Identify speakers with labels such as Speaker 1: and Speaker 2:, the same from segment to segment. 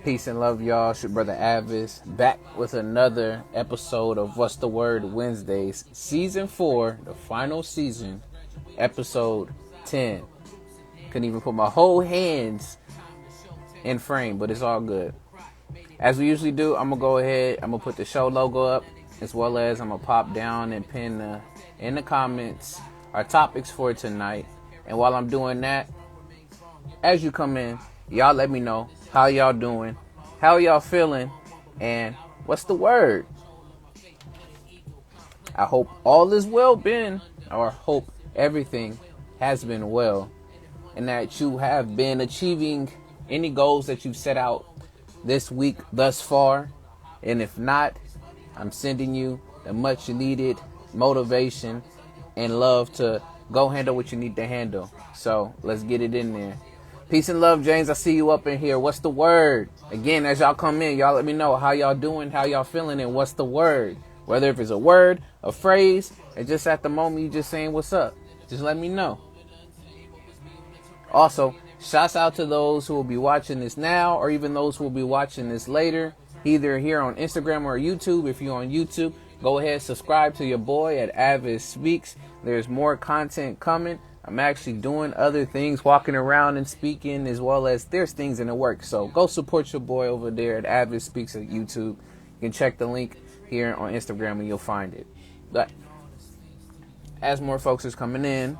Speaker 1: Peace and love, y'all. It's your brother A.D.V.I.S.S back with another episode of What's the Word Wednesdays, Season 4, the final season, Episode 10. Couldn't even put my whole hands in frame, but it's all good. As we usually do, I'm going to go ahead, I'm going to put the show logo up, as well as I'm going to pop down and pin in the comments our topics for tonight. And while I'm doing that, as you come in, y'all let me know how y'all doing, how y'all feeling, and what's the word. I hope all is well been, or hope everything has been well, and that you have been achieving any goals that you've set out this week thus far. And if not, I'm sending you the much needed motivation and love to go handle what you need to handle. So let's get it in there. Peace and love, James. I see you up in here. What's the word? Again, as y'all come in, y'all let me know how y'all doing, how y'all feeling, and what's the word. Whether if it's a word, a phrase, or just at the moment you just saying what's up. Just let me know. Also, shouts out to those who will be watching this now, or even those who will be watching this later, either here on Instagram or YouTube. If you're on YouTube, go ahead, subscribe to your boy at A.D.V.I.S.S Speaks. There's more content coming. I'm actually doing other things, walking around and speaking, as well as there's things in the works. So go support your boy over there at A.D.V.I.S.S Speaks at YouTube. You can check the link here on Instagram and you'll find it. But as more folks is coming in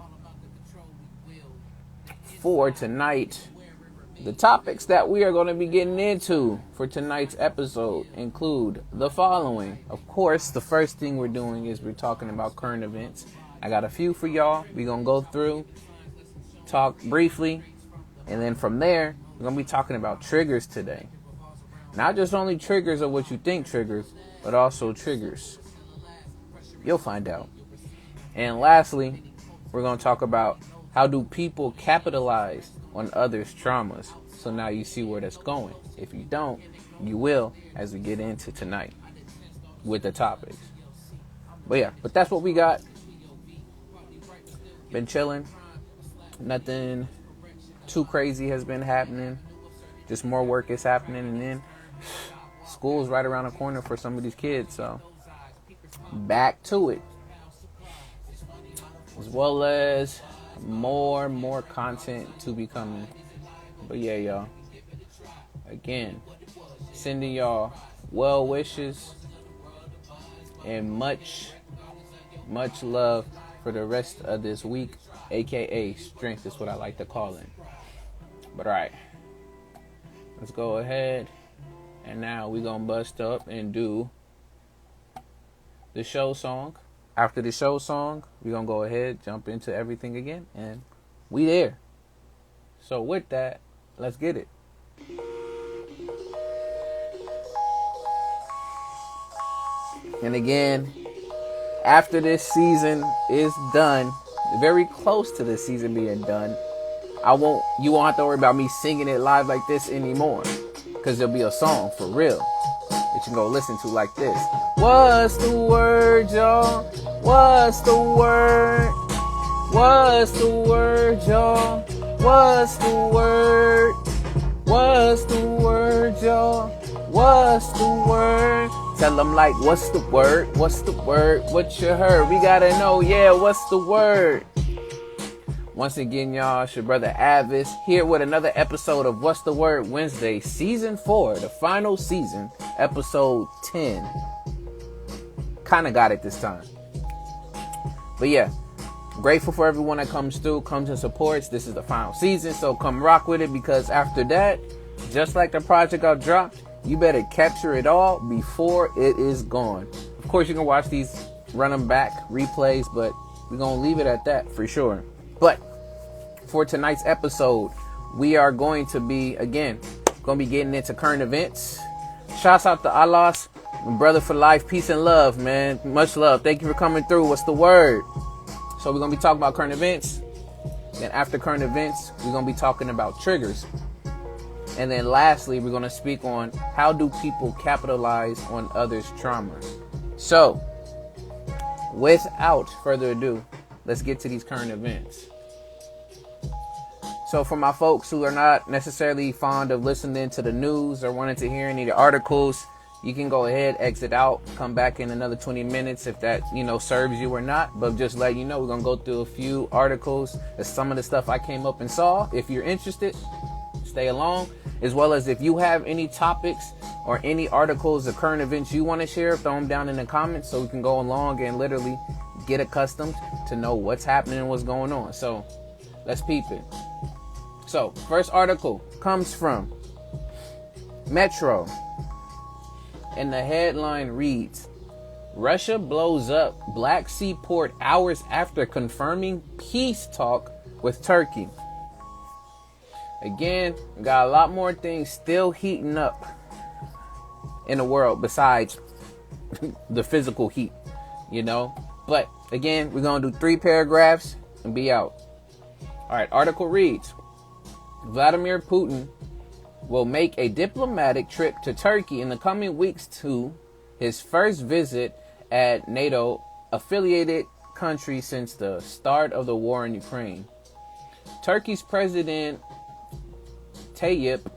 Speaker 1: for tonight, the topics that we are going to be getting into for tonight's episode include the following. Of course, the first thing we're doing is we're talking about current events. I got a few for y'all. We're going to go through, talk briefly, and then from there, we're going to be talking about triggers today. Not just only triggers of what you think triggers, but also triggers. You'll find out. And lastly, we're going to talk about how do people capitalize on others' traumas. So now you see where that's going. If you don't, you will as we get into tonight with the topics. But that's what we got. Been chilling. Nothing too crazy has been happening. Just more work is happening, and then school's right around the corner for some of these kids. So back to it, as well as more content to be coming. But yeah, y'all. Again, sending y'all well wishes and much love for the rest of this week, aka strength is what I like to call it. But alright, let's go ahead, and now we're gonna bust up and do the show song. After the show song, we're gonna go ahead, jump into everything again, and we there. So with that, let's get it. And again, after this season is done, very close to the season being done, you won't have to worry about me singing it live like this anymore, because there'll be a song for real that you can go listen to like this. What's the word, y'all? What's the word? What's the word, y'all? What's the word? What's the word, y'all? What's the word? Tell them like, what's the word? What's the word? What you heard? We gotta know, yeah, what's the word? Once again, y'all, it's your brother A.D.V.I.S.S here with another episode of What's the Word Wednesday, Season 4, the final season, Episode 10. Kinda got it this time. But yeah, grateful for everyone that comes through, comes and supports. This is the final season, so come rock with it, because after that, just like the project I dropped, you better capture it all before it is gone. Of course, you can watch these, run them back, replays, but we're going to leave it at that for sure. But for tonight's episode, we are going to be getting into current events. Shouts out to Allah, my brother for life. Peace and love, man. Much love. Thank you for coming through. What's the word? So we're going to be talking about current events. Then after current events, we're going to be talking about triggers. And then lastly, we're going to speak on how do people capitalize on others' traumas. So, without further ado, let's get to these current events. So for my folks who are not necessarily fond of listening to the news or wanting to hear any of the articles, you can go ahead, exit out, come back in another 20 minutes if that, serves you or not. But just let you know, we're going to go through a few articles. That's some of the stuff I came up and saw. If you're interested, stay along. As well as if you have any topics or any articles or current events you want to share, throw them down in the comments so we can go along and literally get accustomed to know what's happening and what's going on. So let's peep it. So first article comes from Metro. And the headline reads, Russia blows up Black Sea port hours after confirming peace talk with Turkey. Again, we got a lot more things still heating up in the world besides the physical heat, But again, we're going to do 3 paragraphs and be out. All right, article reads, Vladimir Putin will make a diplomatic trip to Turkey in the coming weeks to his first visit at NATO-affiliated country since the start of the war in Ukraine. Turkey's President Tayyip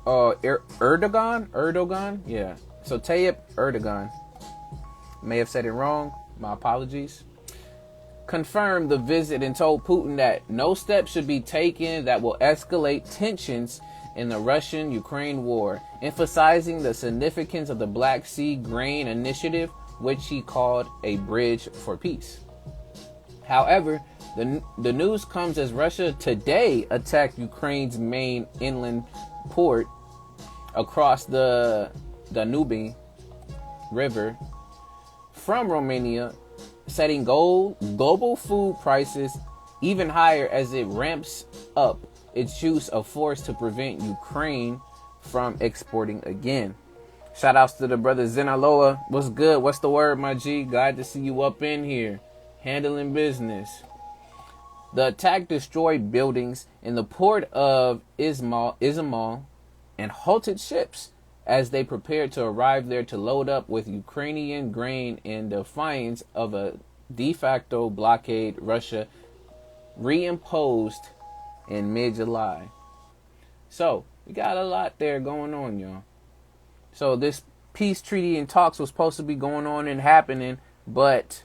Speaker 1: Erdogan? Yeah. So Tayyip Erdogan, may have said it wrong, my apologies, confirmed the visit and told Putin that no steps should be taken that will escalate tensions in the Russian-Ukraine war, emphasizing the significance of the Black Sea Grain Initiative, which he called a bridge for peace. However, the news comes as Russia today attacked Ukraine's main inland port across the Danube River from Romania, setting global food prices even higher as it ramps up its use of force to prevent Ukraine from exporting again. Shout outs to the brother Zenaloa. What's good? What's the word, my G? Glad to see you up in here, handling business. The attack destroyed buildings in the port of Izmail and halted ships as they prepared to arrive there to load up with Ukrainian grain in defiance of a de facto blockade Russia reimposed in mid-July. So, we got a lot there going on, y'all. So, this peace treaty and talks was supposed to be going on and happening, but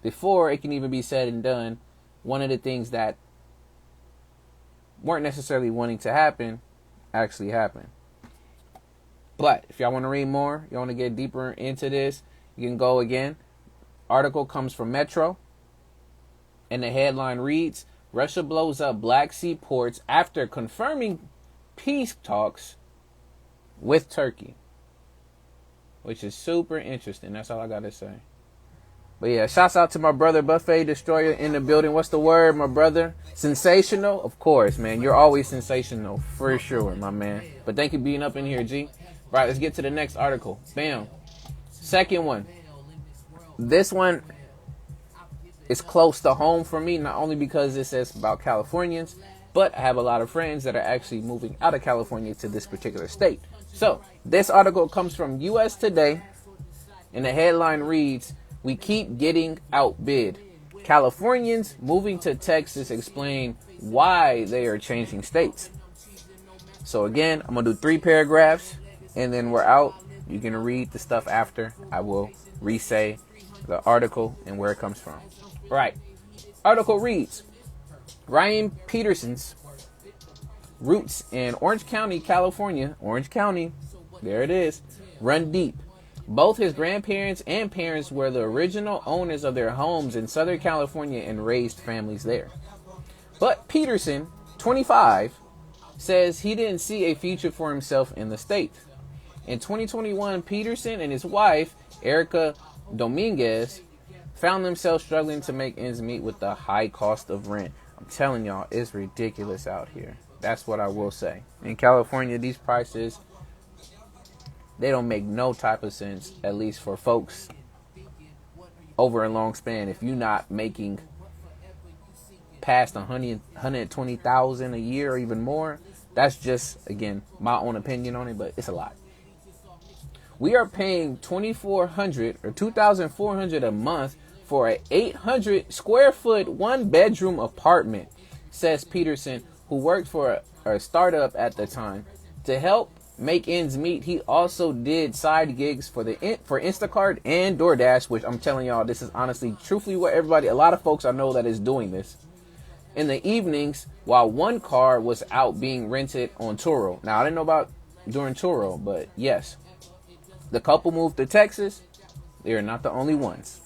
Speaker 1: before it can even be said and done, one of the things that weren't necessarily wanting to happen actually happened. But if y'all want to read more, you want to get deeper into this, you can go again. Article comes from Metro, and the headline reads, Russia blows up Black Sea ports after confirming peace talks with Turkey. Which is super interesting. That's all I got to say. But yeah, shouts out to my brother Buffet Destroyer in the building. What's the word, my brother? Sensational? Of course, man. You're always sensational, for sure, my man. But thank you for being up in here, G. Right, let's get to the next article. Bam. Second one. This one is close to home for me, not only because it says about Californians, but I have a lot of friends that are actually moving out of California to this particular state. So, this article comes from U.S. Today, and the headline reads, We keep getting outbid. Californians moving to Texas explain why they are changing states. So again, I'm going to do 3 paragraphs, and then we're out. You can read the stuff after. I will re-say the article and where it comes from. All right. Article reads, Ryan Peterson's roots in Orange County, California. Orange County, there it is, run deep. Both his grandparents and parents were the original owners of their homes in Southern California and raised families there. But Peterson, 25, says he didn't see a future for himself in the state. In 2021, Peterson and his wife, Erica Dominguez, found themselves struggling to make ends meet with the high cost of rent. I'm telling y'all, it's ridiculous out here. That's what I will say. In California, these prices, they don't make no type of sense, at least for folks over a long span. If you're not making past 120,000 a year or even more, that's just, again, my own opinion on it, but it's a lot. We are paying $2,400 a month for a 800 square foot, 1-bedroom apartment, says Peterson, who worked for a startup at the time. To help make ends meet, he also did side gigs for Instacart and DoorDash, which I'm telling y'all, this is honestly, truthfully, what a lot of folks I know that is doing this in the evenings while one car was out being rented on Turo. Now, I didn't know about during Turo, but yes, the couple moved to Texas. They are not the only ones.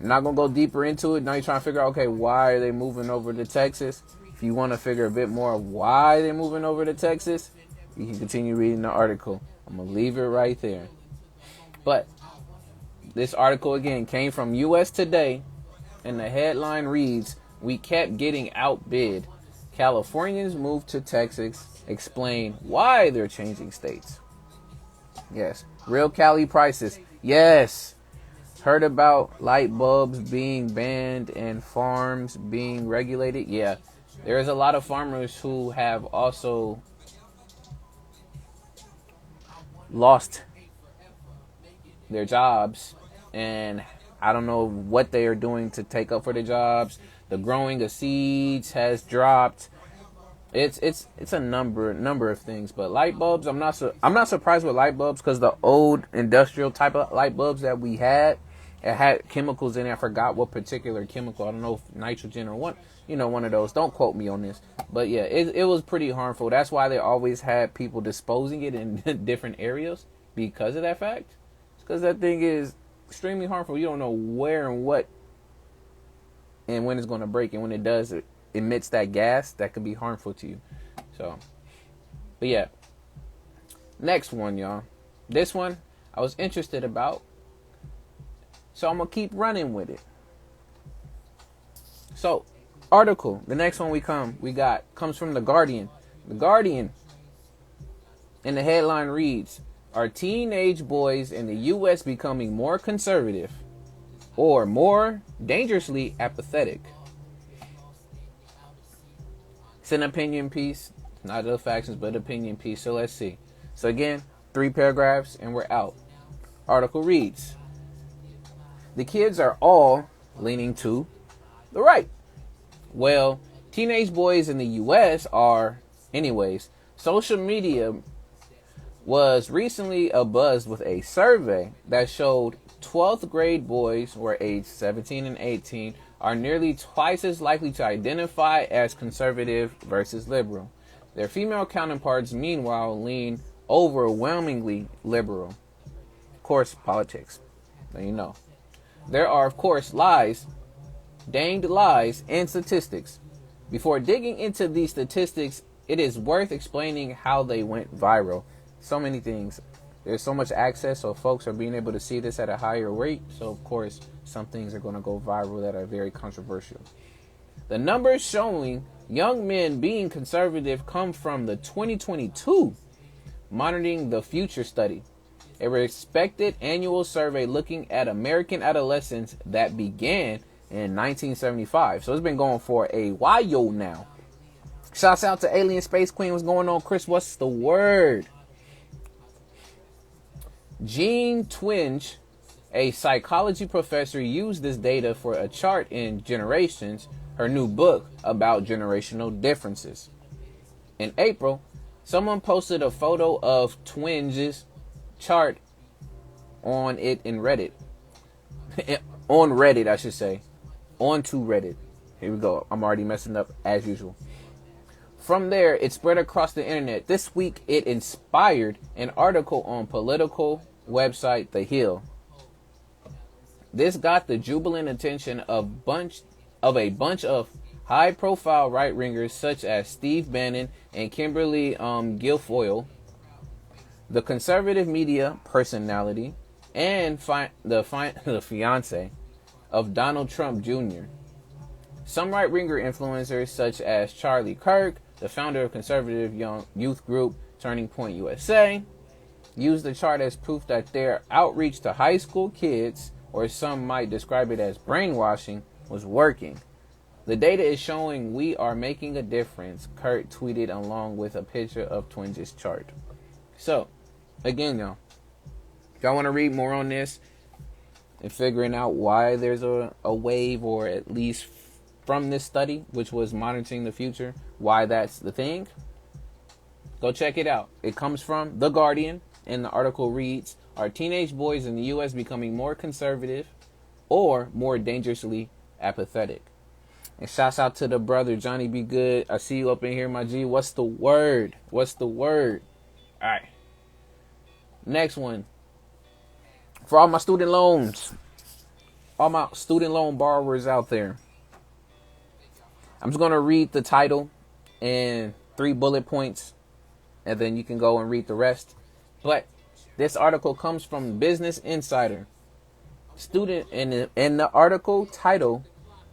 Speaker 1: I'm not going to go deeper into it. Now you're trying to figure out, okay, why are they moving over to Texas? If you want to figure a bit more of why they're moving over to Texas, you can continue reading the article. I'm going to leave it right there. But this article, again, came from U.S. Today, and the headline reads, "We kept getting outbid. Californians moved to Texas. Explain why they're changing states." Yes. Real Cali prices. Yes. Heard about light bulbs being banned and farms being regulated? Yeah. There's a lot of farmers who have also lost their jobs, and I don't know what they are doing to take up for the jobs. The growing of seeds has dropped. It's a number of things, but light bulbs, I'm not surprised with light bulbs, because the old industrial type of light bulbs that we had, it had chemicals in it. I forgot what particular chemical. I don't know if nitrogen or one of those. Don't quote me on this, but yeah, it was pretty harmful. That's why they always had people disposing it in different areas, because of that fact. Because that thing is extremely harmful. You don't know where and what and when it's going to break, and when it does, it emits that gas that could be harmful to you. So, but yeah, next one, y'all. This one I was interested about, so I'm gonna keep running with it. So, article, the next one comes from The Guardian. The Guardian, and the headline reads, "Are teenage boys in the U.S. becoming more conservative or more dangerously apathetic?" It's an opinion piece, not the factions, but opinion piece. So let's see. So again, 3 paragraphs and we're out. Article reads, "The kids are all leaning to the right." Well, teenage boys in the U.S. are, anyways. Social media was recently abuzz with a survey that showed 12th grade boys, who are aged 17 and 18, are nearly twice as likely to identify as conservative versus liberal. Their female counterparts, meanwhile, lean overwhelmingly liberal. Of course, politics. Now you know. There are, of course, danged lies, and statistics. Before digging into these statistics, it is worth explaining how they went viral. So many things. There's so much access, so folks are being able to see this at a higher rate. So, of course, some things are going to go viral that are very controversial. The numbers showing young men being conservative come from the 2022 Monitoring the Future study, a respected annual survey looking at American adolescents that began in 1975. So it's been going for a while now. Shouts out to Alien Space Queen. What's going on, Chris? What's the word? Jean Twenge, a psychology professor, used this data for a chart in Generations, her new book about generational differences. In April, someone posted a photo of Twenge's chart on it in Reddit. On Reddit, I should say. Onto Reddit. Here we go. I'm already messing up as usual. From there, it spread across the internet. This week, it inspired an article on political website The Hill. This got the jubilant attention of a bunch of high-profile right-wingers such as Steve Bannon and Kimberly Guilfoyle, the conservative media personality, and the fiance of Donald Trump Jr. Some right-winger influencers such as Charlie Kirk, the founder of conservative youth group Turning Point USA, used the chart as proof that their outreach to high school kids, or some might describe it as brainwashing, was working. "The data is showing we are making a difference," Kurt tweeted along with a picture of Twenge's chart. So, again, y'all, if y'all want to read more on this, and figuring out why there's a wave, or at least from this study, which was monitoring the future, why that's the thing, go check it out. It comes from The Guardian, and the article reads, "Are teenage boys in the U.S. becoming more conservative or more dangerously apathetic?" And shouts out to the brother, Johnny Be Good. I see you up in here, my G. What's the word? What's the word? All right. Next one. For all my student loans, all my student loan borrowers out there, I'm just going to read the title and 3 bullet points, and then you can go and read the rest. But this article comes from Business Insider. Student, and the article title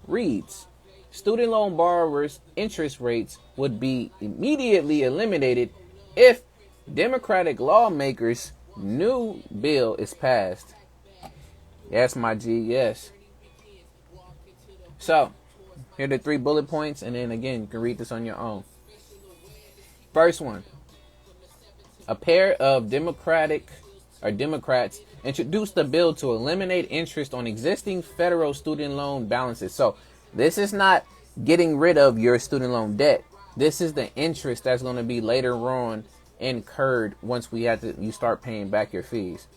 Speaker 1: reads, "Student loan borrowers' interest rates would be immediately eliminated if Democratic lawmakers' new bill is passed." Yes, my G, yes. So, here are the 3 bullet points, and then again, you can read this on your own. First one. A pair of Democrats introduced a bill to eliminate interest on existing federal student loan balances. So this is not getting rid of your student loan debt. This is the interest that's going to be later on incurred once you start paying back your fees.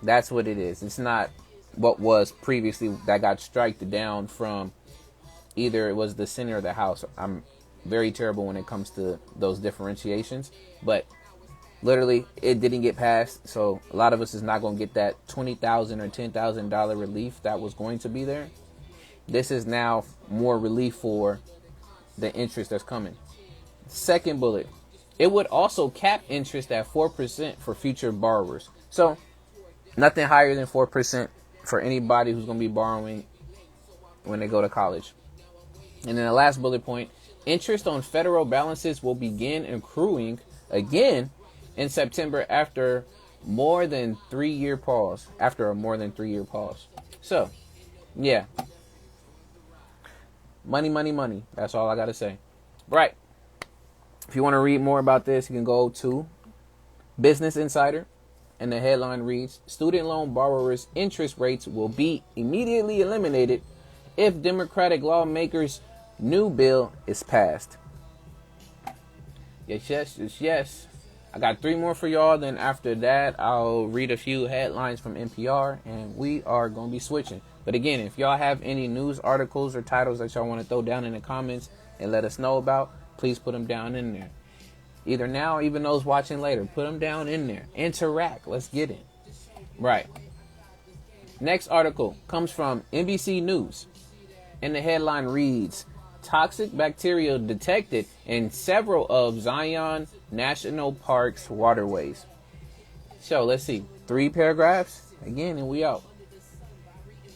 Speaker 1: That's what it is. It's not what was previously that got striked down from either it was the Senate or the House. I'm very terrible when it comes to those differentiations, but literally, it didn't get passed, so a lot of us is not going to get that $20,000 or $10,000 relief that was going to be there. This is now more relief for the interest that's coming. Second bullet, it would also cap interest at 4% for future borrowers. So, nothing higher than 4% for anybody who's going to be borrowing when they go to college. And then the last bullet point, interest on federal balances will begin accruing again in September after a more than 3-year pause. So, yeah. Money. That's all I got to say. Right. If you want to read more about this, you can go to Business Insider. And the headline reads, "Student loan borrowers' interest rates will be immediately eliminated if Democratic lawmakers' new bill is passed." Yes. I got 3 more for y'all. Then after that, I'll read a few headlines from NPR, and we are going to be switching. But again, if y'all have any news articles or titles that y'all want to throw down in the comments and let us know about, please put them down in there. Either now or even those watching later, put them down in there. Interact. Let's get it. Right. Next article comes from NBC News, and the headline reads, "Toxic bacteria detected in several of Zion National Park's waterways." So let's see. 3 paragraphs. Again, and we out.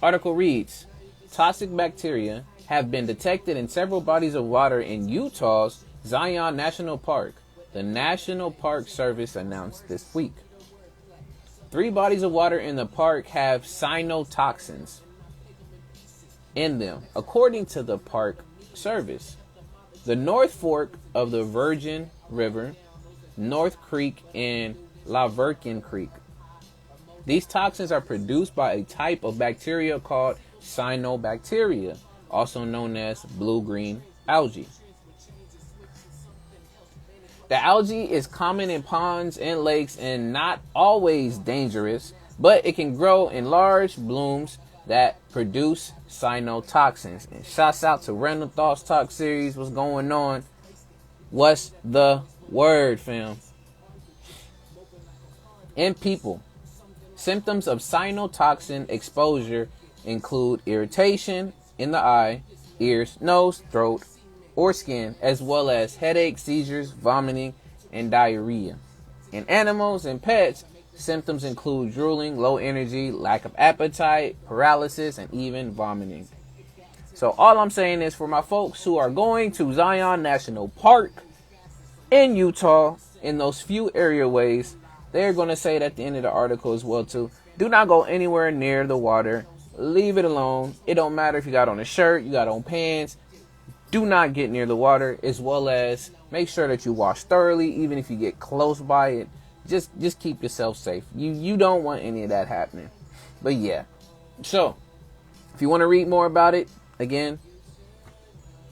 Speaker 1: Article reads, "Toxic bacteria have been detected in several bodies of water in Utah's Zion National Park," the National Park Service announced this week. 3 bodies of water in the park have cyanotoxins in them, according to the Park Service. The North Fork of the Virgin River, North Creek, and Laverkin Creek. These toxins are produced by a type of bacteria called cyanobacteria, also known as blue-green algae. The algae is common in ponds and lakes and not always dangerous, but it can grow in large blooms that produce cyanotoxins. And shouts out to Random Thoughts Talk Series. What's going on? What's the word, fam? In people, symptoms of cyanotoxin exposure include irritation in the eye, ears, nose, throat, or skin, as well as headache, seizures, vomiting, and diarrhea. In animals and pets, symptoms include drooling, low energy, lack of appetite, paralysis, and even vomiting. So all I'm saying is for my folks who are going to Zion National Park in Utah, in those few areaways, they're going to say it at the end of the article as well too. Do not go anywhere near the water. Leave it alone. It don't matter if you got on a shirt, you got on pants. Do not get near the water, as well as make sure that you wash thoroughly, even if you get close by it. Just keep yourself safe. You don't want any of that happening. But yeah, So, if you want to read more about it, again,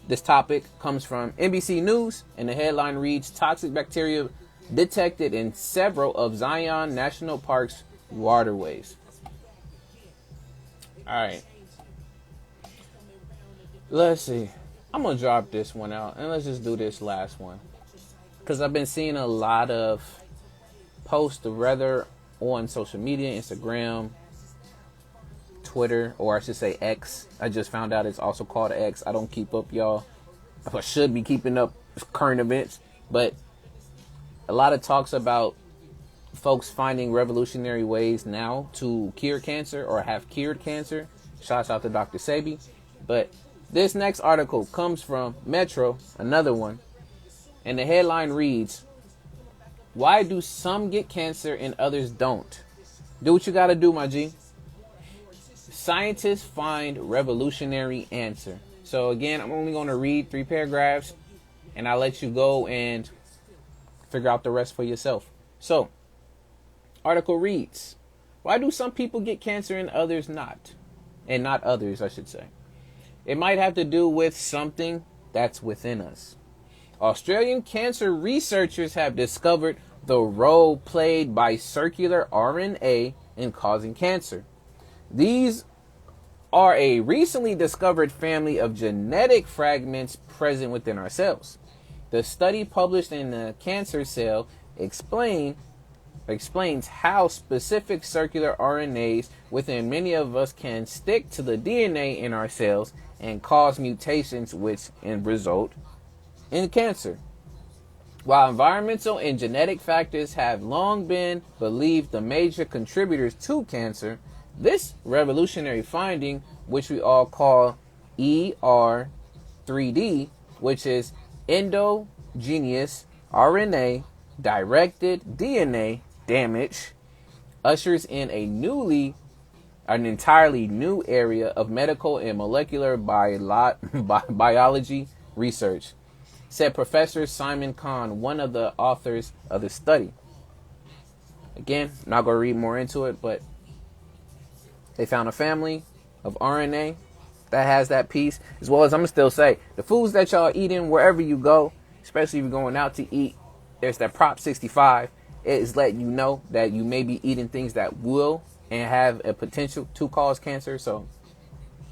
Speaker 1: this topic comes from NBC News, and the headline reads, Toxic bacteria detected in several of Zion National Park's waterways. All right. Let's see. I'm going to drop this one out, and let's just do this last one. Because I've been seeing a lot of posts, rather, on social media, Instagram, Twitter, or I should say X. I just found out it's also called X. I don't keep up, y'all. I should be keeping up current events. But a lot of talks about folks finding revolutionary ways now to cure cancer or have cured cancer. Shouts out to Dr. Sebi. But this next article comes from Metro, another one. And the headline reads, why do some get cancer and others don't? Do what you gotta do, my G. Scientists find revolutionary answer. So again, I'm only going to read 3 paragraphs, and I'll let you go and figure out the rest for yourself. So, article reads, why do some people get cancer and others not? And not others, I should say. It might have to do with something that's within us. Australian cancer researchers have discovered the role played by circular RNA in causing cancer. These are a recently discovered family of genetic fragments present within our cells. The study published in the Cancer Cell explains how specific circular RNAs within many of us can stick to the DNA in our cells and cause mutations which result in cancer. While environmental and genetic factors have long been believed the major contributors to cancer, this revolutionary finding, which we all call ER3D, which is endogenous RNA directed DNA damage, ushers in an entirely new area of medical and molecular biology research, said Professor Simon Kahn, one of the authors of the study. Again, I'm not going to read more into it, but they found a family of RNA that has that piece, as well as I'm going to still say, the foods that y'all eating wherever you go, especially if you're going out to eat, there's that Prop 65. It is letting you know that you may be eating things that will and have a potential to cause cancer. So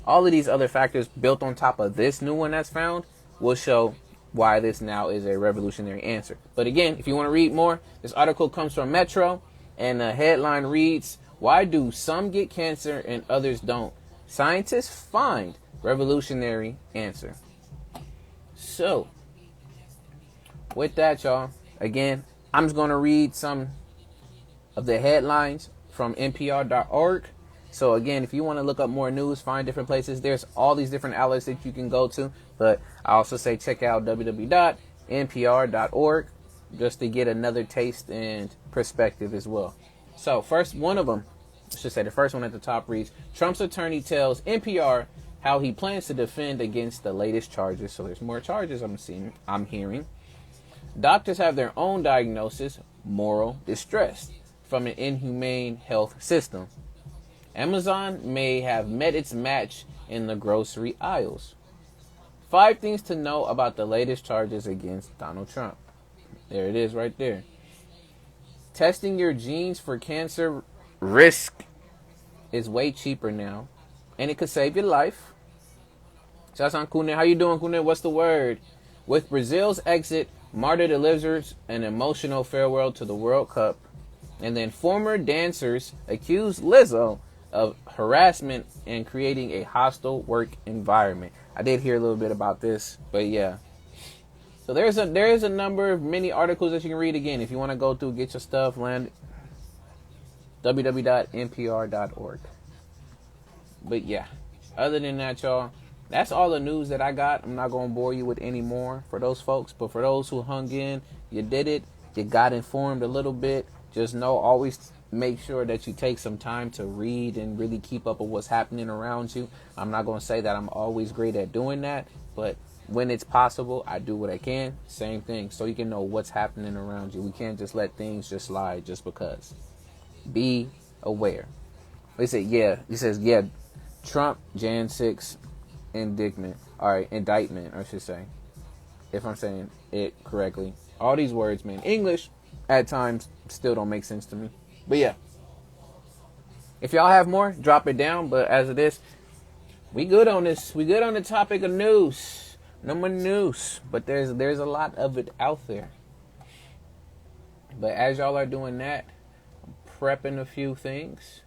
Speaker 1: all of these other factors built on top of this new one that's found will show why this now is a revolutionary answer. But again, if you want to read more, this article comes from Metro, and the headline reads, why do some get cancer and others don't? Scientists find revolutionary answer. So, with that, y'all, again, I'm just going to read some of the headlines from NPR.org. So, again, if you want to look up more news, find different places, there's all these different outlets that you can go to. But I also say check out www.npr.org just to get another taste and perspective as well. So, first, one of them, I should say the first one at the top reads, Trump's attorney tells NPR how he plans to defend against the latest charges. So there's more charges I'm hearing. Doctors have their own diagnosis, moral distress, from an inhumane health system. Amazon may have met its match in the grocery aisles. 5 things to know about the latest charges against Donald Trump. There it is right there. Testing your genes for cancer risk is way cheaper now, and it could save your life. Shouts on Kundan. How you doing, Kundan? What's the word? With Brazil's exit, Marta delivers an emotional farewell to the World Cup, and then former dancers accuse Lizzo of harassment and creating a hostile work environment. I did hear a little bit about this, but yeah. So there is a number of many articles that you can read. Again, if you want to go through, get your stuff, land www.npr.org. But yeah, other than that, y'all, that's all the news that I got. I'm not going to bore you with any more for those folks. But for those who hung in, you did it. You got informed a little bit. Just know, always make sure that you take some time to read and really keep up with what's happening around you. I'm not going to say that I'm always great at doing that, but when it's possible, I do what I can. Same thing, so you can know what's happening around you. We can't just let things just slide just because. Be aware. He says, yeah, Trump, Jan 6, indictment. All right, indictment, I should say, if I'm saying it correctly. All these words, man, English at times still don't make sense to me. But yeah, if y'all have more, drop it down. But as it is, we good on this. We good on the topic of news. No more news, but there's a lot of it out there. But as y'all are doing that, I'm prepping a few things,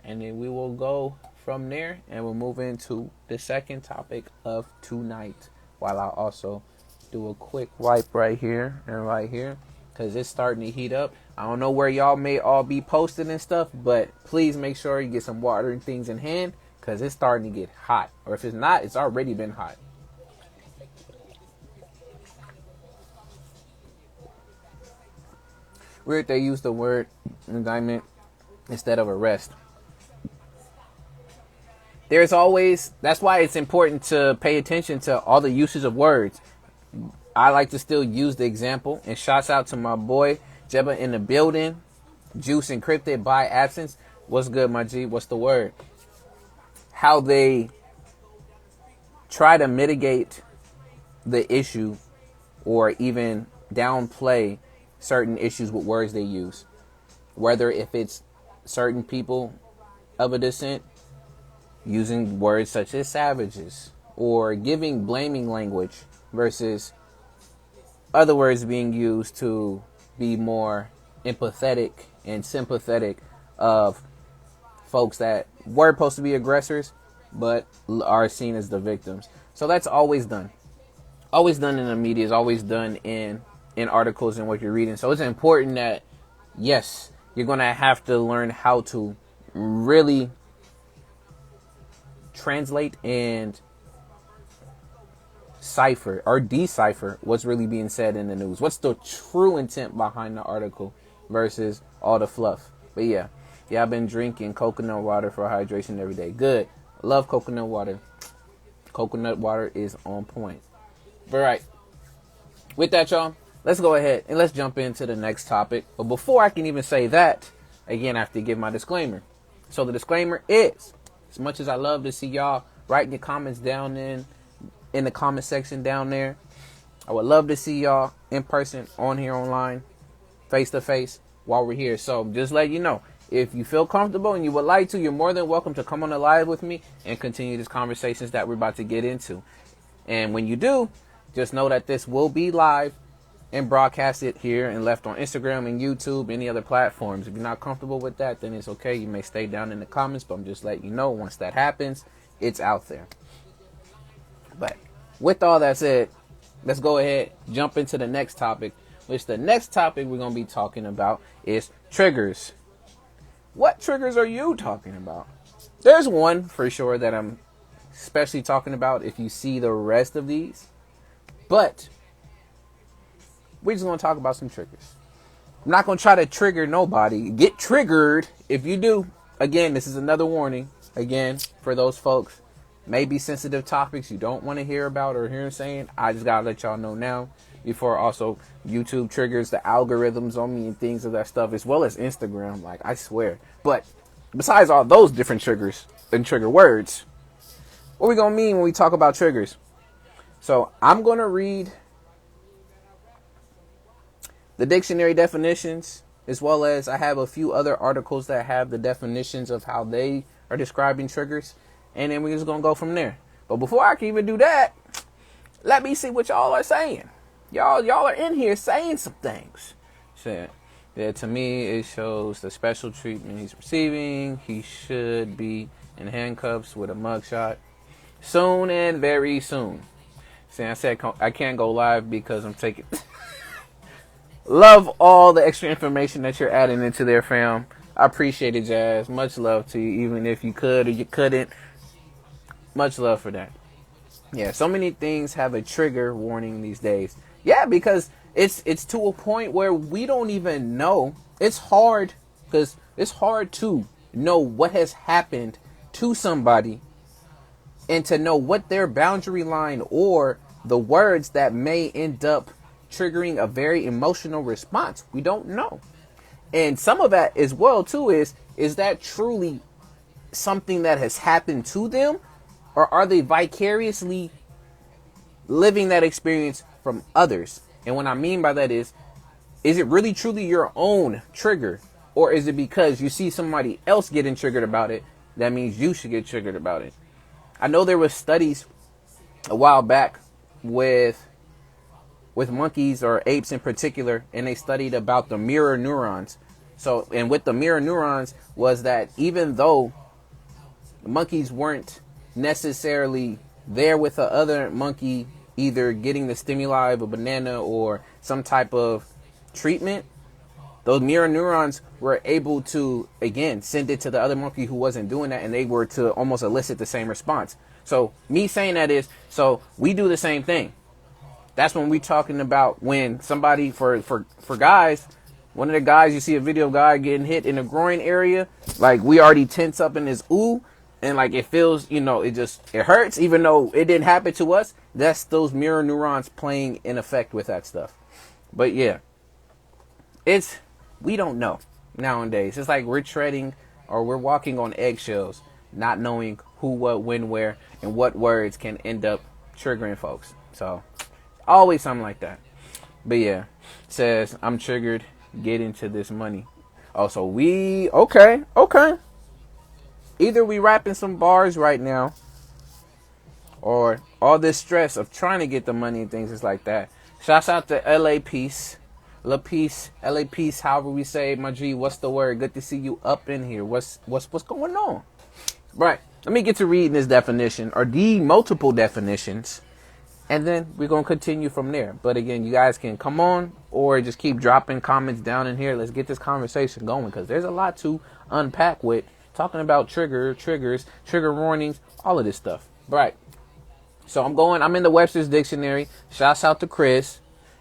Speaker 1: and then we will go from there, and we'll move into the second topic of tonight. While I also do a quick wipe right here and right here, because it's starting to heat up. I don't know where y'all may all be posted and stuff, but please make sure you get some water and things in hand, because it's starting to get hot. Or if it's not, it's already been hot. Weird they use the word indictment instead of arrest. There's always, that's why it's important to pay attention to all the uses of words. I like to still use the example, and shouts out to my boy Jebba in the building. Juice encrypted by absence. What's good, my G? What's the word? How they try to mitigate the issue or even downplay certain issues with words they use. Whether if it's certain people of a descent using words such as savages, or giving blaming language versus other words being used to be more empathetic and sympathetic of folks that were supposed to be aggressors but are seen as the victims. So that's always done. Always done in the media, is always done in articles and what you're reading. So it's important that, yes, you're going to have to learn how to really translate and cipher or decipher what's really being said in the news. What's the true intent behind the article versus all the fluff. But yeah, I've been drinking coconut water for hydration every day. Good. Love coconut water. Coconut water is on point. All right. With that, y'all, let's go ahead and let's jump into the next topic. But before I can even say that, again, I have to give my disclaimer. So the disclaimer is, as much as I love to see y'all writing your comments down in the comment section down there, I would love to see y'all in person, on here, online, face to face while we're here. So just let you know, if you feel comfortable and you would like to, you're more than welcome to come on the live with me and continue these conversations that we're about to get into. And when you do, just know that this will be live and broadcasted here and left on Instagram and YouTube, any other platforms. If you're not comfortable with that, then it's okay. You may stay down in the comments, but I'm just letting you know, once that happens, it's out there. But with all that said, let's go ahead, jump into the next topic, which the next topic we're going to be talking about is triggers. What triggers are you talking about? There's one for sure that I'm especially talking about if you see the rest of these, but we're just going to talk about some triggers. I'm not going to try to trigger nobody. Get triggered if you do. Again, this is another warning. Again, for those folks, maybe sensitive topics you don't want to hear about or hear saying. I just got to let y'all know now before also YouTube triggers the algorithms on me and things of that stuff, as well as Instagram. Like, I swear. But besides all those different triggers and trigger words, what we going to mean when we talk about triggers? So I'm going to read the dictionary definitions, as well as I have a few other articles that have the definitions of how they are describing triggers. And then we're just going to go from there. But before I can even do that, let me see what y'all are saying. Y'all are in here saying some things. So, yeah, to me, it shows the special treatment he's receiving. He should be in handcuffs with a mugshot soon and very soon. See, I said I can't go live because I'm taking... Love all the extra information that you're adding into there, fam. I appreciate it, Jazz. Much love to you, even if you could or you couldn't. Much love for that. Yeah, so many things have a trigger warning these days. Yeah, because it's to a point where we don't even know. It's hard, because it's hard to know what has happened to somebody and to know what their boundary line or the words that may end up triggering a very emotional response. We don't know. And some of that as well too is that truly something that has happened to them, or are they vicariously living that experience from others? And what I mean by that is it really truly your own trigger, or is it because you see somebody else getting triggered about it, that means you should get triggered about it? I know there was studies a while back with monkeys or apes in particular, and they studied about the mirror neurons. So, and with the mirror neurons was that even though the monkeys weren't necessarily there with the other monkey, either getting the stimuli of a banana or some type of treatment, those mirror neurons were able to, again, send it to the other monkey who wasn't doing that, and they were to almost elicit the same response. So me saying that is, so we do the same thing. That's when we talking about when somebody, for guys, one of the guys, you see a video of a guy getting hit in the groin area, like we already tense up in his ooh, and like it feels, it hurts, even though it didn't happen to us. That's those mirror neurons playing in effect with that stuff. But yeah, we don't know nowadays. It's like we're treading or we're walking on eggshells, not knowing who, what, when, where, and what words can end up triggering folks. So always something like that. But yeah, it says I'm triggered, get into this money. Oh, so okay. Either we rapping some bars right now, or all this stress of trying to get the money and things is like that. Shouts out to A.D.V.I.S.S. LA Peace, however we say, my G, what's the word? Good to see you up in here. What's going on? Right. Let me get to reading this definition, or the multiple definitions, and then we're going to continue from there. But again, you guys can come on or just keep dropping comments down in here. Let's get this conversation going, because there's a lot to unpack with talking about triggers, trigger warnings, all of this stuff. Right. So I'm in the Webster's Dictionary. Shouts out to Chris,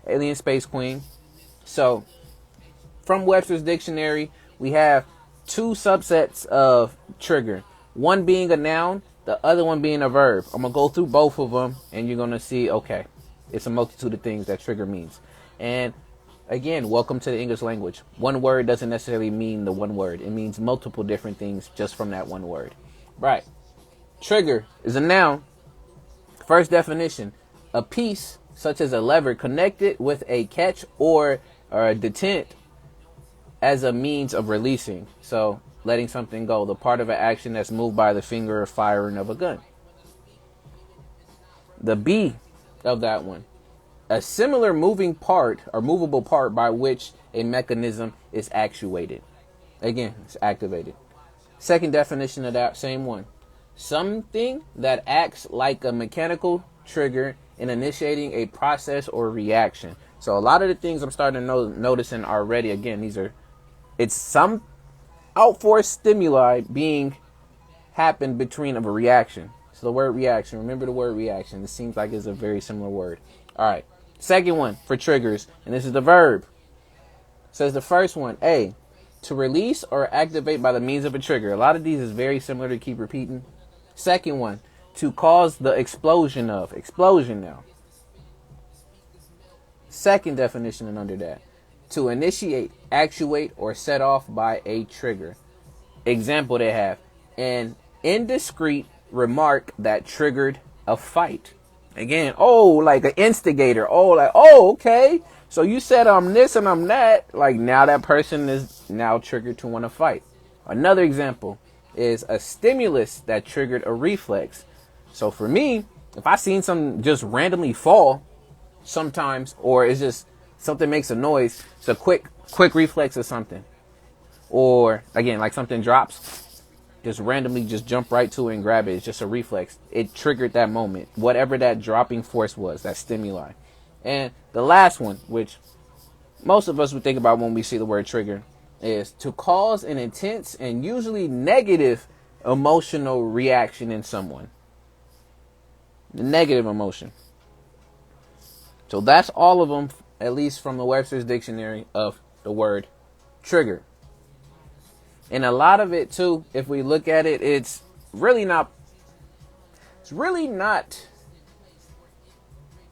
Speaker 1: Alien Space Queen. So from Webster's Dictionary, we have two subsets of trigger. One being a noun, the other one being a verb. I'm going to go through both of them, and you're going to see, okay, it's a multitude of things that trigger means. And again, welcome to the English language. One word doesn't necessarily mean the one word. It means multiple different things just from that one word. Right. Trigger is a noun. First definition, a piece such as a lever connected with a catch or a detent as a means of releasing. So letting something go, the part of an action that's moved by the finger or firing of a gun. The B of that one, a similar moving part or movable part by which a mechanism is actuated. Again, it's activated. Second definition of that same one, something that acts like a mechanical trigger in initiating a process or reaction. So a lot of the things I'm starting to noticing already, again, it's some outforce stimuli being happened between of a reaction. So the word reaction, remember the word reaction. It seems like it's a very similar word. All right. Second one for triggers, and this is the verb. It says the first one, A, to release or activate by the means of a trigger. A lot of these is very similar to keep repeating. Second one, to cause the explosion of. Explosion now. Second definition and under that, to initiate, actuate, or set off by a trigger. Example they have, an indiscreet remark that triggered a fight. Again, like an instigator. Okay. So you said I'm this and I'm that. Like now that person is now triggered to want to fight. Another example is a stimulus that triggered a reflex. So for me, if I seen something just randomly fall sometimes, or it's just something makes a noise, it's a quick reflex or something. Or again, like something drops, just randomly just jump right to it and grab it. It's just a reflex. It triggered that moment, whatever that dropping force was, that stimuli. And the last one, which most of us would think about when we see the word trigger, is to cause an intense and usually negative emotional reaction in someone. The negative emotion. So that's all of them, at least from the Webster's Dictionary of the word trigger. And a lot of it too, if we look at it, it's really not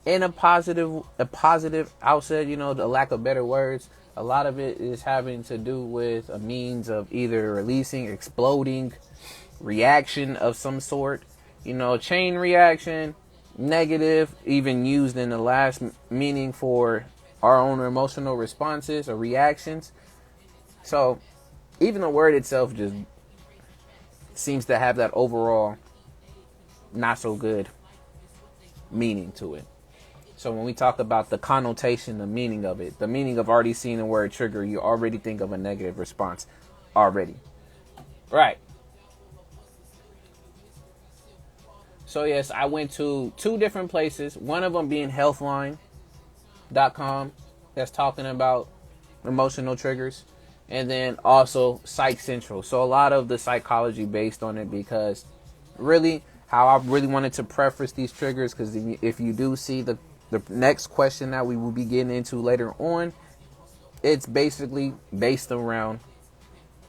Speaker 1: in a positive outset, the lack of better words. A lot of it is having to do with a means of either releasing, exploding, reaction of some sort, chain reaction, negative, even used in the last meaning for our own emotional responses or reactions. So even the word itself just seems to have that overall not so good meaning to it. So when we talk about the connotation, the meaning of it, the meaning of already seeing the word trigger, you already think of a negative response already. Right. So yes, I went to 2 different places. One of them being healthline.com, that's talking about emotional triggers. And then also Psych Central. So a lot of the psychology based on it, because really how I really wanted to preface these triggers, because if you do see the next question that we will be getting into later on, it's basically based around,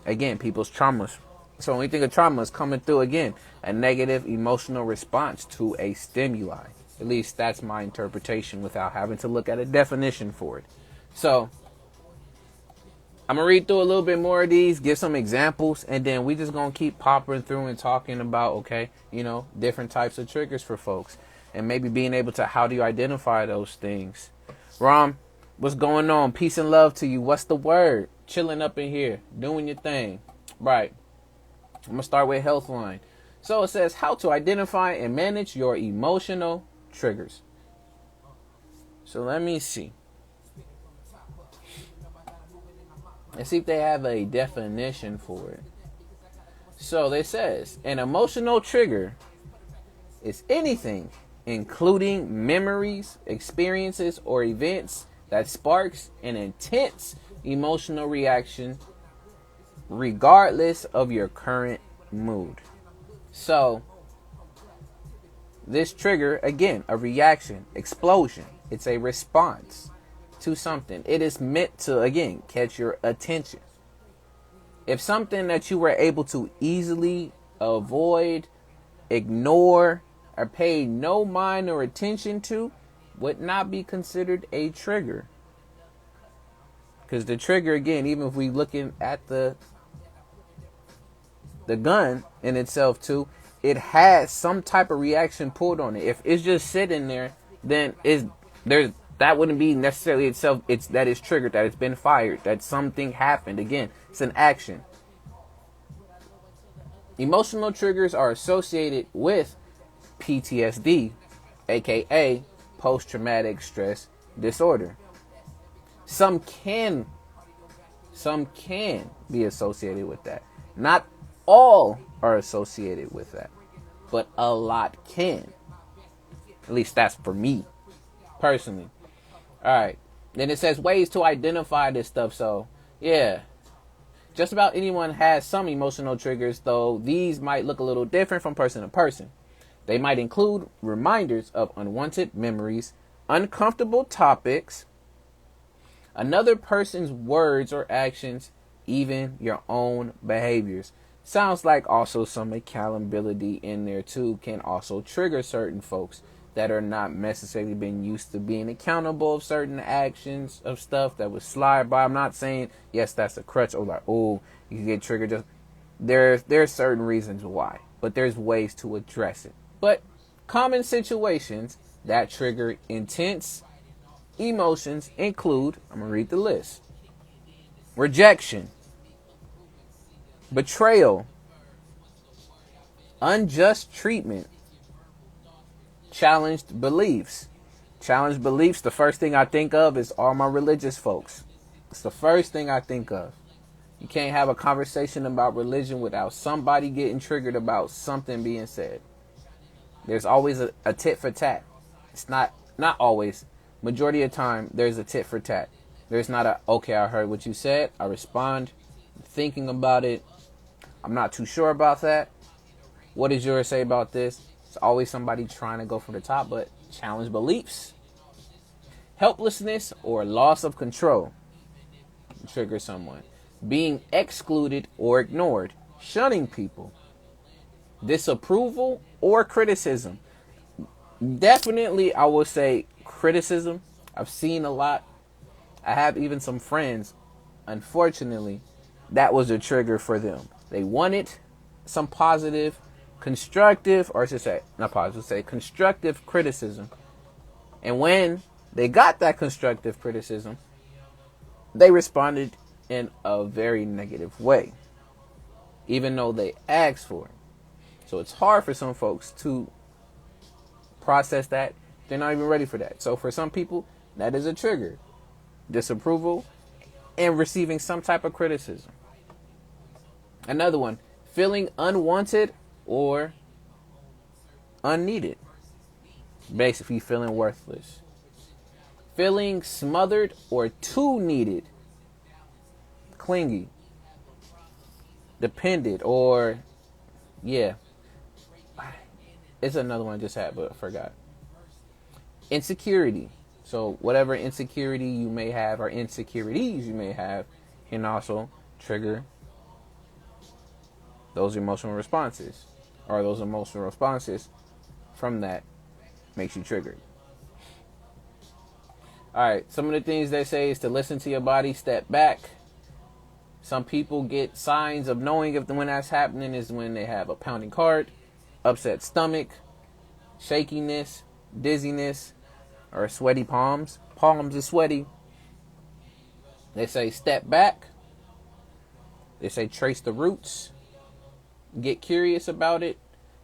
Speaker 1: again, people's traumas. So when we think of trauma, it's coming through, again, a negative emotional response to a stimuli. At least that's my interpretation without having to look at a definition for it. So I'm going to read through a little bit more of these, give some examples, and then we just going to keep popping through and talking about, okay, different types of triggers for folks. And maybe being able to, how do you identify those things? Rom, what's going on? Peace and love to you. What's the word? Chilling up in here, doing your thing. Right. I'm going to start with Healthline. So it says how to identify and manage your emotional triggers. So let me see. And see if they have a definition for it. So they says an emotional trigger is anything, including memories, experiences, or events that sparks an intense emotional reaction regardless of your current mood. So this trigger, again, a reaction, explosion. It's a response to something. It is meant to, again, catch your attention. If something that you were able to easily avoid, ignore, or pay no mind or attention to, would not be considered a trigger. Because the trigger, again, even if we looking at the gun in itself too, it has some type of reaction pulled on it. If it's just sitting there, then that wouldn't be necessarily itself. It's that it's triggered, that it's been fired, that something happened. Again, it's an action. Emotional triggers are associated with PTSD, aka post-traumatic stress disorder. Some can be associated with that. Not all are associated with that, but a lot can. At least that's for me personally. All right. Then it says ways to identify this stuff. So yeah, just about anyone has some emotional triggers, though these might look a little different from person to person. They might include reminders of unwanted memories, uncomfortable topics, another person's words or actions, even your own behaviors. Sounds like also some accountability in there too can also trigger certain folks that are not necessarily been used to being accountable of certain actions of stuff that would slide by. I'm not saying, yes, that's a crutch or like, oh, you can get triggered. Just there's certain reasons why, but there's ways to address it. But common situations that trigger intense emotions include, I'm going to read the list: rejection, betrayal, unjust treatment, challenged beliefs. Challenged beliefs, the first thing I think of is all my religious folks. It's the first thing I think of. You can't have a conversation about religion without somebody getting triggered about something being said. There's always a tit for tat. It's not always. Majority of the time, there's a tit for tat. There's not a, okay, I heard what you said. I respond, thinking about it. I'm not too sure about that. What does yours say about this? It's always somebody trying to go from the top, but challenge beliefs. Helplessness or loss of control trigger someone. Being excluded or ignored. Shunning people. Disapproval or criticism. Definitely, I will say criticism. I've seen a lot. I have even some friends, unfortunately, that was a trigger for them. They want it, some positive, constructive, or I should say, not positive, say constructive criticism. And when they got that constructive criticism, they responded in a very negative way, even though they asked for it. So it's hard for some folks to process that. They're not even ready for that. So for some people, that is a trigger. Disapproval and receiving some type of criticism. Another one, feeling unwanted or unneeded. Basically feeling worthless. Feeling smothered or too needed. Clingy. Dependent or, yeah. It's another one I just had, but I forgot. Insecurity. So whatever insecurity you may have or insecurities you may have can also trigger those emotional responses. Or those emotional responses from that makes you triggered. Alright, some of the things they say is to listen to your body, step back. Some people get signs of knowing if when that's happening is when they have a pounding heart, upset stomach, shakiness, dizziness, or sweaty palms. Palms are sweaty. They say step back. They say trace the roots. Get curious about it.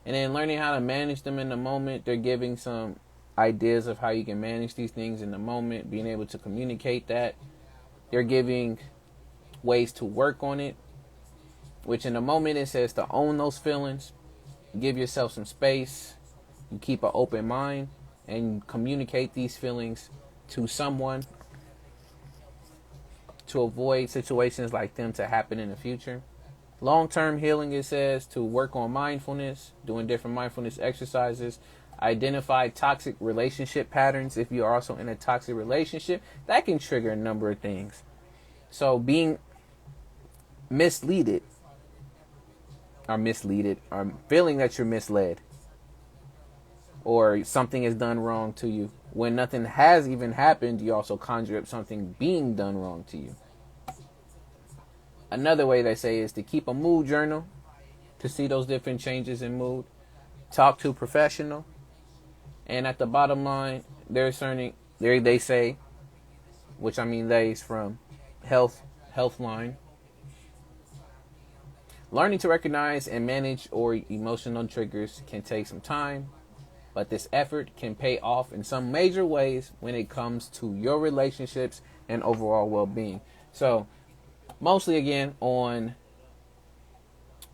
Speaker 1: And then learning how to manage them in the moment. They're giving some ideas of how you can manage these things in the moment. Being able to communicate that. They're giving ways to work on it. Which in the moment it says to own those feelings. Give yourself some space. You keep an open mind. And communicate these feelings to someone to avoid situations like them to happen in the future. Long-term healing, it says to work on mindfulness, doing different mindfulness exercises, identify toxic relationship patterns. If you're also in a toxic relationship, that can trigger a number of things. So being misleaded or feeling that you're misled, or something is done wrong to you. When nothing has even happened, you also conjure up something being done wrong to you. Another way they say is to keep a mood journal to see those different changes in mood. Talk to a professional. And at the bottom line, they say, which I mean they's from Healthline. Learning to recognize and manage or emotional triggers can take some time. But this effort can pay off in some major ways when it comes to your relationships and overall well-being. So, mostly again on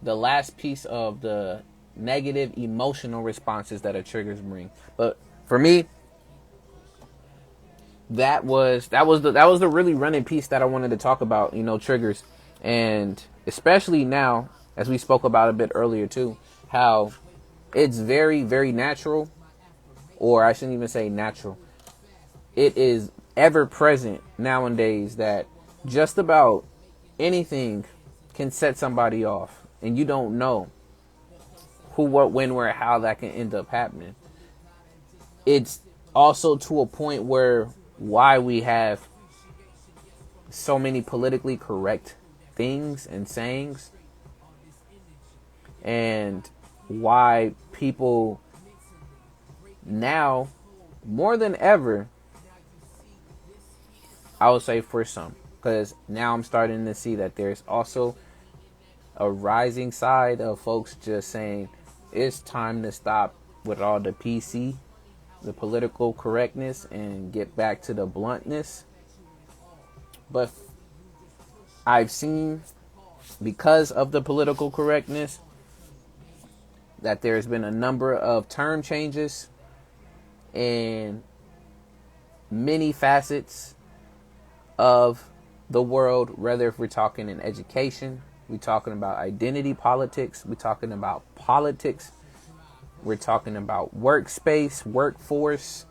Speaker 1: the last piece of the negative emotional responses that a triggers bring. But for me, that was the really running piece that I wanted to talk about, triggers. And especially now, as we spoke about a bit earlier too, how it's very, very natural, or I shouldn't even say natural. It is ever present nowadays that just about anything can set somebody off, and you don't know who, what, when, where, how that can end up happening. It's also to a point where why we have so many politically correct things and sayings, and why people now more than ever, I would say for some, because now I'm starting to see that there's also a rising side of folks just saying it's time to stop with all the PC, the political correctness, and get back to the bluntness. But I've seen, because of the political correctness, that there's been a number of term changes in many facets of the world, whether if we're talking in education, we're talking about identity politics, we're talking about politics, we're talking about workspace, workforce,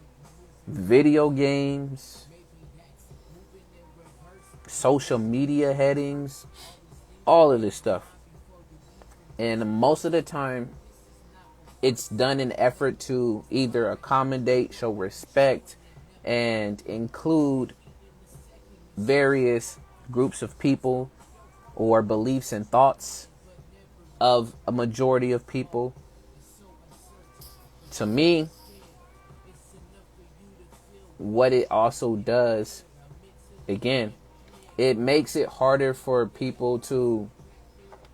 Speaker 1: video games, social media headings, all of this stuff. And most of the time, it's done in effort to either accommodate, show respect, and include various groups of people or beliefs and thoughts of a majority of people. To me, what it also does, again, it makes it harder for people to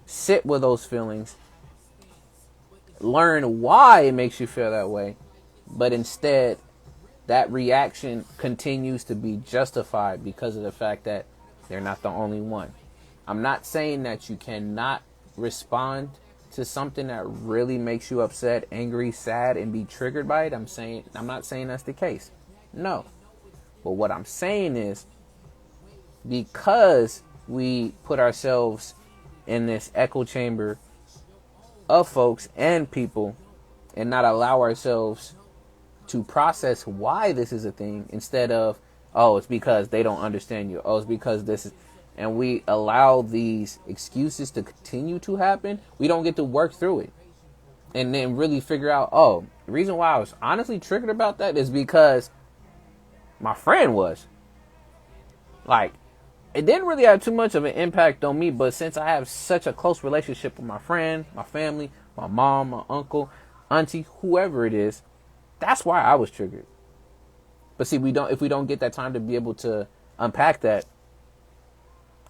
Speaker 1: sit with those feelings, learn why it makes you feel that way, but instead that reaction continues to be justified because of the fact that they're not the only one. I'm not saying that you cannot respond to something that really makes you upset, angry, sad, and be triggered by it. I'm not saying that's the case. No. But what I'm saying is, because we put ourselves in this echo chamber of folks and people and not allow ourselves to process why this is a thing, instead of, oh, it's because they don't understand you, oh, it's because this is, and we allow these excuses to continue to happen, we don't get to work through it and then really figure out, oh, the reason why I was honestly triggered about that is because my friend was like, it didn't really have too much of an impact on me, but since I have such a close relationship with my friend, my family, my mom, my uncle, auntie, whoever it is, that's why I was triggered. But see, if we don't get that time to be able to unpack that,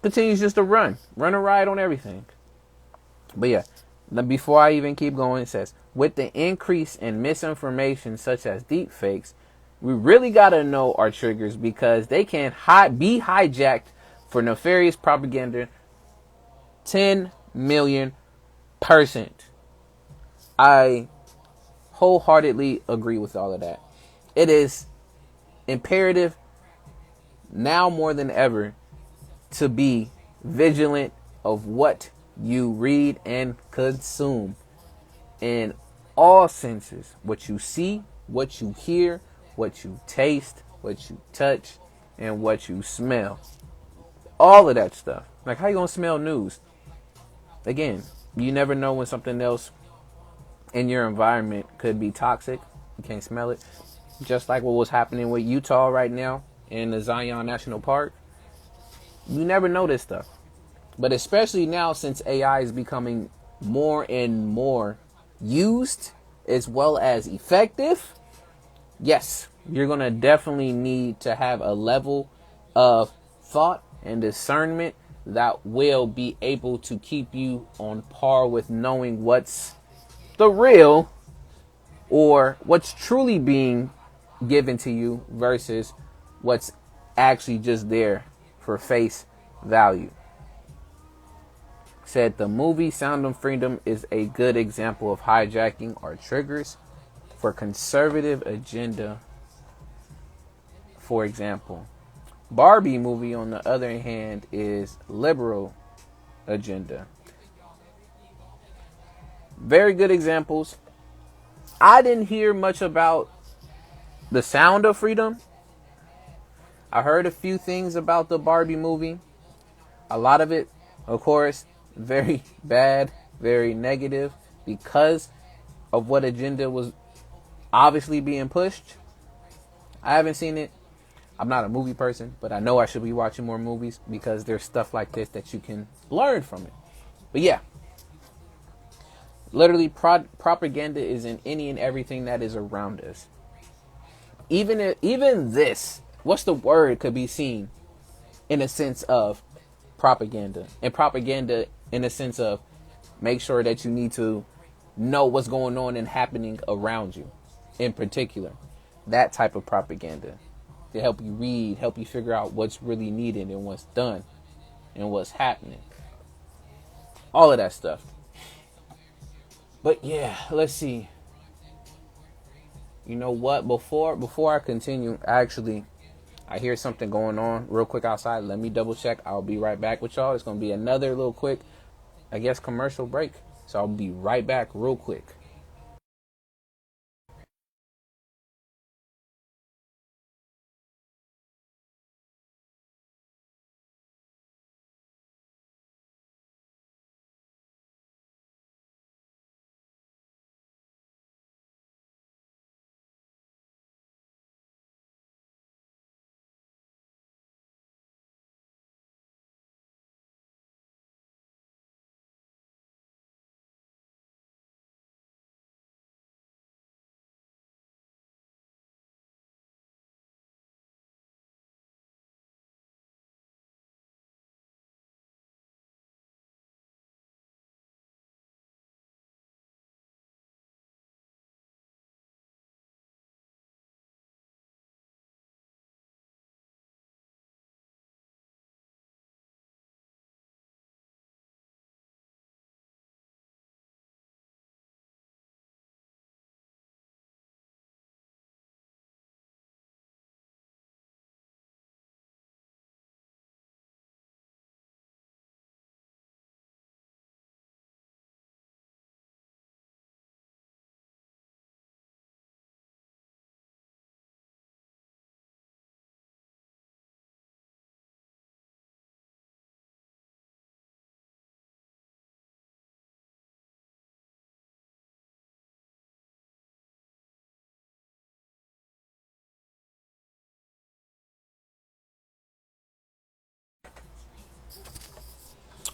Speaker 1: continues just to run a ride on everything. But yeah, before I even keep going, it says, with the increase in misinformation such as deep fakes, we really got to know our triggers because they can be hijacked for nefarious propaganda 10 million percent. I wholeheartedly agree with all of that. It is imperative now more than ever to be vigilant of what you read and consume in all senses. What you see, what you hear, what you taste, what you touch, and what you smell. All of that stuff. Like, how you gonna smell news? Again, you never know when something else in your environment could be toxic. You can't smell it. Just like what was happening with Utah right now in the Zion National Park. You never know this stuff. But especially now, since AI is becoming more and more used as well as effective, yes, you're going to definitely need to have a level of thought and discernment that will be able to keep you on par with knowing what's the real or what's truly being given to you versus what's actually just there for face value. Said the movie Sound of Freedom is a good example of hijacking our triggers for conservative agenda. For example, Barbie movie, on the other hand, is liberal agenda. Very good examples. I didn't hear much about the Sound of Freedom. I heard a few things about the Barbie movie. A lot of it, of course, very bad, very negative because of what agenda was obviously being pushed. I haven't seen it. I'm not a movie person, but I know I should be watching more movies because there's stuff like this that you can learn from it. But yeah, literally propaganda is in any and everything that is around us. Even this, what's the word, could be seen in a sense of propaganda. And propaganda in a sense of make sure that you need to know what's going on and happening around you in particular. That type of propaganda to help you read, help you figure out what's really needed and what's done and what's happening. All of that stuff. But yeah, let's see. You know what? Before I continue, actually, I hear something going on real quick outside. Let me double check. I'll be right back with y'all. It's gonna be another little quick, I guess, commercial break. So I'll be right back real quick.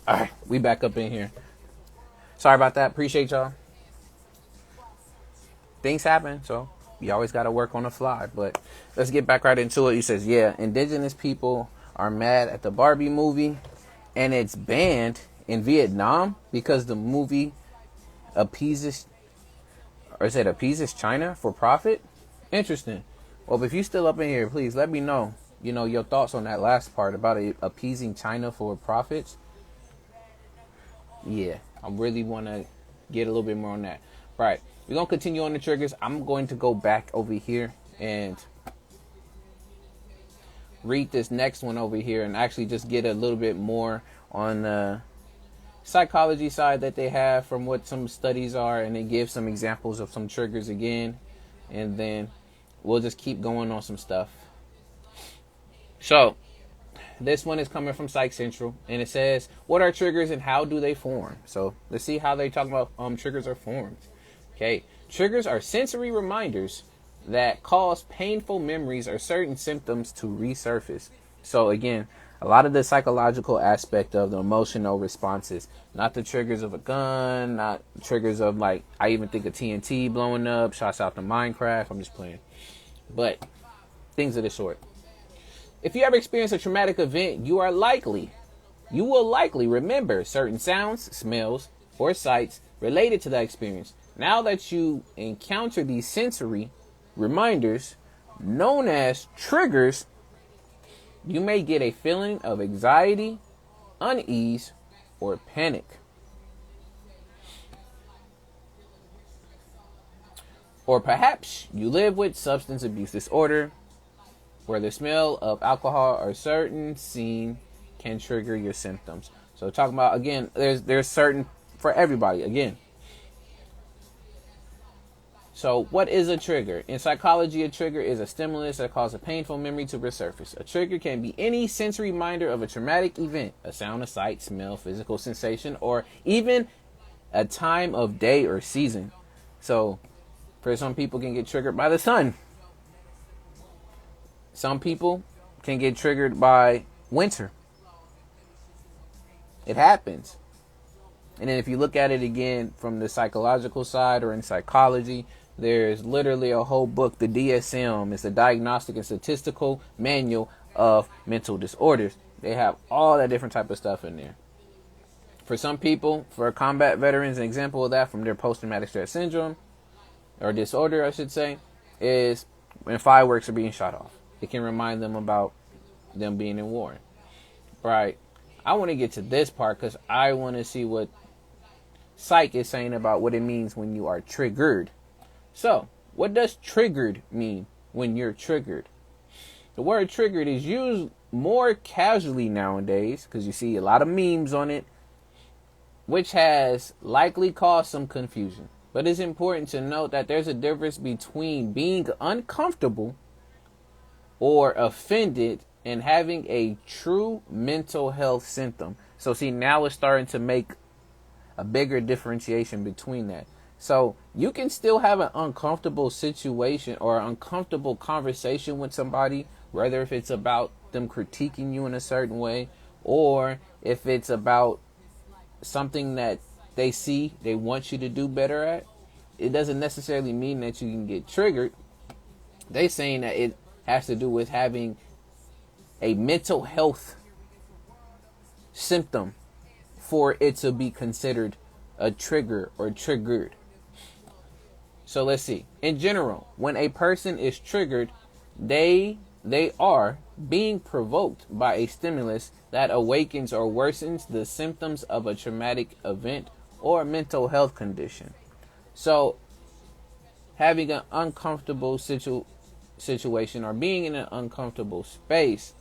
Speaker 1: All right, we back up in here. Sorry about that. Appreciate y'all. Things happen, so you always got to work on the fly. But let's get back right into it. He says, yeah, indigenous people are mad at the Barbie movie, and it's banned in Vietnam because the movie appeases, or is it appeases China for profit? Interesting. Well, if you still up in here, please let me know. Your thoughts on that last part about appeasing China for profits. Yeah, I really want to get a little bit more on that. Right. We're going to continue on the triggers. I'm going to go back over here and read this next one over here and actually just get a little bit more on the psychology side that they have from what some studies are, and then give some examples of some triggers again. And then we'll just keep going on some stuff. So this one is coming from Psych Central, and it says, what are triggers and how do they form? So let's see how they talk about triggers are formed. Okay, triggers are sensory reminders that cause painful memories or certain symptoms to resurface. So again, a lot of the psychological aspect of the emotional responses, not the triggers of a gun, not triggers of, like, I even think of TNT blowing up, shots out to Minecraft, I'm just playing, but things of the sort. If you ever experience a traumatic event, you will likely remember certain sounds, smells, or sights related to that experience. Now that you encounter these sensory reminders, known as triggers, you may get a feeling of anxiety, unease, or panic. Or perhaps you live with substance abuse disorder, where the smell of alcohol or certain scene can trigger your symptoms. So talking about, again, there's certain for everybody, again. So what is a trigger? In psychology, a trigger is a stimulus that causes a painful memory to resurface. A trigger can be any sensory reminder of a traumatic event, a sound, a sight, smell, physical sensation, or even a time of day or season. So for some people can get triggered by the sun. Some people can get triggered by winter. It happens. And then if you look at it again from the psychological side, or in psychology, there's literally a whole book, the DSM. It's the Diagnostic and Statistical Manual of Mental Disorders. They have all that different type of stuff in there. For some people, for combat veterans, an example of that from their post-traumatic stress syndrome, or disorder, I should say, is when fireworks are being shot off. It can remind them about them being in war. Right. I want to get to this part because I want to see what Psych is saying about what it means when you are triggered. So, what does triggered mean when you're triggered? The word triggered is used more casually nowadays because you see a lot of memes on it, which has likely caused some confusion. But it's important to note that there's a difference between being uncomfortable or offended and having a true mental health symptom. So see, now it's starting to make a bigger differentiation between that. So you can still have an uncomfortable situation or an uncomfortable conversation with somebody, whether if it's about them critiquing you in a certain way, or if it's about something that they see they want you to do better at. It doesn't necessarily mean that you can get triggered. They saying that it has to do with having a mental health symptom for it to be considered a trigger or triggered. So let's see. In general, when a person is triggered, they are being provoked by a stimulus that awakens or worsens the symptoms of a traumatic event or mental health condition. So having an uncomfortable situation or being in an uncomfortable space,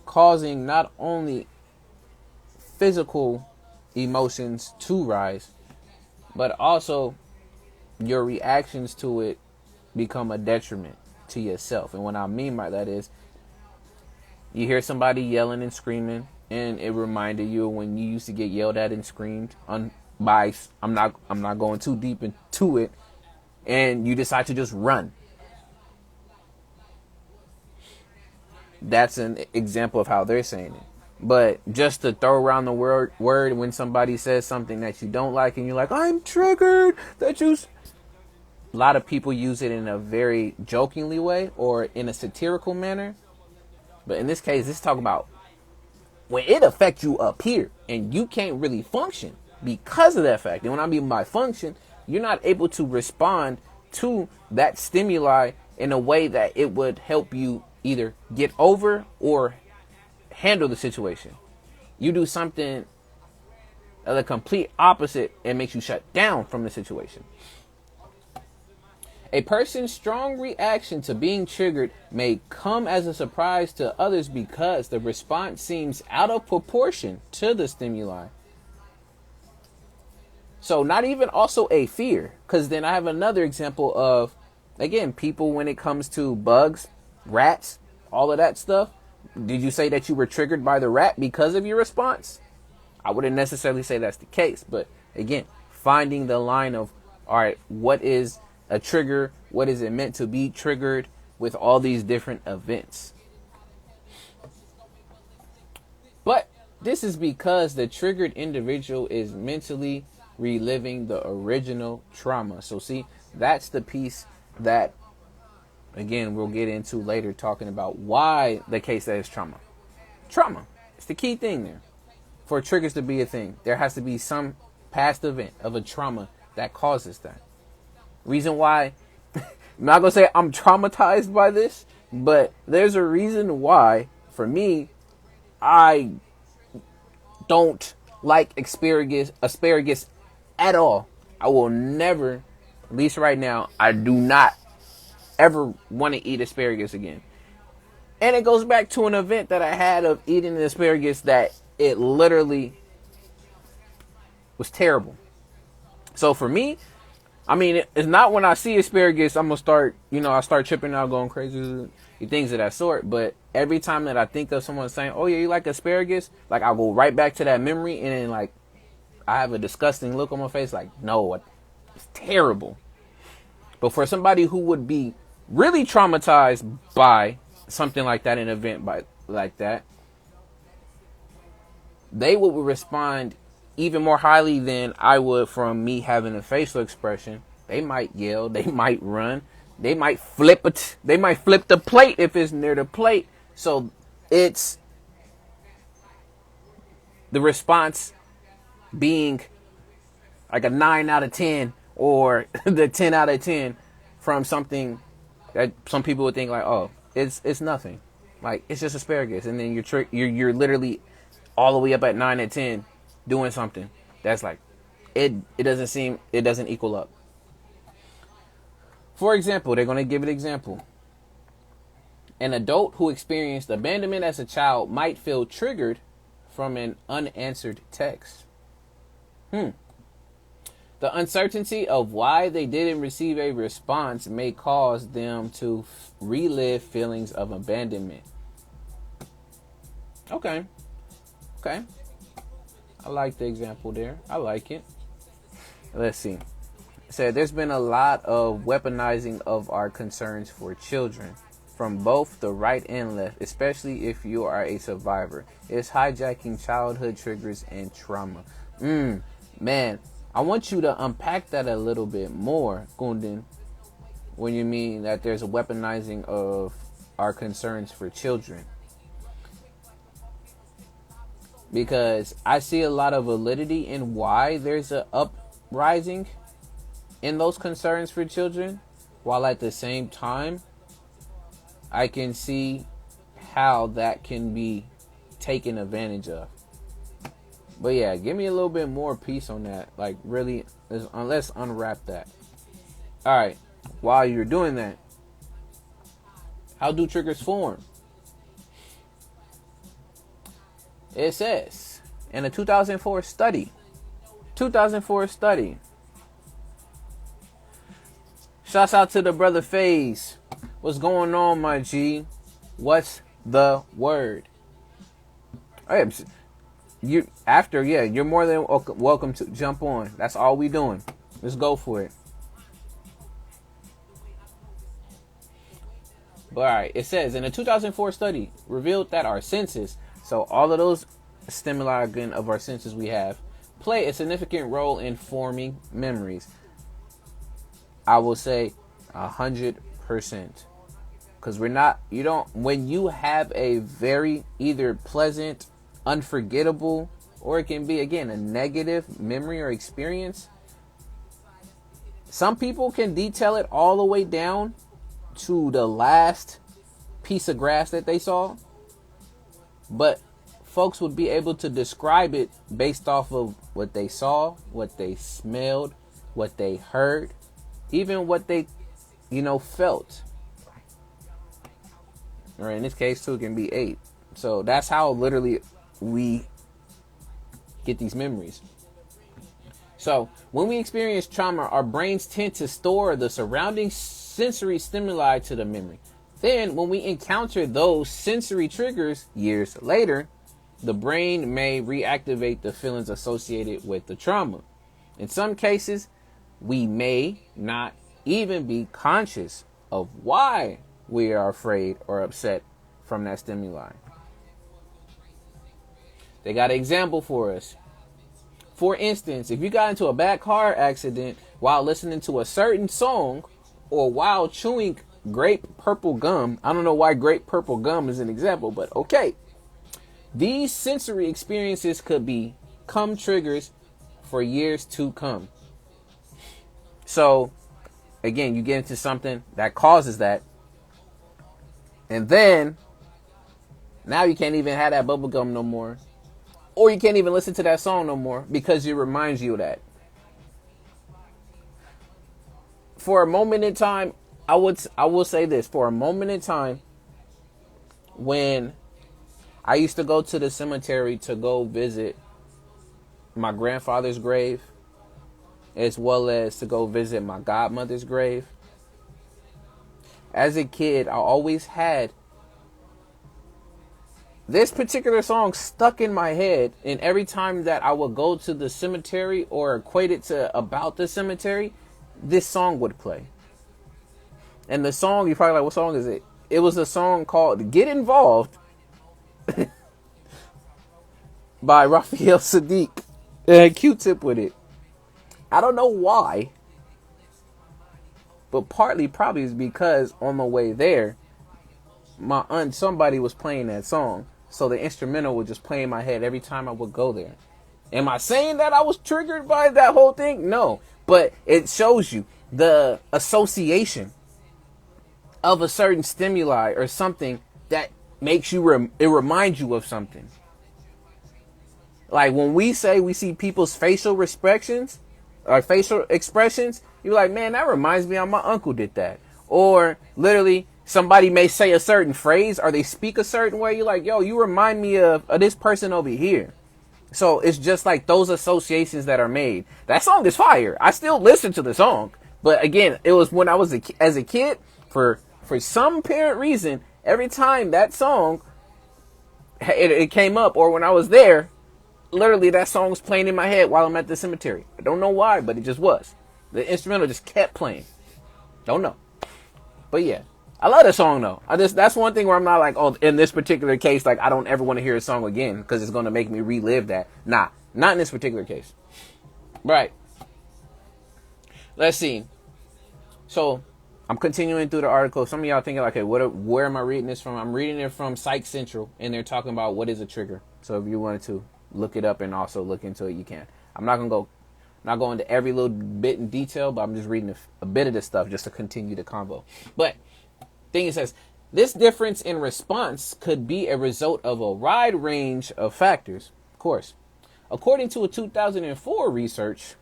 Speaker 1: causing not only physical emotions to rise, but also your reactions to it become a detriment to yourself. And what I mean by that is, you hear somebody yelling and screaming, and it reminded you when you used to get yelled at and screamed by, I'm not going too deep into it, and you decide to just run. That's an example of how they're saying it. But just to throw around the word when somebody says something that you don't like and you're like, I'm triggered that you. A lot of people use it in a very jokingly way or in a satirical manner. But in this case, let's talk about when it affects you up here and you can't really function because of that fact. And when I mean by function, you're not able to respond to that stimuli in a way that it would help you either get over or handle the situation. You do something the complete opposite and makes you shut down from the situation. A person's strong reaction to being triggered may come as a surprise to others because the response seems out of proportion to the stimuli. So not even also a fear, because then I have another example of, again, people when it comes to bugs, rats, all of that stuff. Did you say that you were triggered by the rat because of your response? I wouldn't necessarily say that's the case, but again, finding the line of, all right, what is a trigger? What is it meant to be triggered with all these different events? But this is because the triggered individual is mentally reliving the original trauma. So see, that's the piece that, again, we'll get into later, talking about why the case that is trauma. Trauma. It's the key thing there. For triggers to be a thing, there has to be some past event of a trauma that causes that. Reason why, I'm not going to say I'm traumatized by this, but there's a reason why, for me, I don't like asparagus at all. I will never, at least right now, I do not ever want to eat asparagus again. And it goes back to an event that I had of eating the asparagus that it literally was terrible. So for me, I mean, it's not when I see asparagus, I'm going to start, I start tripping out, going crazy, things of that sort. But every time that I think of someone saying, oh yeah, you like asparagus? Like, I'll go right back to that memory and then like, I have a disgusting look on my face. Like, no, it's terrible. But for somebody who would be really traumatized by something like that, an event like that, they would respond even more highly than I would from me having a facial expression. They might yell, they might run, they might flip the plate if it's near the plate. So it's the response being like a 9 out of 10 or the 10 out of 10 from something that some people would think like, oh, it's nothing. Like, it's just asparagus. And then you're literally all the way up at 9 and 10 doing something that's like, it doesn't equal up. For example, they're going to give an example. An adult who experienced abandonment as a child might feel triggered from an unanswered text. The uncertainty of why they didn't receive a response may cause them to relive feelings of abandonment. Okay. I like the example there. I like it. Let's see. It said there's been a lot of weaponizing of our concerns for children from both the right and left, especially if you are a survivor. It's hijacking childhood triggers and trauma. Man, I want you to unpack that a little bit more, Kundan, when you mean that there's a weaponizing of our concerns for children. Because I see a lot of validity in why there's an uprising in those concerns for children, while at the same time, I can see how that can be taken advantage of. But yeah, give me a little bit more peace on that. Like, really, let's unwrap that. All right. While you're doing that, how do triggers form? It says in a 2004 study. Shouts out to the brother FaZe. What's going on, my G? What's the word? All right. You're more than welcome to jump on. That's all we doing. Let's go for it. But all right, it says in a 2004 study revealed that our senses, So all of those stimuli again of our senses we have play a significant role in forming memories. I will say 100%. Because when you have a very either pleasant, unforgettable, or it can be, again, a negative memory or experience, some people can detail it all the way down to the last piece of grass that they saw. But folks would be able to describe it based off of what they saw, what they smelled, what they heard, even what they, felt. Or in this case, too, it can be ate. So that's how literally we get these memories. So when we experience trauma, our brains tend to store the surrounding sensory stimuli to the memory. Then when we encounter those sensory triggers years later, the brain may reactivate the feelings associated with the trauma. In some cases, we may not even be conscious of why we are afraid or upset from that stimuli. They got an example for us. For instance, if you got into a bad car accident while listening to a certain song or while chewing grape purple gum, I don't know why grape purple gum is an example, but okay. These sensory experiences could become triggers for years to come. So, again, you get into something that causes that. And then, now you can't even have that bubble gum no more. Or you can't even listen to that song no more because it reminds you of that. For a moment in time, I will say this. For a moment in time, when I used to go to the cemetery to go visit my grandfather's grave, as well as to go visit my godmother's grave. As a kid, I always had this particular song stuck in my head, and every time that I would go to the cemetery or equate it to about the cemetery, this song would play. And the song, you're probably like, what song is it? It was a song called Get Involved by Raphael Sadiq. And Q-Tip with it. I don't know why, but partly probably is because on the way there, somebody was playing that song. So the instrumental would just play in my head every time I would go there. Am I saying that I was triggered by that whole thing? No. But it shows you the association of a certain stimuli or something that makes you, it reminds you of something. Like when we say we see people's facial expressions, you're like, man, that reminds me of my uncle did that. Or literally, somebody may say a certain phrase or they speak a certain way. You're like, yo, you remind me of this person over here. So it's just like those associations that are made. That song is fire. I still listen to the song. But again, it was when I was as a kid, for some apparent reason, every time that song, it came up, or when I was there, literally that song was playing in my head while I'm at the cemetery. I don't know why, but it just was. The instrumental just kept playing. Don't know. But yeah. I love the song though. That's one thing where I'm not like, oh, in this particular case, like I don't ever want to hear a song again because it's going to make me relive that. Nah, not in this particular case. Right. Let's see. So I'm continuing through the article. Some of y'all thinking like, okay, where am I reading this from? I'm reading it from Psych Central, and they're talking about what is a trigger. So if you wanted to look it up and also look into it, you can. I'm not going into every little bit in detail, but I'm just reading a bit of this stuff just to continue the convo. But thing it says, this difference in response could be a result of a wide range of factors, of course. According to 2004 research,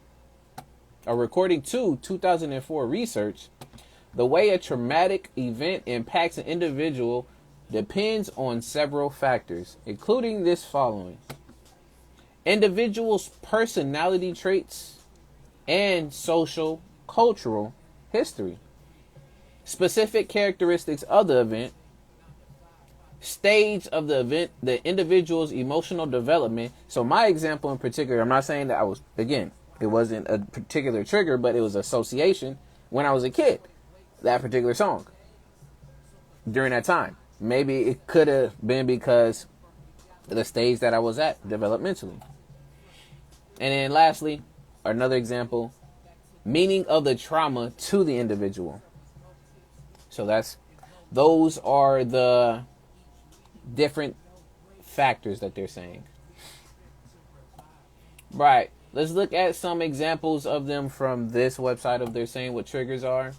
Speaker 1: the way a traumatic event impacts an individual depends on several factors, including this following: individual's personality traits and social, cultural history, specific characteristics of the event, stage of the event, the individual's emotional development. So my example in particular, I'm not saying that it wasn't a particular trigger, but it was association when I was a kid, that particular song during that time. Maybe it could have been because the stage that I was at developmentally. And then lastly, another example, meaning of the trauma to the individual. So those are the different factors that they're saying. Right. Let's look at some examples of them from this website of they're saying what triggers are.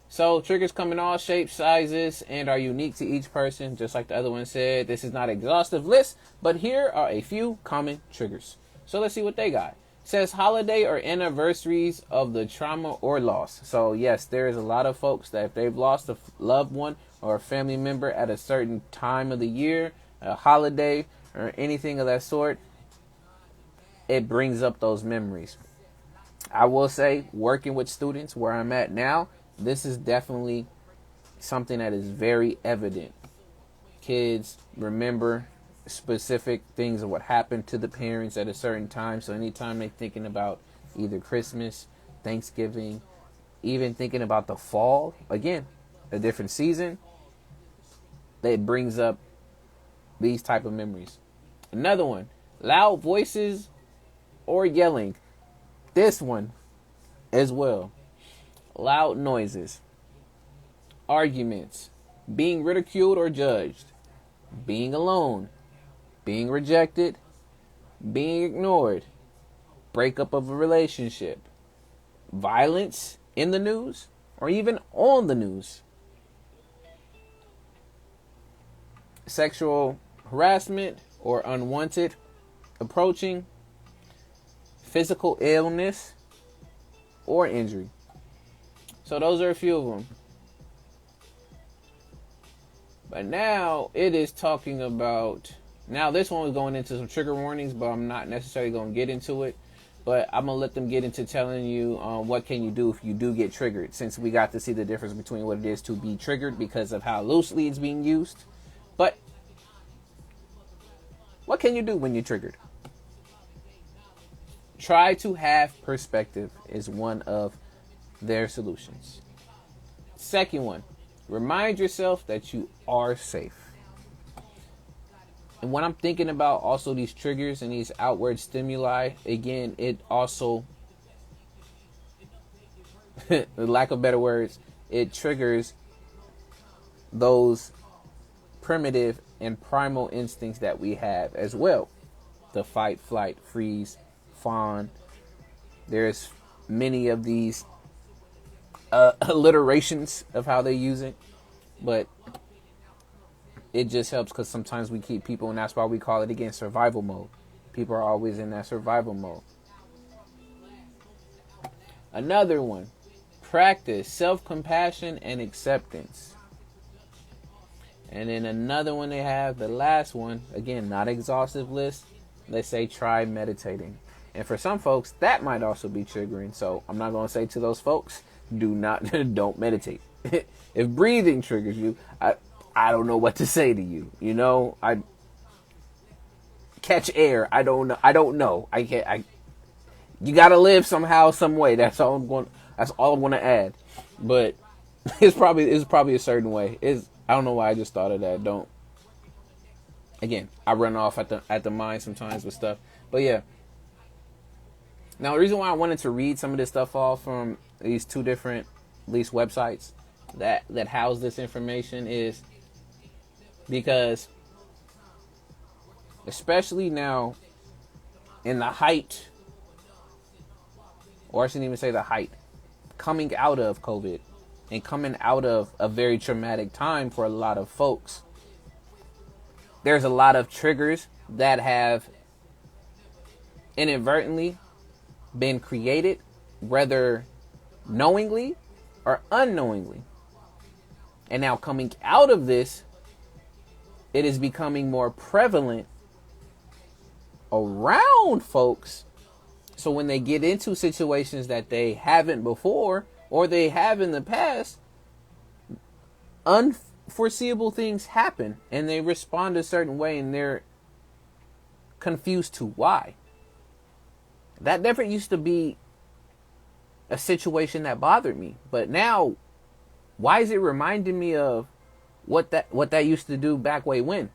Speaker 1: So triggers come in all shapes, sizes, and are unique to each person. Just like the other one said, this is not an exhaustive list, but here are a few common triggers. So let's see what they got. It says holiday or anniversaries of the trauma or loss. So yes, there is a lot of folks that if they've lost a loved one or a family member at a certain time of the year, a holiday or anything of that sort, it brings up those memories. I will say, working with students where I'm at now, this is definitely something that is very evident. Kids remember specific things of what happened to the parents at a certain time. So anytime they're thinking about either Christmas, Thanksgiving, even thinking about the fall, again, a different season, it brings up these type of memories. Another one, loud voices or yelling. This one as well. Loud noises, arguments, being ridiculed or judged, being alone, being rejected, being ignored, breakup of a relationship, violence in the news or even on the news, sexual harassment or unwanted approaching, physical illness or injury. So those are a few of them. But now it is talking about, now this one was going into some trigger warnings, but I'm not necessarily going to get into it. But I'm going to let them get into telling you what can you do if you do get triggered, since we got to see the difference between what it is to be triggered because of how loosely it's being used. But what can you do when you're triggered? Try to have perspective is one of their solutions. Second one, remind yourself that you are safe. And when I'm thinking about also these triggers and these outward stimuli, again, it also, the lack of better words, it triggers those primitive and primal instincts that we have as well. The fight, flight, freeze, fawn. There's many of these alliterations of how they use it, but it just helps because sometimes we keep people, and that's why we call it again survival mode. People are always in that survival mode. Another one, practice self-compassion and acceptance. And then another one they have, the last one, again, not exhaustive list. They say try meditating. And for some folks, that might also be triggering. So I'm not going to say to those folks, don't meditate. If breathing triggers you, I don't know what to say to you. You know, I catch air. I don't know. I can't. You got to live somehow, some way. That's all I'm going to add. But it's probably a certain way. I don't know why I just thought of that. Again, I run off at the mind sometimes with stuff. But yeah. Now, the reason why I wanted to read some of this stuff off from these two different, at least, websites that house this information is because, especially now, in the height, or I shouldn't even say the height, coming out of COVID and coming out of a very traumatic time for a lot of folks, there's a lot of triggers that have inadvertently been created, whether knowingly or unknowingly. And now coming out of this, it is becoming more prevalent around folks. So when they get into situations that they haven't before or they have in the past, unforeseeable things happen and they respond a certain way and they're confused to why. That never used to be a situation that bothered me. But now, why is it reminding me of what that used to do back way when?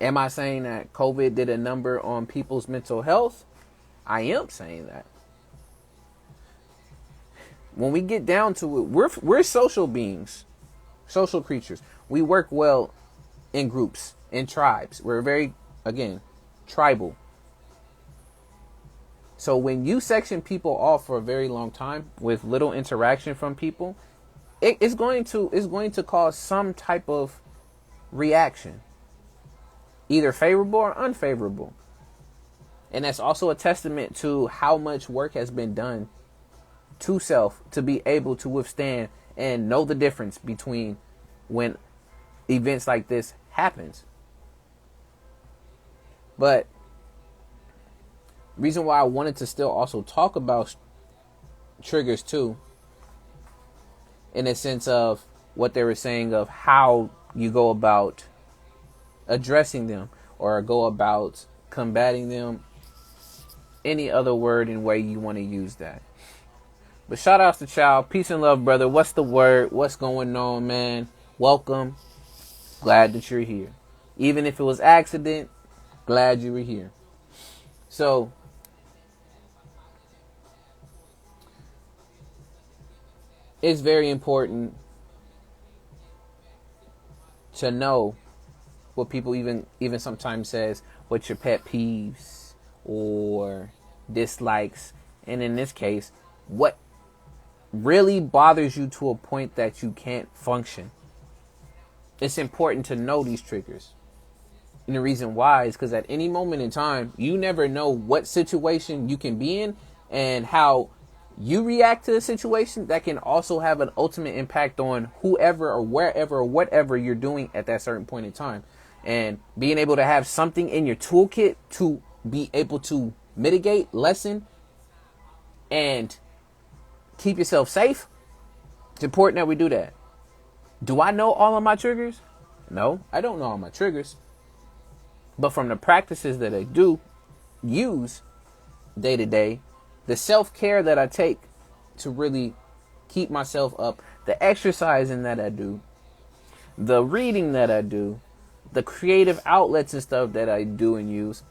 Speaker 1: Am I saying that COVID did a number on people's mental health? I am saying that. When we get down to it, we're social beings, social creatures. We work well in groups, in tribes. We're very, again, tribal. So when you section people off for a very long time with little interaction from people, it's going to cause some type of reaction, either favorable or unfavorable. And that's also a testament to how much work has been done to self to be able to withstand and know the difference between when events like this happens. But reason why I wanted to still also talk about triggers too, in a sense of what they were saying of how you go about addressing them or go about combating them, any other word and way you want to use that. But shout outs to Child. Peace and love, brother. What's the word? What's going on, man? Welcome. Glad that you're here. Even if it was accident, glad you were here. So, it's very important to know what people even sometimes says, what your pet peeves or dislikes, and in this case, what really bothers you to a point that you can't function. It's important to know these triggers. And the reason why is because at any moment in time, you never know what situation you can be in and how you react to the situation that can also have an ultimate impact on whoever or wherever or whatever you're doing at that certain point in time. And being able to have something in your toolkit to be able to mitigate, lessen, and keep yourself safe, it's important that we do that. Do I know all of my triggers? No, I don't know all my triggers. But from the practices that I do use day to day, the self-care that I take to really keep myself up, the exercising that I do, the reading that I do, the creative outlets and stuff that I do and use,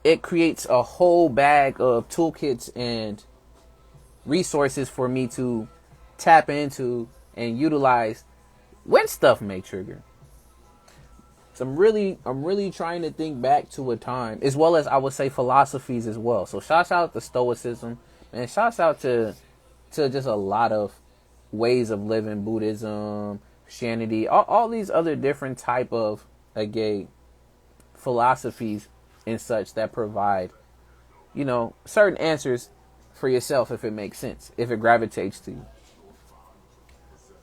Speaker 1: it creates a whole bag of toolkits and resources for me to tap into and utilize when stuff may trigger. So I'm really trying to think back to a time, as well as I would say philosophies as well. So shouts out to Stoicism, and shouts out to just a lot of ways of living, Buddhism, Christianity, all these other different type of gay philosophies and such that provide, certain answers for yourself if it makes sense, if it gravitates to you.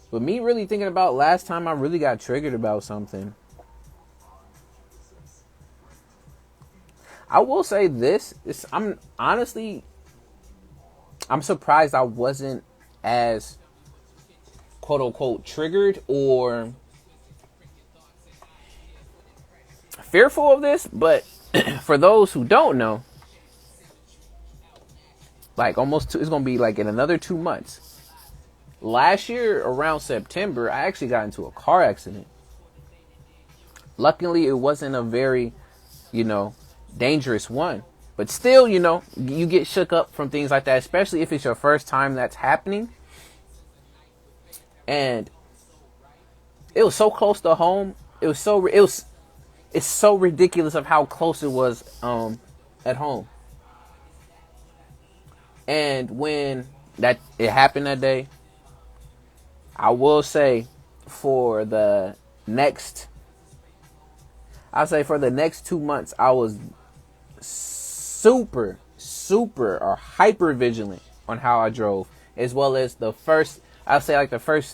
Speaker 1: But me really thinking about last time I really got triggered about something, I will say this, I'm surprised I wasn't as quote unquote triggered or fearful of this, but for those who don't know, like it's going to be like in another 2 months. Last year around September, I actually got into a car accident. Luckily, it wasn't a very, dangerous one. But still, you get shook up from things like that, especially if it's your first time that's happening. And it was so close to home. It's so ridiculous of how close it was at home. And when it happened that day, I will say for the next 2 months, I was super or hyper vigilant on how I drove, as well as the first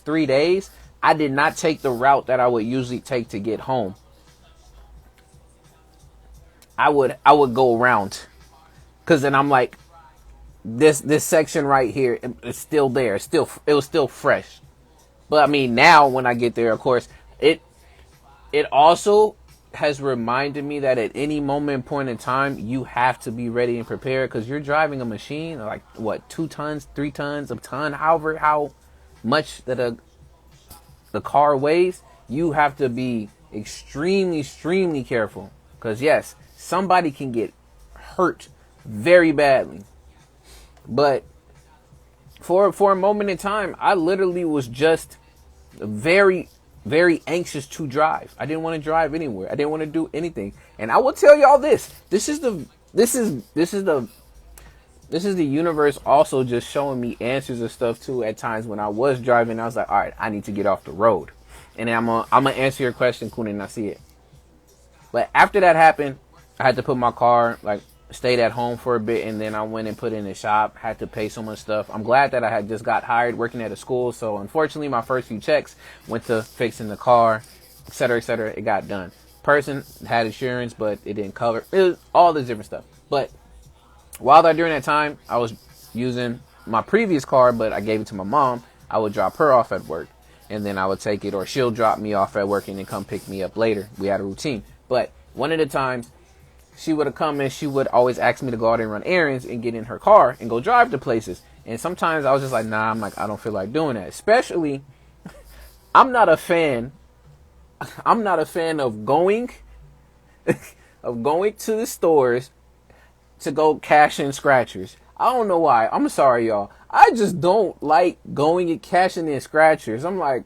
Speaker 1: 3 days, I did not take the route that I would usually take to get home. I would go around, because then I'm like, this section right here is still there. It was still fresh. But I mean, now when I get there, of course, it also has reminded me that at any moment point in time, you have to be ready and prepared, because you're driving a machine like 2 tons, 3 tons, a ton, how much that the car weighs. You have to be extremely careful. Because yes, somebody can get hurt very badly. But for a moment in time, I literally was just very anxious to drive. I didn't want to drive anywhere. I didn't want to do anything. And I will tell y'all this. This is the universe also just showing me answers of stuff too. At times when I was driving, I was like, all right, I need to get off the road. And then I'm gonna answer your question, Kundan, and I see it. But after that happened, I had to put my car, like, stayed at home for a bit, and then I went and put it in the shop, had to pay so much stuff. I'm glad that I had just got hired working at a school, so unfortunately my first few checks went to fixing the car, etc., etc. It got done. Person had insurance, but it didn't cover. It was all this different stuff. But during that time, I was using my previous car, but I gave it to my mom. I would drop her off at work, and then I would take it, or she'll drop me off at work and then come pick me up later. We had a routine. But one of the times, she would have come and she would always ask me to go out and run errands and get in her car and go drive to places. And sometimes I was just like, nah, I don't feel like doing that. Especially, I'm not a fan of going to the stores to go cash in scratchers. I don't know why. I'm sorry, y'all. I just don't like going and cashing in scratchers. I'm like,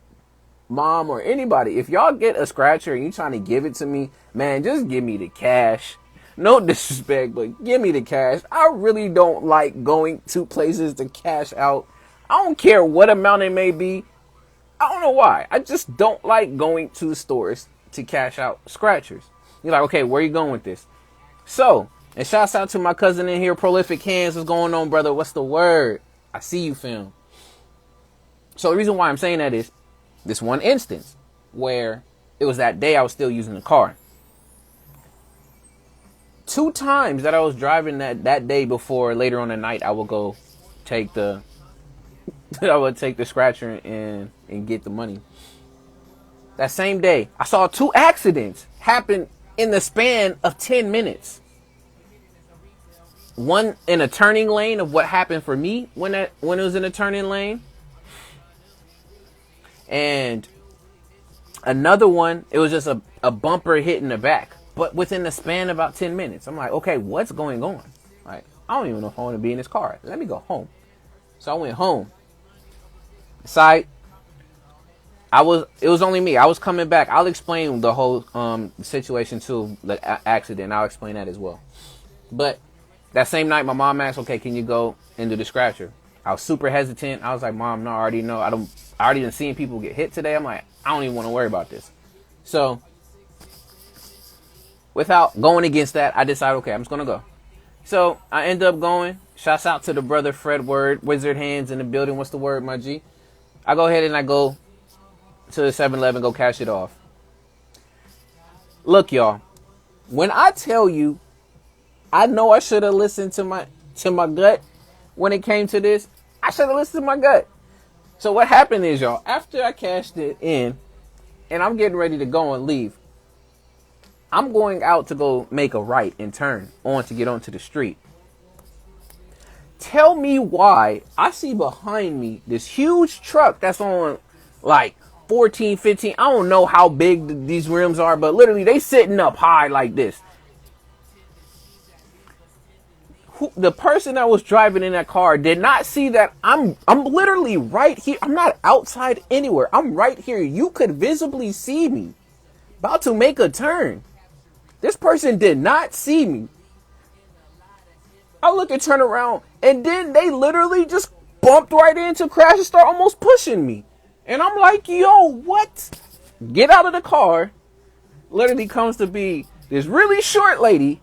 Speaker 1: Mom or anybody, if y'all get a scratcher and you trying to give it to me, man, just give me the cash. No disrespect, but give me the cash. I really don't like going to places to cash out. I don't care what amount it may be. I don't know why. I just don't like going to the stores to cash out scratchers. You're like, okay, where you going with this? So, and shouts out to my cousin in here, Prolific Hands. What's going on, brother? What's the word? I see you, film. So the reason why I'm saying that is this one instance where it was that day I was still using the car. 2 times that I was driving that day before later on the night, I would go take the scratcher and get the money. That same day, I saw 2 accidents happen in the span of 10 minutes. One in a turning lane of what happened for me when it was in a turning lane. And another one, it was just a bumper hitting the back. But within the span of about 10 minutes, I'm like, okay, what's going on? Like, I don't even know if I want to be in this car. Let me go home. So I went home. It was only me. I was coming back. I'll explain the whole situation too, the accident. I'll explain that as well. But that same night, my mom asked, okay, can you go and do the scratcher? I was super hesitant. I was like, Mom, no, I already know. I already been seeing people get hit today. I'm like, I don't even want to worry about this. So without going against that, I decided, okay, I'm just going to go. So I end up going. Shouts out to the brother Fred Word, Wizard Hands in the building. What's the word, my G? I go ahead and I go to the 7-Eleven, go cash it off. Look, y'all, when I tell you, I know I should have listened to my gut when it came to this. I should have listened to my gut. So what happened is, y'all, after I cashed it in and I'm getting ready to go and leave, I'm going out to go make a right and turn on to get onto the street. Tell me why I see behind me this huge truck that's on like 14, 15. I don't know how big these rims are, but literally they sitting up high like this. The person that was driving in that car did not see that I'm literally right here. I'm not outside anywhere. I'm right here. You could visibly see me about to make a turn. This person did not see me. I look and turn around, and then they literally just bumped right into crash and start almost pushing me. And I'm like, yo, what? Get out of the car. Literally comes to be this really short lady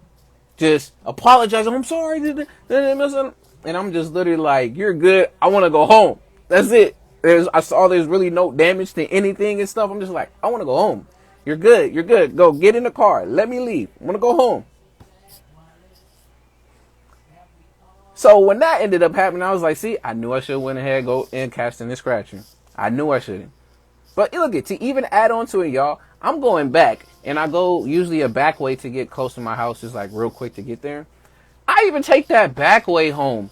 Speaker 1: just apologizing. I'm sorry. And I'm just literally like, you're good. I want to go home. That's it. I saw there's really no damage to anything and stuff. I'm just like, I want to go home. You're good. You're good. Go get in the car. Let me leave. I want to go home. So when that ended up happening, I was like, see, I knew I should have went ahead, go and cashed in the scratcher. I knew I shouldn't. But look, to even add on to it, y'all, I'm going back, and I go usually a back way to get close to my house, just like real quick to get there. I even take that back way home.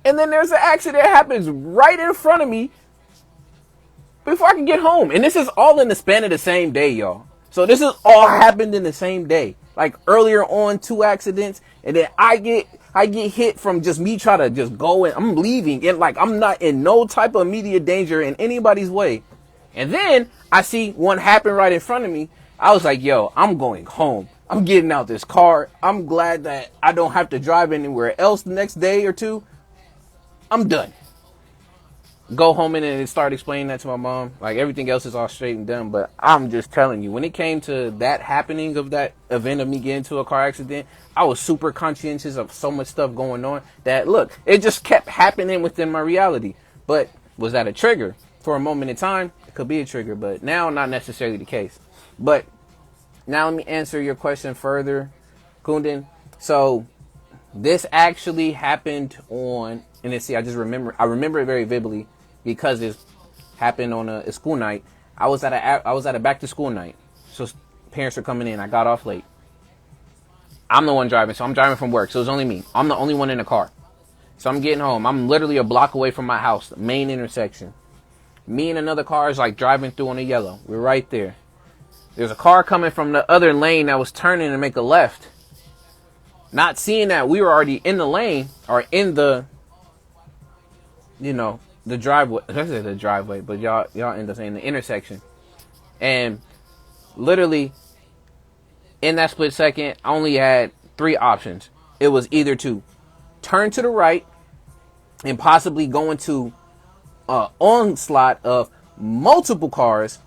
Speaker 1: And then there's an accident that happens right in front of me. before I can get home. And this is all in the span of the same day, y'all. So this is all happened in the same day. Like earlier on, 2 accidents, and then I get hit from just me trying to just go, and I'm leaving, and like I'm not in no type of immediate danger in anybody's way. And then I see one happen right in front of me. I was like, yo, I'm going home. I'm getting out this car. I'm glad that I don't have to drive anywhere else the next day or two. I'm done. Go home and then start explaining that to my mom. Like, everything else is all straight and done. But I'm just telling you, when it came to that happening of that event of me getting into a car accident, I was super conscientious of so much stuff going on that, look, it just kept happening within my reality. But was that a trigger? For a moment in time, it could be a trigger, but now not necessarily the case. But now let me answer your question further, Kundan. So this actually happened on, and let's see, I remember it very vividly because it happened on a school night. I was at a back to school night, so parents were coming in. I got off late. I'm the one driving, so I'm driving from work, so it's only me. I'm the only one in the car. So I'm getting home. I'm literally a block away from my house, the main intersection. Me and another car is like driving through on a yellow. We're right there. There's a car coming from the other lane that was turning to make a left. Not seeing that we were already in the lane, or in the, the driveway. I say the driveway, but y'all end up saying the intersection. And literally, in that split second, I only had 3 options. It was either to turn to the right and possibly go into an onslaught of multiple cars,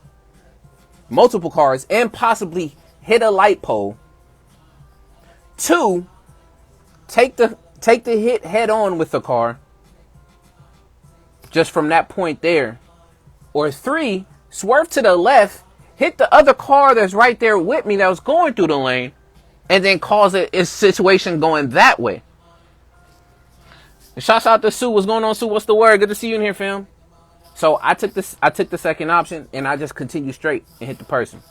Speaker 1: and possibly hit a light pole. 2, take the hit head on with the car, just from that point there. Or 3, swerve to the left, hit the other car that's right there with me that was going through the lane, and then cause a situation going that way. And shouts out to Sue. What's going on, Sue? What's the word? Good to see you in here, fam. So I took the second option, and I just continued straight and hit the person.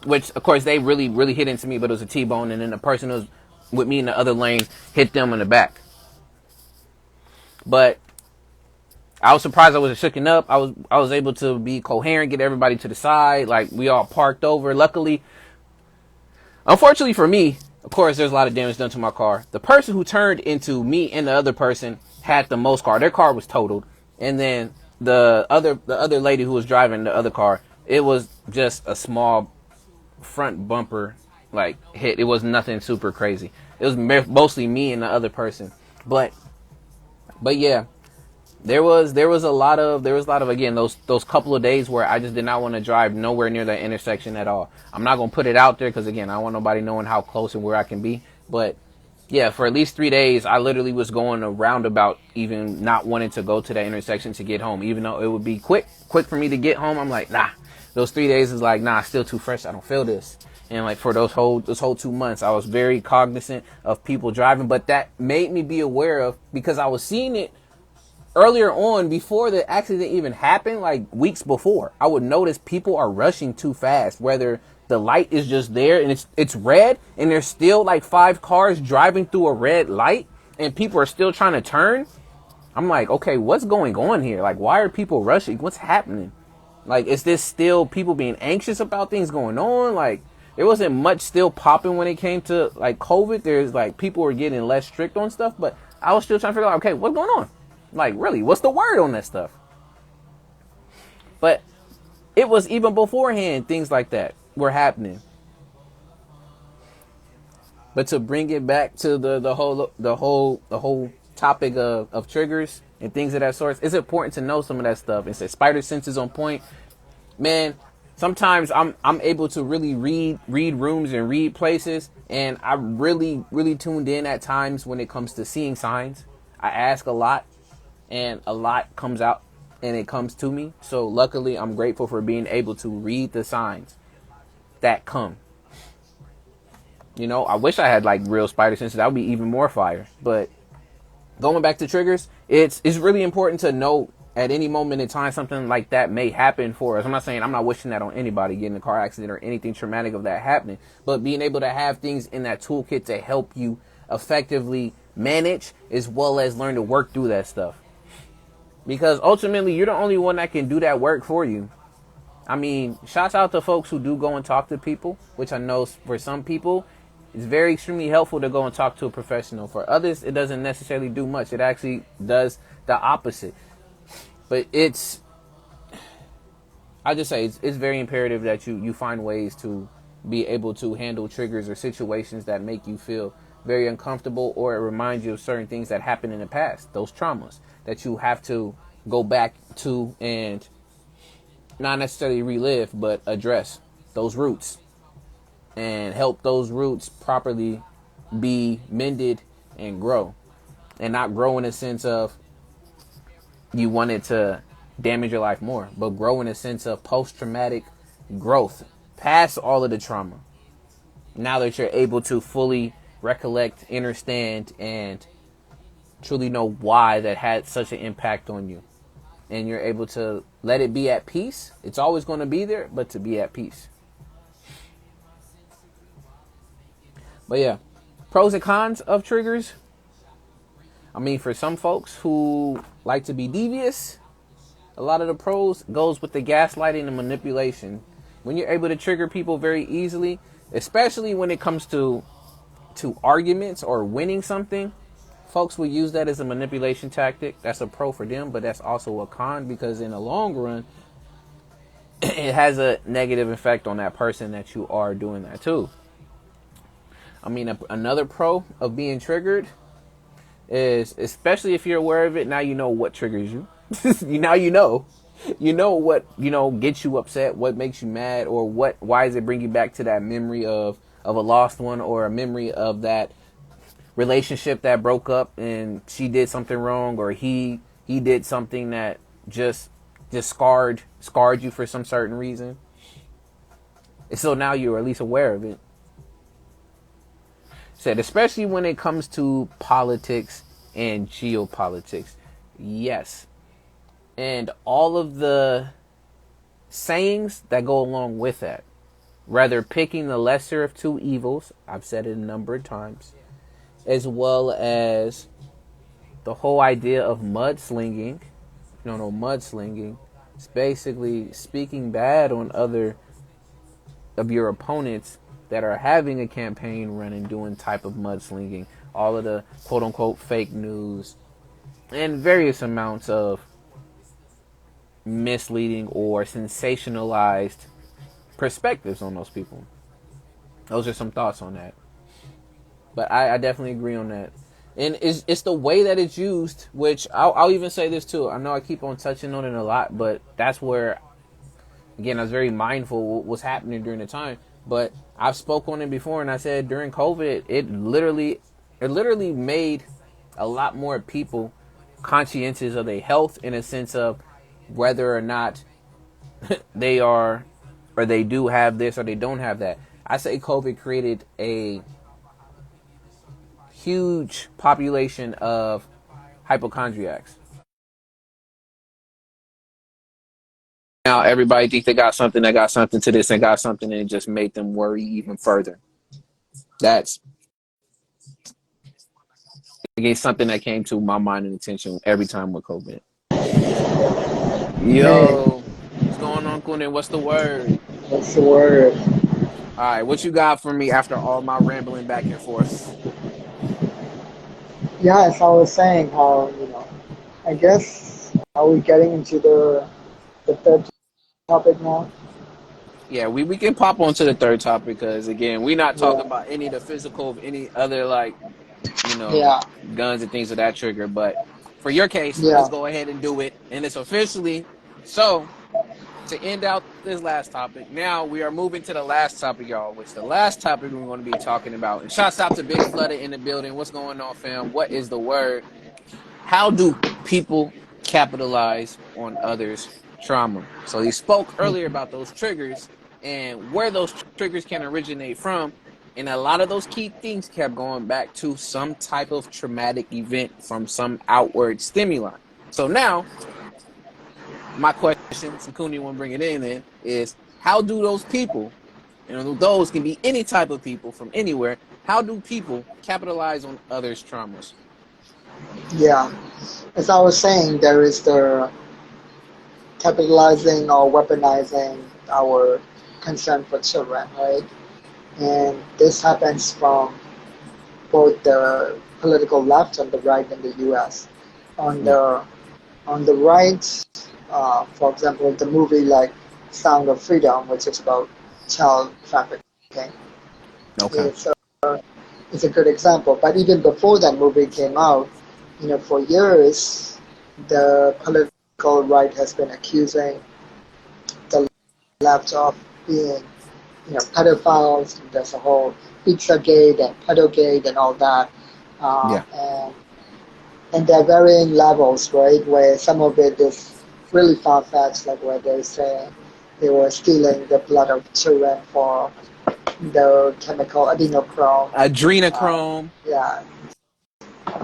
Speaker 1: Which, of course, they really, really hit into me, but it was a T-bone, and then the person who was with me in the other lane hit them in the back. But I was surprised I wasn't shooken up. I was able to be coherent, get everybody to the side. Like, we all parked over. Luckily, unfortunately for me, of course, there's a lot of damage done to my car. The person who turned into me and the other person had the most car. Their car was totaled. And then the other lady who was driving the other car, it was just a small front bumper like hit. It was nothing super crazy. It was mostly me and the other person. But yeah, there was a lot of again those couple of days where I just did not want to drive nowhere near that intersection at all. I'm not gonna put it out there because, again, I don't want nobody knowing how close and where I can be. But yeah, for at least 3 days, I literally was going a roundabout, even not wanting to go to that intersection to get home, even though it would be quick for me to get home. I'm like, nah. Those 3 days is like, nah, still too fresh. I don't feel this. And like for those whole 2 months, I was very cognizant of people driving, but that made me be aware of, because I was seeing it earlier on before the accident even happened, like weeks before. I would notice people are rushing too fast, whether the light is just there and it's red and there's still like 5 cars driving through a red light and people are still trying to turn. I'm like, okay, what's going on here? Like, why are people rushing? What's happening? Like, is this still people being anxious about things going on? Like, there wasn't much still popping when it came to like COVID. There's like people were getting less strict on stuff, but I was still trying to figure out, okay, what's going on? Like, really, what's the word on that stuff? But it was even beforehand, things like that were happening. But to bring it back to the whole topic of triggers and things of that sort, it's important to know some of that stuff. And say spider sense is on point. Man, sometimes I'm able to really read rooms and read places, and I'm really, really tuned in at times when it comes to seeing signs. I ask a lot, and a lot comes out and it comes to me. So luckily, I'm grateful for being able to read the signs that come. You know, I wish I had like real spider senses. That would be even more fire. But going back to triggers, it's really important to know at any moment in time something like that may happen for us. I'm not wishing that on anybody, getting a car accident or anything traumatic of that happening, but being able to have things in that toolkit to help you effectively manage as well as learn to work through that stuff. Because ultimately, you're the only one that can do that work for you. I mean, shouts out to folks who do go and talk to people, which I know for some people, it's very extremely helpful to go and talk to a professional. For others, it doesn't necessarily do much. It actually does the opposite. But I just say it's very imperative that you find ways to be able to handle triggers or situations that make you feel very uncomfortable, or it reminds you of certain things that happened in the past, those traumas that you have to go back to and not necessarily relive, but address those roots and help those roots properly be mended and grow. And not grow in a sense of you want it to damage your life more, but grow in a sense of post-traumatic growth past all of the trauma. Now that you're able to fully recollect, understand, and truly know why that had such an impact on you, and you're able to let it be at peace. It's always going to be there, but to be at peace. But yeah, pros and cons of triggers. I mean, for some folks who like to be devious, a lot of the pros goes with the gaslighting and manipulation. When you're able to trigger people very easily, especially when it comes to arguments or winning something, folks will use that as a manipulation tactic. That's a pro for them, but that's also a con, because in the long run, it has a negative effect on that person that you are doing that to. I mean, another pro of being triggered is, especially if you're aware of it, now you know what triggers you. Now you know what gets you upset, what makes you mad, or why does it bring you back to that memory of a lost one, or a memory of that relationship that broke up and she did something wrong, or he did something that just scarred you for some certain reason. And so now you're at least aware of it. Said, especially when it comes to politics and geopolitics. Yes. And all of the sayings that go along with that. Rather picking the lesser of two evils, I've said it a number of times, as well as the whole idea of mudslinging. Mudslinging. It's basically speaking bad on other of your opponents that are having a campaign run and doing type of mudslinging. All of the quote unquote fake news and various amounts of misleading or sensationalized perspectives on those people. Those are some thoughts on that. But I definitely agree on that. And it's the way that it's used, which I'll even say this too. I know I keep on touching on it a lot, but that's where, again, I was very mindful what was happening during the time. But I've spoke on it before, and I said during COVID, it literally made a lot more people conscientious of their health, in a sense of whether or not they are, or they do have this, or they don't have that. I say COVID created a huge population of hypochondriacs. Now everybody thinks they got something, to this, and got something, and it just made them worry even further. That's, again, something that came to my mind and attention every time with COVID.
Speaker 2: Man,
Speaker 1: Yo, what's going on, Kundan? What's the word?
Speaker 2: what's the word?
Speaker 1: All right, what you got for me after all my rambling back and forth?
Speaker 2: Yeah, as I was saying, how I guess are we getting into the third topic now?
Speaker 1: Yeah, we can pop on to the third topic, because again, we're not talking
Speaker 2: Yeah,
Speaker 1: about any of the physical of any other, like, you know,
Speaker 2: yeah,
Speaker 1: guns and things of that trigger. But for your case, let's
Speaker 2: yeah.
Speaker 1: go ahead and do it. And it's officially so, to end out this last topic. Now we are moving to the last topic, y'all, which the last topic we're going to be talking about. And shouts out to Big Flooded in the building. What's going on, fam? What is the word? How do people capitalize on others' trauma? So he spoke earlier about those triggers and where those triggers can originate from. And a lot of those key things kept going back to some type of traumatic event from some outward stimuli. So now, my question, since Cooney won't bring it in, then, is how do those people, those can be any type of people from anywhere, how do people capitalize on others' traumas?
Speaker 2: Yeah. as I was saying, there is the capitalizing or weaponizing our concern for children, right? And this happens from both the political left and the right in the U.S. On
Speaker 1: Yeah.
Speaker 2: the right, for example, the movie like Sound of Freedom, which is about child trafficking,
Speaker 1: Okay.
Speaker 2: it's a good example. But even before that movie came out, for years, the political right has been accusing the left of being, pedophiles. There's a whole Pizzagate and pedogate and all that,
Speaker 1: Yeah.
Speaker 2: and there are varying levels, right? Where some of it is really far-fetched, like where they say they were stealing the blood of children for the chemical adrenochrome. Uh,
Speaker 1: Adrenochrome.
Speaker 2: yeah,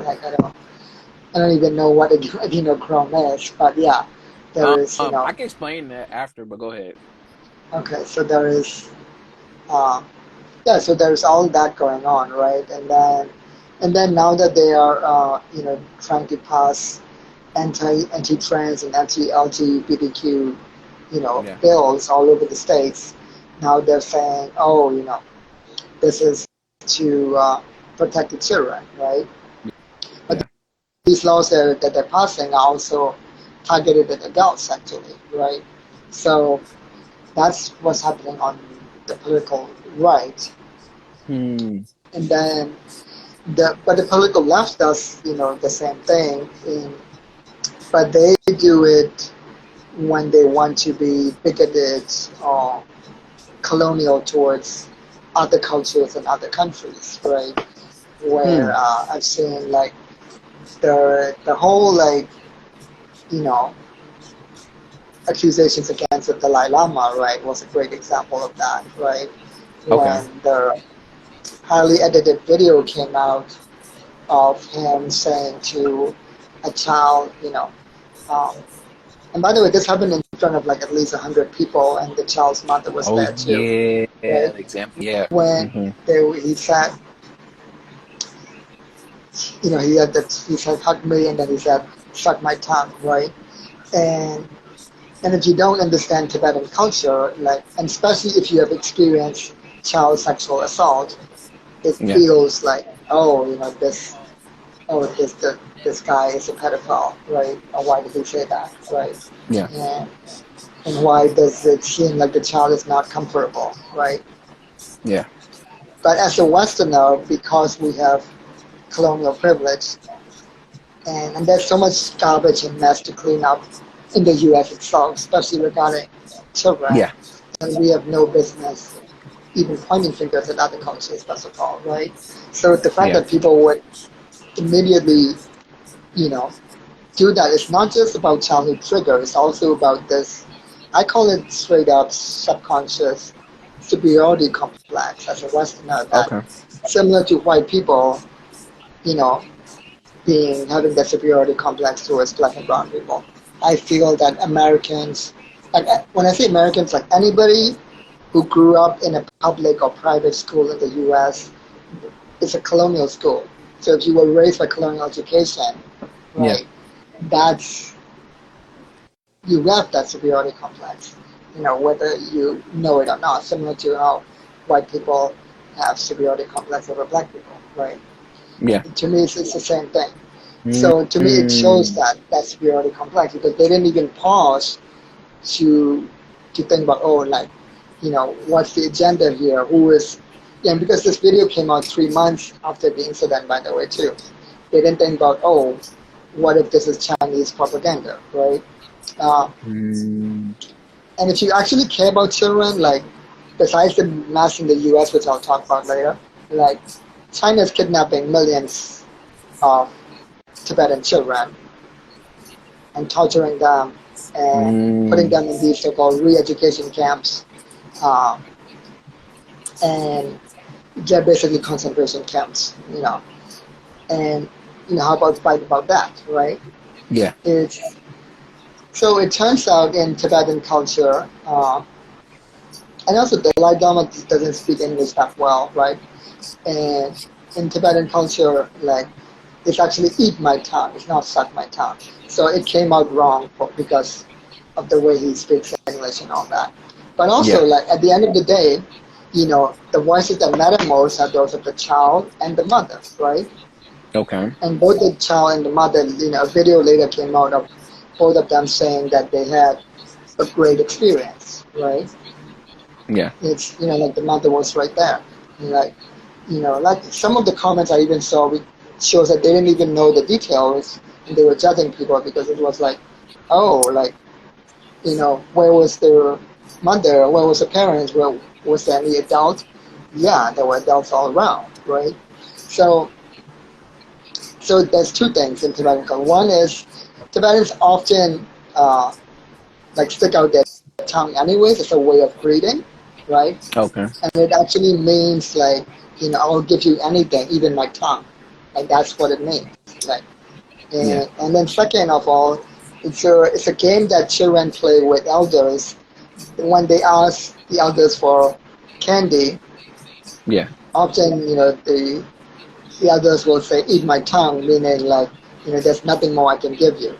Speaker 2: like I don't even know what adrenochrome is, but yeah, there is,
Speaker 1: I can explain that after, but go ahead.
Speaker 2: okay, so there is, uh, yeah, so there's all that going on, right? And then now that they are, trying to pass anti-trans and anti-LGBTQ,
Speaker 1: Yeah.
Speaker 2: bills all over the states. Now they're saying, oh, this is to protect the children, right? But
Speaker 1: Yeah.
Speaker 2: these laws that they're passing are also targeted at adults, actually, right? So that's what's happening on the political right.
Speaker 1: Hmm.
Speaker 2: And then but the political left does, the same thing, but they do it when they want to be bigoted or colonial towards other cultures and other countries, right? Where
Speaker 1: Hmm.
Speaker 2: I've seen like the whole like you know accusations against the Dalai Lama, right, was a great example of that, right?
Speaker 1: Okay.
Speaker 2: When the highly edited video came out of him saying to a child, um, and by the way, this happened in front of like at least 100 people, and the child's mother was
Speaker 1: Oh
Speaker 2: there too,
Speaker 1: yeah.
Speaker 2: right?
Speaker 1: The example. Yeah.
Speaker 2: When
Speaker 1: Hmm.
Speaker 2: he said, he said hug me, and then he said suck my tongue, right? And if you don't understand Tibetan culture, like, and especially if you have experienced child sexual assault, it
Speaker 1: Yeah.
Speaker 2: feels like, oh, this guy is a pedophile, right? Or why did he say that, right?
Speaker 1: Yeah.
Speaker 2: And and why does it seem like the child is not comfortable, right?
Speaker 1: Yeah.
Speaker 2: But as a Westerner, because we have colonial privilege, and there's so much garbage and mess to clean up in the U.S. itself, especially regarding children,
Speaker 1: Yeah.
Speaker 2: and we have no business even pointing fingers at other cultures, first of all, right? So the fact
Speaker 1: Yeah.
Speaker 2: that people would immediately, you know, do that, it's not just about childhood trigger, it's also about this, I call it straight up subconscious superiority complex as a Westerner that,
Speaker 1: Okay.
Speaker 2: similar to white people, you know, having that superiority complex towards black and brown people. I feel that Americans, like when I say Americans, like anybody who grew up in a public or private school in the U.S., it's a colonial school. So if you were raised by colonial education,
Speaker 1: Yeah.
Speaker 2: right, that's you have that superiority complex. Whether you know it or not, similar to how white people have superiority complex over black people, right?
Speaker 1: Yeah.
Speaker 2: To me, it's the same thing. So to me, it shows
Speaker 1: Mm.
Speaker 2: that superiority complex because they didn't even pause to think about, oh, like, what's the agenda here? Who is, yeah, and because this video came out 3 months after the incident, by the way, too. They didn't think about, oh, what if this is Chinese propaganda, right? Uh,
Speaker 1: Mm.
Speaker 2: and if you actually care about children, like, besides the mass in the U.S., which I'll talk about later, like, China's kidnapping millions of Tibetan children and torturing them and putting
Speaker 1: Mm.
Speaker 2: them in these so-called re-education camps, uh, and they're basically concentration camps, And how about fight about that, right?
Speaker 1: Yeah.
Speaker 2: It's so it turns out in Tibetan culture, and also the Dalai Lama doesn't speak English that well, right? And in Tibetan culture, like It's actually eat my tongue. It's not suck my tongue. So it came out wrong because of the way he speaks English and all that. But also,
Speaker 1: Yeah.
Speaker 2: like at the end of the day, the voices that matter most are those of the child and the mother, right?
Speaker 1: Okay.
Speaker 2: And both the child and the mother, a video later came out of both of them saying that they had a great experience, right?
Speaker 1: Yeah.
Speaker 2: It's like the mother was right there, and like some of the comments I even saw shows that they didn't even know the details and they were judging people because it was like, oh, like where was their mother, where was the parents, where was there any adult? Yeah, there were adults all around, right? So so there's two things in Tibetan culture. One is Tibetans often like stick out their tongue anyways. It's a way of greeting, right?
Speaker 1: Okay.
Speaker 2: And it actually means like, I'll give you anything, even my tongue. Like that's what it means. Like,
Speaker 1: Yeah.
Speaker 2: and then second of all, it's a game that children play with elders. When they ask the elders for candy,
Speaker 1: Yeah.
Speaker 2: often the others will say, eat my tongue, meaning like, there's nothing more I can give you,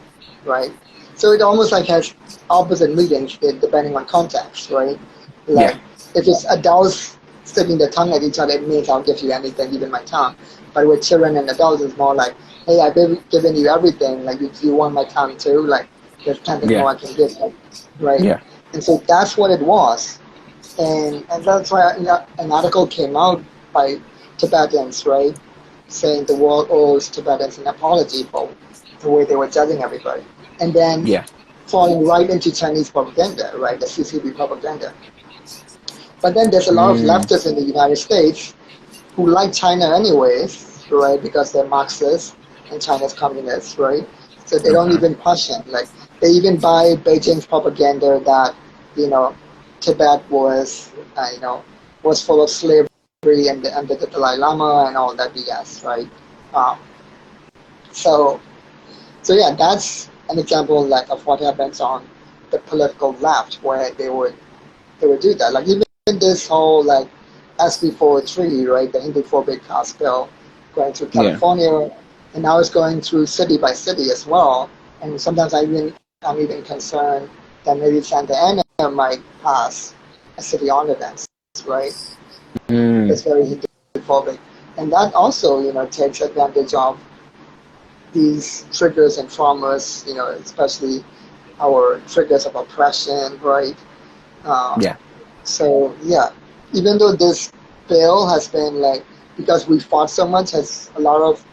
Speaker 2: right? So it almost like has opposite meanings depending on context, right? Like,
Speaker 1: Yeah.
Speaker 2: if it's adults sticking their tongue at each other, it means I'll give you anything, even my tongue. But with children and adults, it's more like, hey, I've given you everything. Like, if you want my tongue too, like, there's nothing
Speaker 1: Yeah.
Speaker 2: more I can give you, right?
Speaker 1: Yeah.
Speaker 2: And so that's what it was. And that's why an article came out by Tibetans, right, saying the world owes Tibetans an apology for the way they were judging everybody, and then
Speaker 1: Yeah.
Speaker 2: falling right into Chinese propaganda, right, the CCP propaganda. But then there's a lot of
Speaker 1: Mm.
Speaker 2: leftists in the United States who like China anyways, right, because they're Marxists and China's communists, right? So they don't
Speaker 1: Okay.
Speaker 2: even question. Like they even buy Beijing's propaganda that you know Tibet was full of slavery and under the Dalai Lama and all that BS, right? Um, so so yeah, that's an example like of what happens on the political left where they would do that. Like even this whole like SB 403, right, the Hindu phobic house bill going through
Speaker 1: Yeah.
Speaker 2: California, and now it's going through city by city as well. And sometimes I'm even concerned that maybe Santa Ana might pass a city ordinance, right?
Speaker 1: Mm.
Speaker 2: That's very Hindu phobic, and that also takes advantage of these triggers and traumas, especially our triggers of oppression, right? Um,
Speaker 1: Yeah.
Speaker 2: So yeah, even though this bill has been like because we fought so much, has a lot of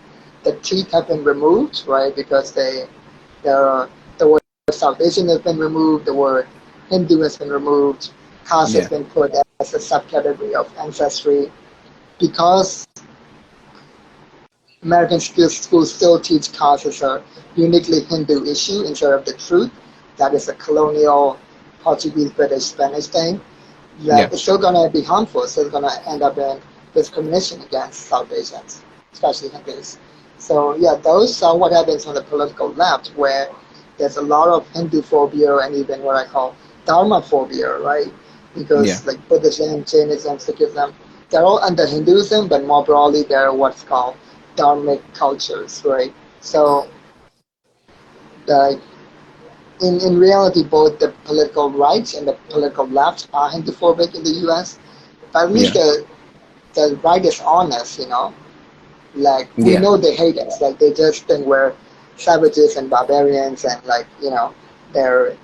Speaker 2: the teeth have been removed, right? Because the word South Asian has been removed, the word Hindu has been removed, caste has
Speaker 1: Yeah.
Speaker 2: been put as a subcategory of ancestry. Because American schools still teach caste as a uniquely Hindu issue instead of the truth that is a colonial Portuguese, British, Spanish thing. That
Speaker 1: Yeah.
Speaker 2: it's still going to be harmful. It's still going to end up in discrimination against South Asians, especially Hindus. So yeah, those are what happens on the political left, where there's a lot of Hindu phobia and even what I call Dharma phobia, right?
Speaker 1: Yeah.
Speaker 2: Because like Buddhism, Jainism, Sikhism, they're all under Hinduism, but more broadly, they're what's called Dharmic cultures, right? So the in reality, both the political right and the political left are Hinduphobic in the U.S. But at least
Speaker 1: Yeah.
Speaker 2: the right is honest, Like we
Speaker 1: Yeah.
Speaker 2: know they hate us, like they just think we're savages and barbarians, and like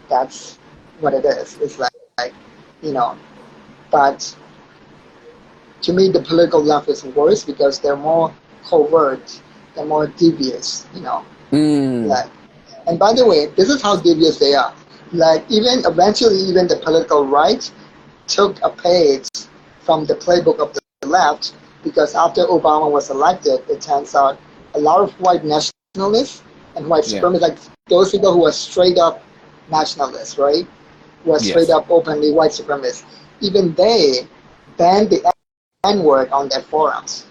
Speaker 2: that's what it is. It's like you know. But to me, the political left is worse because they're more covert, they're more devious,
Speaker 1: Mm.
Speaker 2: Like, and by the way, this is how devious they are. Like, even eventually, even the political right took a page from the playbook of the left because after Obama was elected, it turns out a lot of white nationalists and white
Speaker 1: Yeah.
Speaker 2: supremacists, like those people who are straight up nationalists, right? Who are straight
Speaker 1: Yes.
Speaker 2: up openly white supremacists, even they banned the N word on their forums.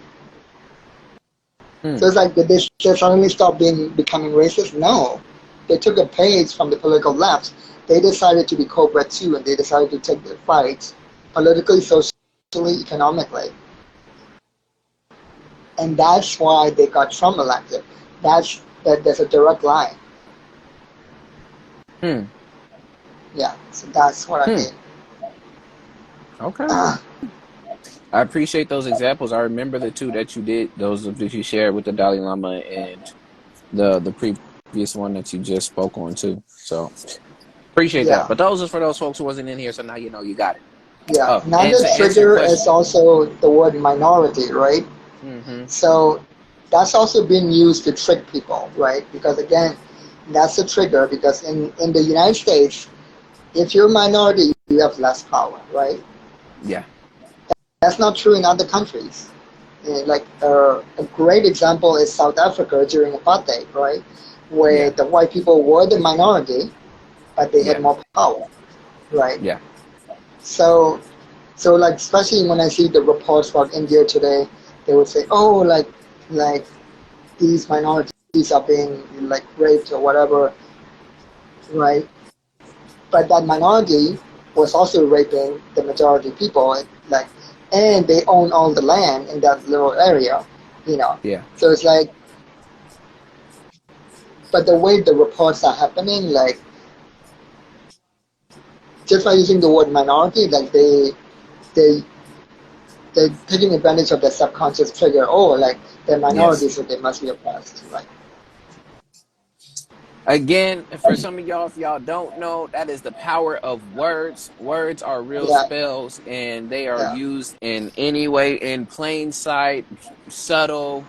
Speaker 2: So
Speaker 1: Mm.
Speaker 2: it's like, did they suddenly stop becoming racist? No. They took a page from the political left. They decided to be corporate too, and they decided to take the fight politically, socially, economically. And that's why they got Trump elected. There's a direct line.
Speaker 1: Hmm.
Speaker 2: Yeah, so that's what I
Speaker 1: Hmm.
Speaker 2: mean.
Speaker 1: Okay. I appreciate those examples. I remember the two that you did, those that you shared with the Dalai Lama and the previous one that you just spoke on too. So appreciate that.
Speaker 2: Yeah,
Speaker 1: But those are for those folks who wasn't in here, so now you know you got it.
Speaker 2: yeah.
Speaker 1: Oh, and
Speaker 2: Another
Speaker 1: to answer your
Speaker 2: trigger is
Speaker 1: question.
Speaker 2: also the word minority, right?
Speaker 1: Mm-hmm.
Speaker 2: So that's also been used to trick people, right? Because again, that's a trigger because in the United States, if you're a minority, you have less power, right?
Speaker 1: Yeah.
Speaker 2: That's not true in other countries. Like a great example is South Africa during apartheid, right? Where
Speaker 1: Yeah.
Speaker 2: the white people were the minority, but they had
Speaker 1: Yeah.
Speaker 2: more power, right?
Speaker 1: Yeah.
Speaker 2: So, so like especially when I see the reports about India today, they would say, oh, like these minorities are being like raped or whatever, right? But that minority was also raping the majority people, like, and they own all the land in that little area, you know.
Speaker 1: Yeah.
Speaker 2: So it's like, but the way the reports are happening, like just by using the word minority, like they they're taking advantage of the subconscious trigger. Oh, like they're
Speaker 1: Yes.
Speaker 2: minorities, so they must be oppressed, right?
Speaker 1: Again, for some of y'all, if y'all don't know, that is the power of words. Words are real
Speaker 2: Yeah,
Speaker 1: spells and they are
Speaker 2: yeah,
Speaker 1: used in any way, in plain sight, subtle,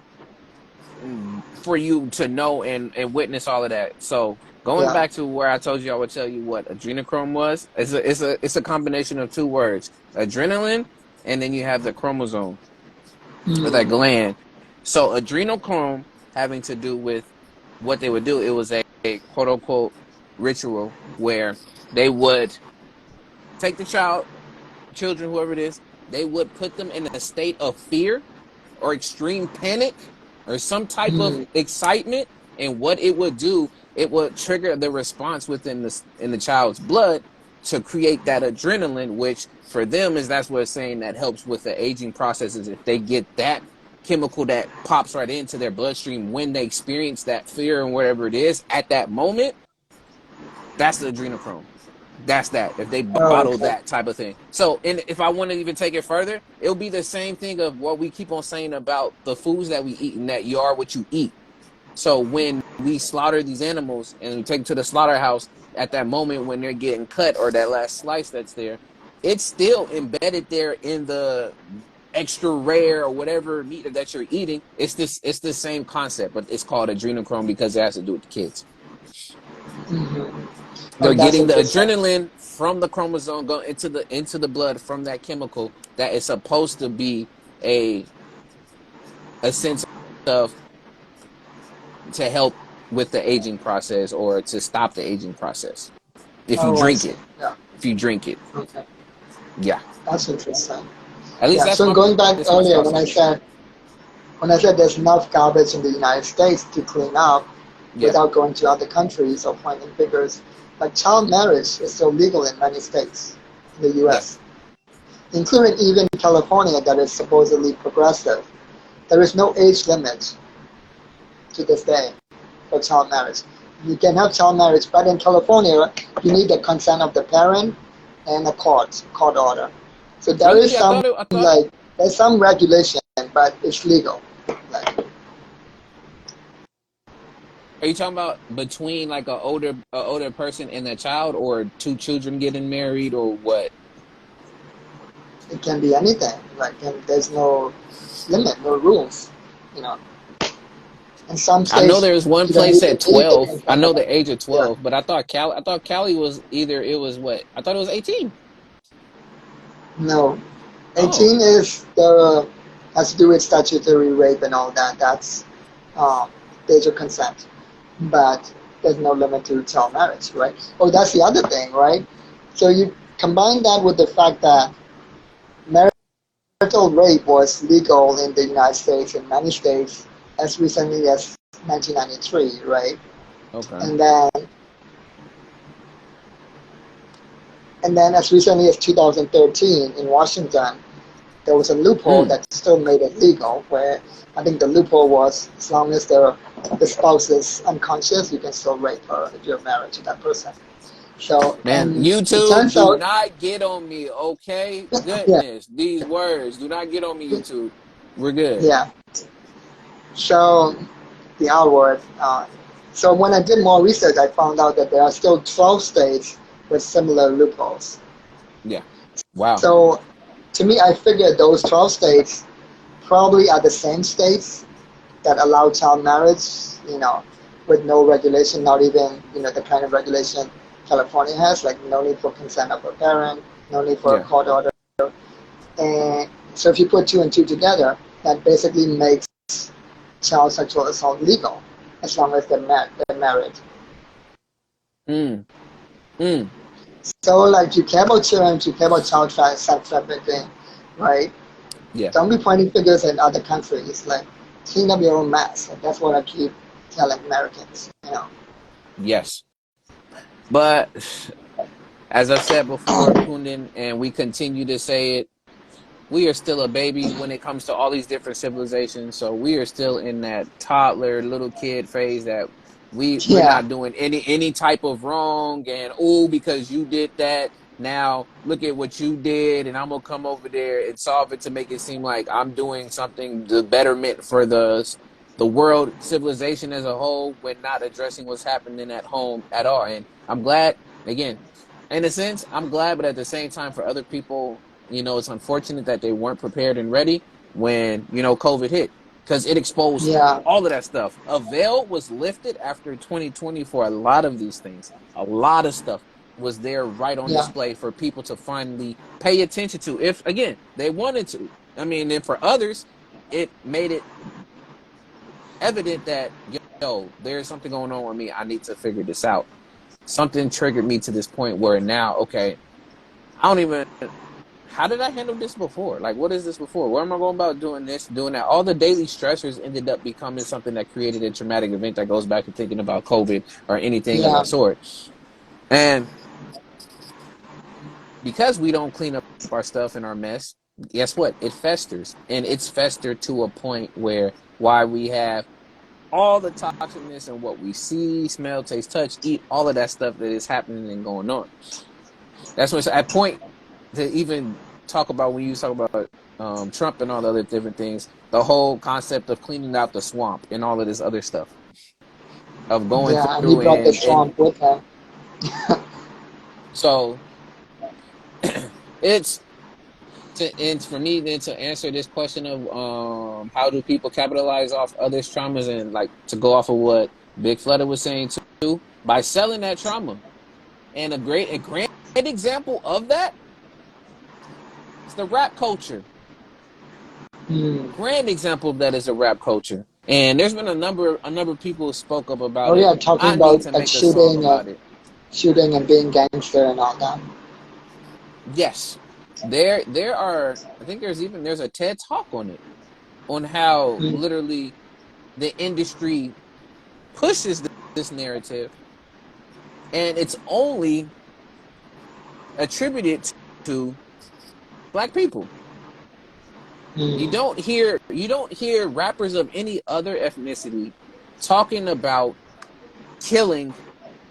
Speaker 1: for you to know and witness all of that. So going
Speaker 2: yeah.
Speaker 1: back to where I told you I would tell you what adrenochrome was, it's a combination of two words. Adrenaline, and then you have the chromosome or that
Speaker 2: Mm,
Speaker 1: gland. So adrenochrome having to do with what they would do, it was a quote unquote ritual where they would take the children, whoever it is, they would put them in a state of fear or extreme panic or some type of
Speaker 2: mm,
Speaker 1: excitement. And what it would do, it would trigger the response within the child's blood to create that adrenaline, which for them is that's what it's saying that helps with the aging processes. If they get that chemical that pops right into their bloodstream when they experience that fear and whatever it is at that moment, that's the adrenochrome. That's that. If they
Speaker 2: oh,
Speaker 1: bottle
Speaker 2: okay.
Speaker 1: that type of thing. So, and if I want to even take it further, it'll be the same thing of what we keep on saying about the foods that we eat and that you are what you eat. So when we slaughter these animals and we take them to the slaughterhouse at that moment when they're getting cut or that last slice that's there, it's still embedded there in the extra rare or whatever meat that you're eating. It's the same concept, but it's called adrenochrome because it has to do with the kids.
Speaker 2: Hmm. Oh,
Speaker 1: They're
Speaker 2: that's
Speaker 1: getting the
Speaker 2: interesting.
Speaker 1: adrenaline from the chromosome going into the blood from that chemical that is supposed to be a a sense of to help with the aging process or to stop the aging process. If you
Speaker 2: Oh, I
Speaker 1: drink
Speaker 2: see.
Speaker 1: it,
Speaker 2: Yeah.
Speaker 1: if you drink it,
Speaker 2: Okay.
Speaker 1: yeah.
Speaker 2: That's interesting.
Speaker 1: At least
Speaker 2: Yeah. So going back
Speaker 1: that's my
Speaker 2: earlier
Speaker 1: thoughts on it.
Speaker 2: when I said there's enough garbage in the United States to clean up
Speaker 1: Yeah,
Speaker 2: without going to other countries or pointing fingers, like child marriage is still legal in many states in the
Speaker 1: yeah.
Speaker 2: U.S., including even California that is supposedly progressive. There is no age limit to this day for child marriage. You can have child marriage, but in California, you need the consent of the parent and a court order. So there is
Speaker 1: Really,
Speaker 2: some
Speaker 1: I thought.
Speaker 2: like there's some regulation, but it's legal. Like,
Speaker 1: Are you talking about between like a older person and a child, or two children getting married, or what?
Speaker 2: it can be anything. Like, and there's no limit, no rules. You know, in some
Speaker 1: I know
Speaker 2: states,
Speaker 1: there's one
Speaker 2: you don't
Speaker 1: place
Speaker 2: need,
Speaker 1: at
Speaker 2: need the
Speaker 1: 12. I
Speaker 2: consent
Speaker 1: know
Speaker 2: of
Speaker 1: the
Speaker 2: anyone.
Speaker 1: age of
Speaker 2: Yeah.
Speaker 1: 12, but I thought Cali was either it was what? I thought it was 18.
Speaker 2: No,
Speaker 1: Oh,
Speaker 2: 18 is the has to do with statutory rape and all that. That's um, the age of consent, but there's no limit to child marriage, right? Oh, that's the other thing, right? So you combine that with the fact that marital rape was legal in the United States in many states as recently as 1993, right?
Speaker 1: okay.
Speaker 2: And then as recently as 2013 in Washington, there was a loophole
Speaker 1: Mm.
Speaker 2: that still made it legal. Where I think the loophole was as long as the spouse is unconscious, you can still rape her if you're married to that person. So
Speaker 1: Man,
Speaker 2: and it
Speaker 1: YouTube,
Speaker 2: turns
Speaker 1: do
Speaker 2: out,
Speaker 1: not get on me, okay?
Speaker 2: yeah,
Speaker 1: Goodness, these words, do not get on me, YouTube. We're good.
Speaker 2: yeah. So the R word. So when I did more research, I found out that there are still 12 states with similar loopholes.
Speaker 1: Yeah. Wow.
Speaker 2: So to me, I figured those 12 states probably are the same states that allow child marriage, with no regulation, not even, the kind of regulation California has, like no need for consent of a parent, no need for a
Speaker 1: Yeah.
Speaker 2: court order. And so if you put two and two together, that basically makes child sexual assault legal as long as they're married.
Speaker 1: Mm. Mm.
Speaker 2: So like you care about children, you care about sex trafficking, right?
Speaker 1: Yeah.
Speaker 2: Don't be pointing fingers at other countries. Like clean up your own mess. Like, that's what I keep telling Americans.
Speaker 1: Yes. But as I've said before, Kundan, and we continue to say it, we are still a baby when it comes to all these different civilizations. So we are still in that toddler, little kid phase that we're
Speaker 2: Yeah,
Speaker 1: not doing any type of wrong. And oh, because you did that, now look at what you did, and I'm gonna come over there and solve it to make it seem like I'm doing something the betterment for the world civilization as a whole, when not addressing what's happening at home at all. And I'm glad, again, in a sense, I'm glad, but at the same time, for other people, it's unfortunate that they weren't prepared and ready when, COVID hit, because it exposed
Speaker 2: yeah,
Speaker 1: all of that stuff. A veil was lifted after 2020 for a lot of these things. A lot of stuff was there right on
Speaker 2: yeah,
Speaker 1: display for people to finally pay attention to, if, again, they wanted to. I mean, and for others, it made it evident that, yo, there's something going on with me. I need to figure this out. Something triggered me to this point where now, okay, I don't even, how did I handle this before? Like, what is this before? Where am I going about doing this, doing that? All the daily stressors ended up becoming something that created a traumatic event that goes back to thinking about COVID or anything of
Speaker 2: yeah,
Speaker 1: that sort. And because we don't clean up our stuff and our mess, guess what? It festers. And it's festered to a point where why we have all the toxicness and what we see, smell, taste, touch, eat, all of that stuff that is happening and going on. That's when it's at point to even talk about, when you talk about Trump and all the other different things, the whole concept of cleaning out the swamp and all of this other stuff of going
Speaker 2: yeah. And he
Speaker 1: through
Speaker 2: brought the
Speaker 1: and
Speaker 2: swamp with him.
Speaker 1: so it's and for me then to answer this question of how do people capitalize off others' traumas, and like to go off of what Big Flutter was saying too, by selling that trauma. And a grand example of that is the rap culture.
Speaker 2: Hmm.
Speaker 1: Grand example of that is the rap culture. And there's been a number of people who spoke up
Speaker 2: Oh
Speaker 1: about it.
Speaker 2: yeah, talking
Speaker 1: I need
Speaker 2: about
Speaker 1: to
Speaker 2: like
Speaker 1: make a song about it.
Speaker 2: shooting and being gangster and all that.
Speaker 1: Yes. There are, I think there's a TED talk on it, on how
Speaker 2: Hmm.
Speaker 1: literally the industry pushes this narrative, and it's only attributed to black people.
Speaker 2: Hmm.
Speaker 1: You don't hear rappers of any other ethnicity talking about killing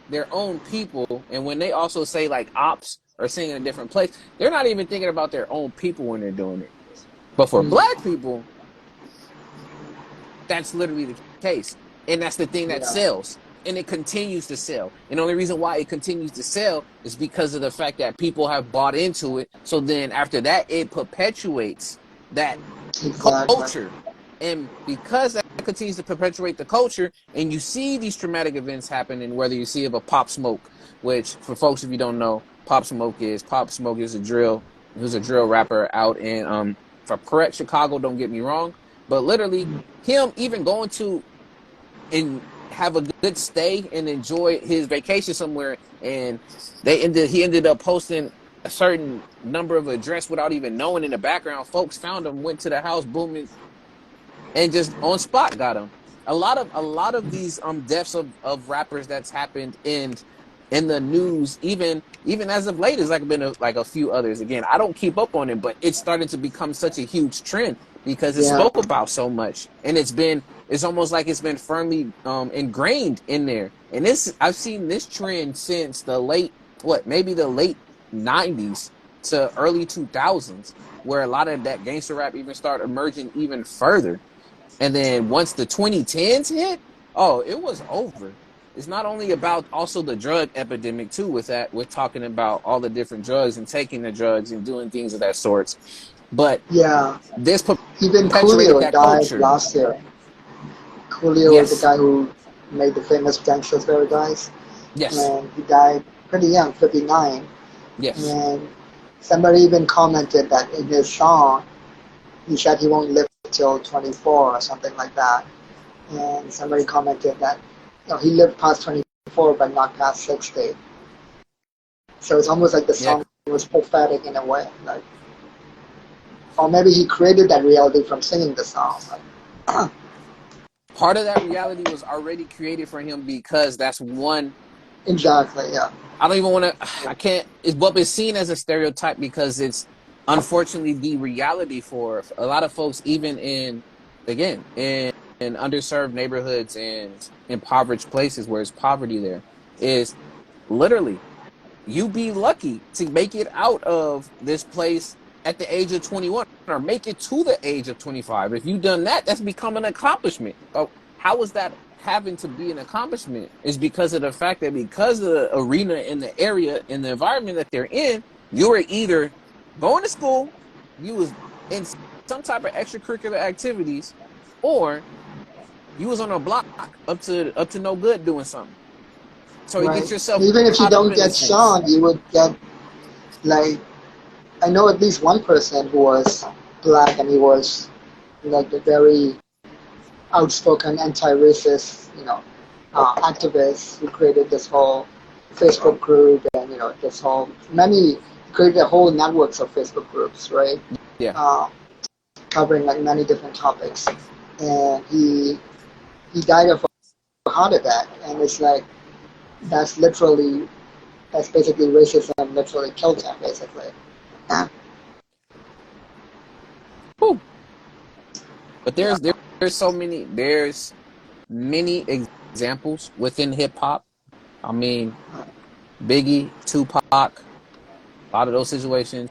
Speaker 1: their own people. And when they also say like ops or sing in a different place, they're not even thinking about their own people when they're doing it. But for
Speaker 2: Hmm.
Speaker 1: black people, that's literally the case. And that's the thing that
Speaker 2: Yeah,
Speaker 1: sells. And it continues to sell. And the only reason why it continues to sell is because of the fact that people have bought into it. So then after that, it perpetuates that
Speaker 2: exactly.
Speaker 1: culture. And because that continues to perpetuate the culture, and you see these traumatic events happen, and whether you see of a Pop Smoke, which for folks if you don't know, Pop Smoke is a drill, who's a drill rapper out in if I'm correct, Chicago, don't get me wrong, but literally him even going to and have a good stay and enjoy his vacation somewhere, and he ended up posting a certain number of address without even knowing. In the background, folks found him, went to the house, booming, and just on spot got him. A lot of these deaths of rappers that's happened, and in the news, even as of late, it's like been like a few others. Again, I don't keep up on it, but it's starting to become such a huge trend because it's
Speaker 2: Yeah,
Speaker 1: spoke about so much, and it's almost like it's been firmly ingrained in there. And this I've seen this trend since the late maybe the late '90s to early 2000s, where a lot of that gangster rap even started emerging even further. And then once the 2010s hit, oh, it was over. It's not only about also the drug epidemic too. With that, we're talking about all the different drugs and taking the drugs and doing things of that sorts. But
Speaker 2: yeah.
Speaker 1: this
Speaker 2: Even
Speaker 1: perpetuated
Speaker 2: Coolio
Speaker 1: that
Speaker 2: died
Speaker 1: culture.
Speaker 2: last year. Coolio is the
Speaker 1: Yes,
Speaker 2: guy who made the famous Gangsta's Paradise,
Speaker 1: yes,
Speaker 2: and he died pretty young, 59.
Speaker 1: yes.
Speaker 2: And somebody even commented that in his song, he said he won't live till 24 or something like that. And somebody commented that he lived past 24 but not past 60. So it's almost like the
Speaker 1: Yeah,
Speaker 2: song was prophetic in a way, like, or maybe he created that reality from singing the song. Like,
Speaker 1: part of that reality was already created for him because that's one.
Speaker 2: exactly, yeah,
Speaker 1: I don't even want to. I can't. It's what is seen as a stereotype because it's unfortunately the reality for a lot of folks, even again in underserved neighborhoods and impoverished places where it's poverty. There is literally you be lucky to make it out of this place at the age of 21 or make it to the age of 25. If you've done that, that's become an accomplishment. Oh, how is that having to be an accomplishment? Is because of the fact that because of the arena in the area in the environment that they're in, you were either going to school, you was in some type of extracurricular activities, or you was on a block up to no good doing something. So you get
Speaker 2: right. And
Speaker 1: yourself
Speaker 2: even if you
Speaker 1: caught up
Speaker 2: don't
Speaker 1: in a
Speaker 2: get
Speaker 1: sense.
Speaker 2: shot, you would get, like, I know at least one person who was black and he was like a very outspoken anti-racist, activist who created this whole Facebook group and this whole many created a whole networks of Facebook groups, right?
Speaker 1: Yeah.
Speaker 2: Uh, Covering like many different topics, and he died of a heart attack, and it's like that's basically racism literally killed him basically. Yeah,
Speaker 1: Whew. But
Speaker 2: yeah,
Speaker 1: there's many examples within hip hop. I mean, Biggie, Tupac, a lot of those situations.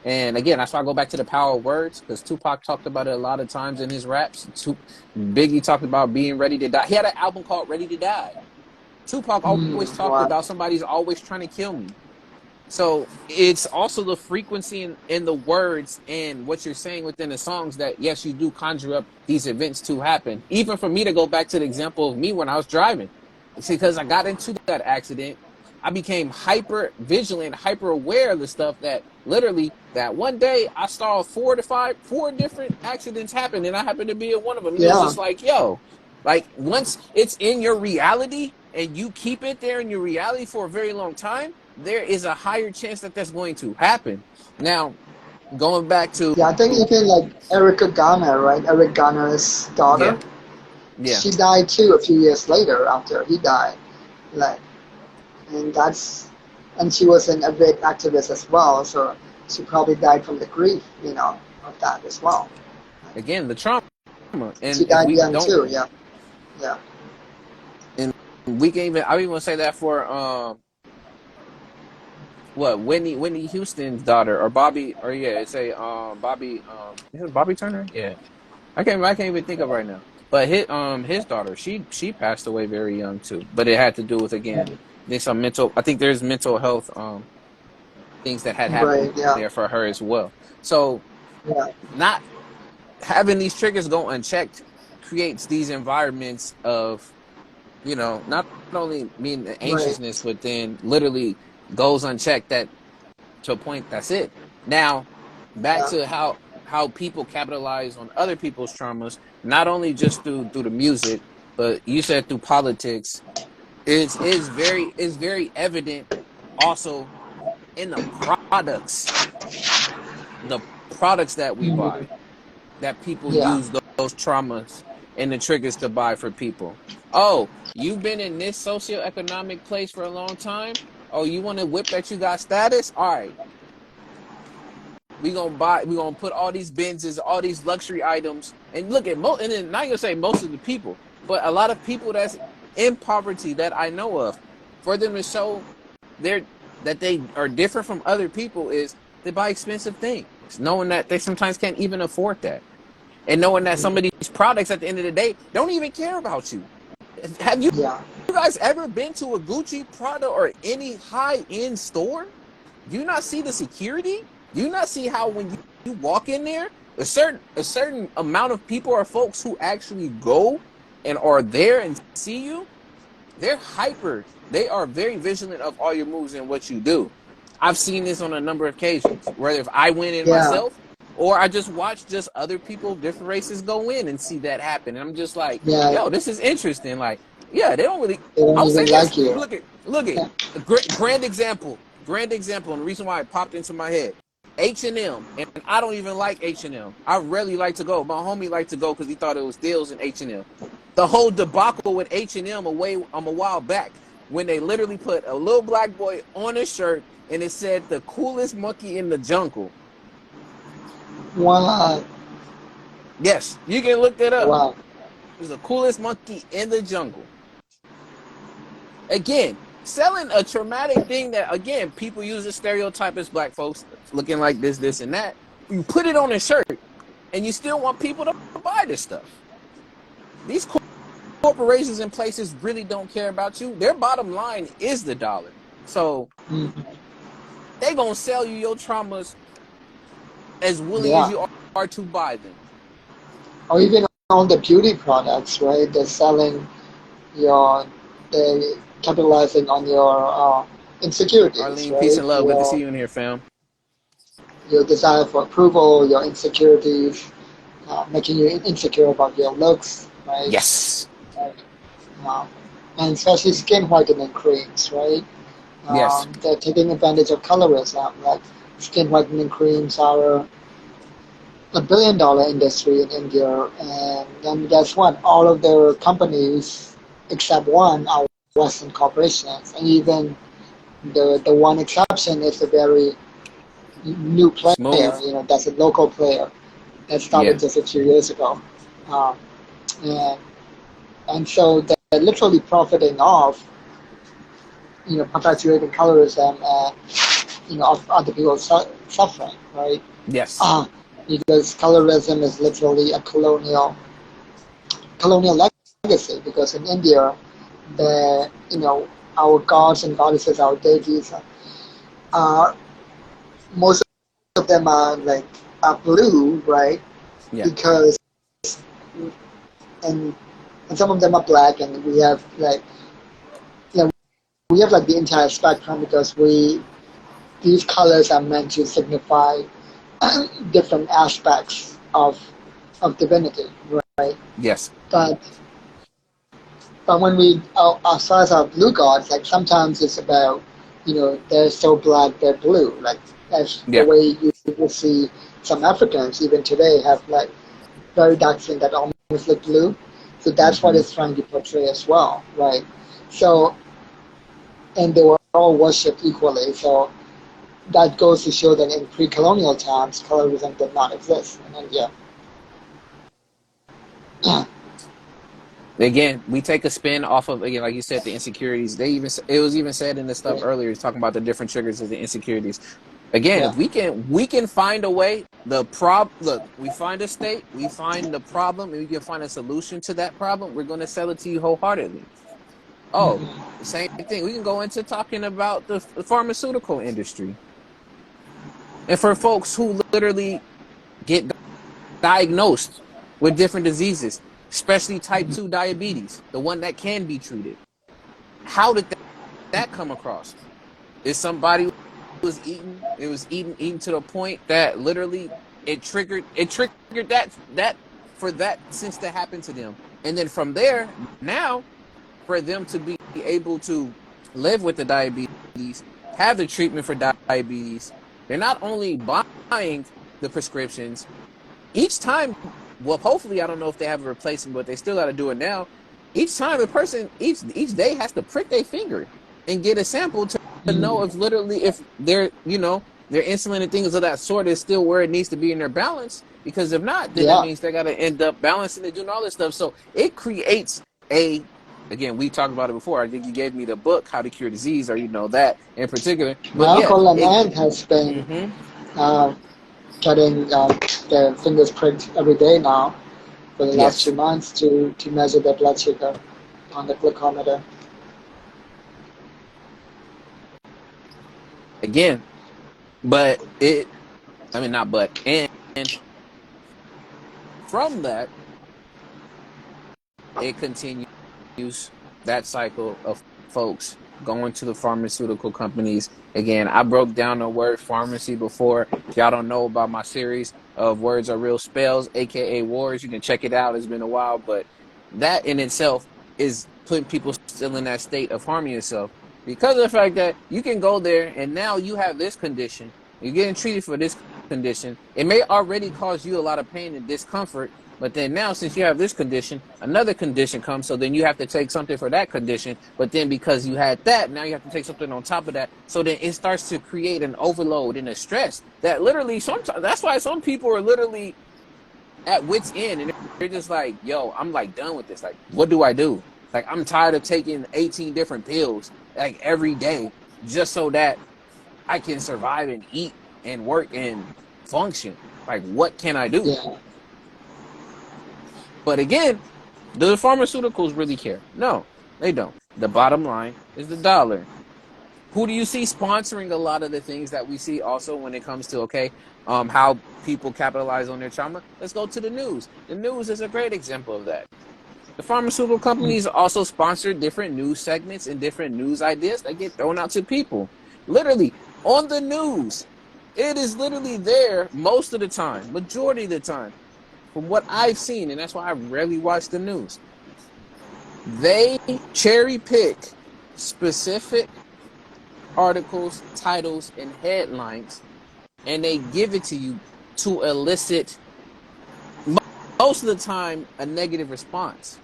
Speaker 1: And again, that's why I go back to the power of words because Tupac talked about it a lot of times in his raps. Biggie talked about being ready to die. He had an album called Ready to Die. Tupac always talked
Speaker 2: wow,
Speaker 1: about somebody's always trying to kill me. So it's also the frequency in the words and what you're saying within the songs that yes, you do conjure up these events to happen. Even for me to go back to the example of me when I was driving, it's because I got into that accident. I became hyper vigilant, hyper aware of the stuff that literally that one day I saw four different accidents happen, and I happened to be in one of them. And it was
Speaker 2: yeah,
Speaker 1: just like, yo, like once it's in your reality and you keep it there in your reality for a very long time, there is a higher chance that that's going to happen. Now, going back to
Speaker 2: yeah. I think even like Erica Garner, right? Eric Garner's
Speaker 1: yeah,
Speaker 2: daughter,
Speaker 1: yeah.
Speaker 2: she died too a few years later after he died. Like, and that's and she was an avid activist as well, so she probably died from the grief, of that as well.
Speaker 1: Again, the trauma,
Speaker 2: She
Speaker 1: and if
Speaker 2: died
Speaker 1: we
Speaker 2: young
Speaker 1: don't,
Speaker 2: too. Yeah, yeah.
Speaker 1: and we can even I even say that for what Whitney Houston's daughter or Bobby or yeah, it's a Bobby is it Bobby Turner? Yeah, I can't even think of right now. But his daughter she passed away very young too. But it had to do with again I think some mental I think there's mental health things that had happened
Speaker 2: Right. Yeah.
Speaker 1: there for her as well. So
Speaker 2: Yeah.
Speaker 1: not having these triggers go unchecked creates these environments of not only mean the
Speaker 2: Right.
Speaker 1: anxiousness but then literally goes unchecked that to a point that's it. Now back
Speaker 2: Yeah.
Speaker 1: to how people capitalize on other people's traumas, not only just through the music, but you said through politics. It's very evident also in the products that we
Speaker 2: Mhm.
Speaker 1: buy, that people
Speaker 2: Yeah.
Speaker 1: use those traumas and the triggers to buy for people. Oh, you've been in this socioeconomic place for a long time. Oh, you want to whip that you got status? All right, we gonna put all these Benzes, all these luxury items, and look at most. And then not gonna say most of the people, but a lot of people that's in poverty that I know of, for them to show they're that they are different from other people is they buy expensive things, knowing that they sometimes can't even afford that, and knowing that some of these products at the end of the day don't even care about you. Have you
Speaker 2: Yeah,
Speaker 1: guys ever been to a Gucci, Prada, or any high end store? Do you not see the security? Do you not see how when you walk in there, a certain amount of people or folks who actually go and are there and see you, they're hyper. They are very vigilant of all your moves and what you do. I've seen this on a number of occasions, whether if I went in
Speaker 2: yeah,
Speaker 1: myself or I just watch just other people of different races go in and see that happen. And I'm just like,
Speaker 2: yeah.
Speaker 1: yo, this is interesting. Like, yeah, they don't really.
Speaker 2: They don't
Speaker 1: I'll say
Speaker 2: even
Speaker 1: this.
Speaker 2: like you.
Speaker 1: Look at
Speaker 2: Yeah.
Speaker 1: grand example, and the reason why it popped into my head. H&M, and I don't even like H&M. I rarely like to go. My homie liked to go because he thought it was deals in H&M. The whole debacle with H&M a while back when they literally put a little black boy on a shirt and it said the coolest monkey in the jungle.
Speaker 2: Wow,
Speaker 1: Yes, you can look that up.
Speaker 2: wow.
Speaker 1: It was the coolest monkey in the jungle. Again, selling a traumatic thing that again people use a stereotype as black folks looking like this, and that. You put it on a shirt and you still want people to buy this stuff. These corporations and places really don't care about you. Their bottom line is the dollar. So
Speaker 2: Mhm.
Speaker 1: they gonna sell you your traumas as willing as
Speaker 2: Yeah.
Speaker 1: you are to buy them.
Speaker 2: Or even on the beauty products, right? They're selling your, they capitalizing on your insecurities,
Speaker 1: Arlene, peace
Speaker 2: right?
Speaker 1: and love. Good to see you in here, fam.
Speaker 2: Your desire for approval, your insecurities, making you insecure about your looks, right?
Speaker 1: Yes.
Speaker 2: Like, um, and especially skin whitening creams, right?
Speaker 1: Yes.
Speaker 2: They're taking advantage of colorism. Like skin whitening creams are a $1 billion industry in India, and then guess what? All of their companies, except one, are Western corporations, and even the one exception is a very new player.
Speaker 1: Smooth.
Speaker 2: That's a local player that started
Speaker 1: Yeah.
Speaker 2: just a few years ago, um, and so they're literally profiting off, perpetuating colorism and of other people suffering, right?
Speaker 1: Yes.
Speaker 2: Uh, because colorism is literally a colonial legacy. Because in India, our gods and goddesses, our deities, are most of them are are blue, right?
Speaker 1: Yeah.
Speaker 2: Because and some of them are black, and we have we have like the entire spectrum because we these colors are meant to signify different aspects of divinity, right?
Speaker 1: Yes.
Speaker 2: But when we, as far as our blue gods, like sometimes it's about, they're so black, they're blue. Like that's the
Speaker 1: Yeah.
Speaker 2: way you will see some Africans even today have like very dark skin that almost look blue. So that's what
Speaker 1: Mm-hmm.
Speaker 2: it's trying to portray as well, right? So, and they were all worshipped equally. So that goes to show that in pre-colonial times, colorism did not exist in India.
Speaker 1: Again, we take a spin off of again, like you said, the insecurities. It was even said in the stuff earlier, talking about the different triggers of the insecurities. Again,
Speaker 2: Yeah.
Speaker 1: if we can find a way, look, we find a state, we find the problem, and we can find a solution to that problem, we're gonna sell it to you wholeheartedly. Oh,
Speaker 2: Hmm.
Speaker 1: the same thing. We can go into talking about the pharmaceutical industry. And for folks who literally get diagnosed with different diseases, especially type 2 diabetes, the one that can be treated. How did that come across? Is somebody who was eating to the point that literally it triggered that for that sense to happen to them. And then from there, now for them to be able to live with the diabetes, have the treatment for diabetes, they're not only buying the prescriptions each time. Well, hopefully, I don't know if they have a replacement, but they still got to do it now. each time the person each day has to prick their finger and get a sample to know
Speaker 2: Mm,
Speaker 1: if literally if their their insulin and things of that sort is still where it needs to be in their balance. Because if not, then that
Speaker 2: yeah.
Speaker 1: means they got to end up balancing and doing all this stuff. So it creates a again, we talked about it before. I think you gave me the book How to Cure Disease, or that in particular. But
Speaker 2: My
Speaker 1: yeah,
Speaker 2: uncle and
Speaker 1: it
Speaker 2: aunt has been
Speaker 1: mm-hmm.
Speaker 2: uh, getting their fingers pricked every day now for the last few
Speaker 1: Yes.
Speaker 2: months to measure their blood sugar on the glucometer.
Speaker 1: Again, but it I mean not but and from that it continues that cycle of folks going to the pharmaceutical companies. Again, I broke down the word pharmacy before. If y'all don't know about my series of Words Are Real Spells, aka Wars, you can check it out. It's been a while, but that in itself is putting people still in that state of harming yourself because of the fact that you can go there and now you have this condition. You're getting treated for this condition. It may already cause you a lot of pain and discomfort, but then now, since you have this condition, another condition comes. So then you have to take something for that condition. But then because you had that, now you have to take something on top of that. So then it starts to create an overload and a stress that literally sometimes that's why some people are literally at wit's end and they're just like, yo, I'm like done with this. Like, what do I do? Like, I'm tired of taking 18 different pills like every day just so that I can survive and eat and work and function. Like, what can I do?
Speaker 2: Yeah,
Speaker 1: But again, do the pharmaceuticals really care? No, they don't. The bottom line is the dollar. Who do you see sponsoring a lot of the things that we see also when it comes to how people capitalize on their trauma? Let's go to the news. The news is a great example of that. The pharmaceutical
Speaker 2: mm,
Speaker 1: companies also sponsor different news segments and different news ideas that get thrown out to people. Literally on the news. It is literally there most of the time, majority of the time, from what I've seen, and that's why I rarely watch the news. They cherry pick specific articles, titles, and headlines, and they give it to you to elicit most of the time a negative response,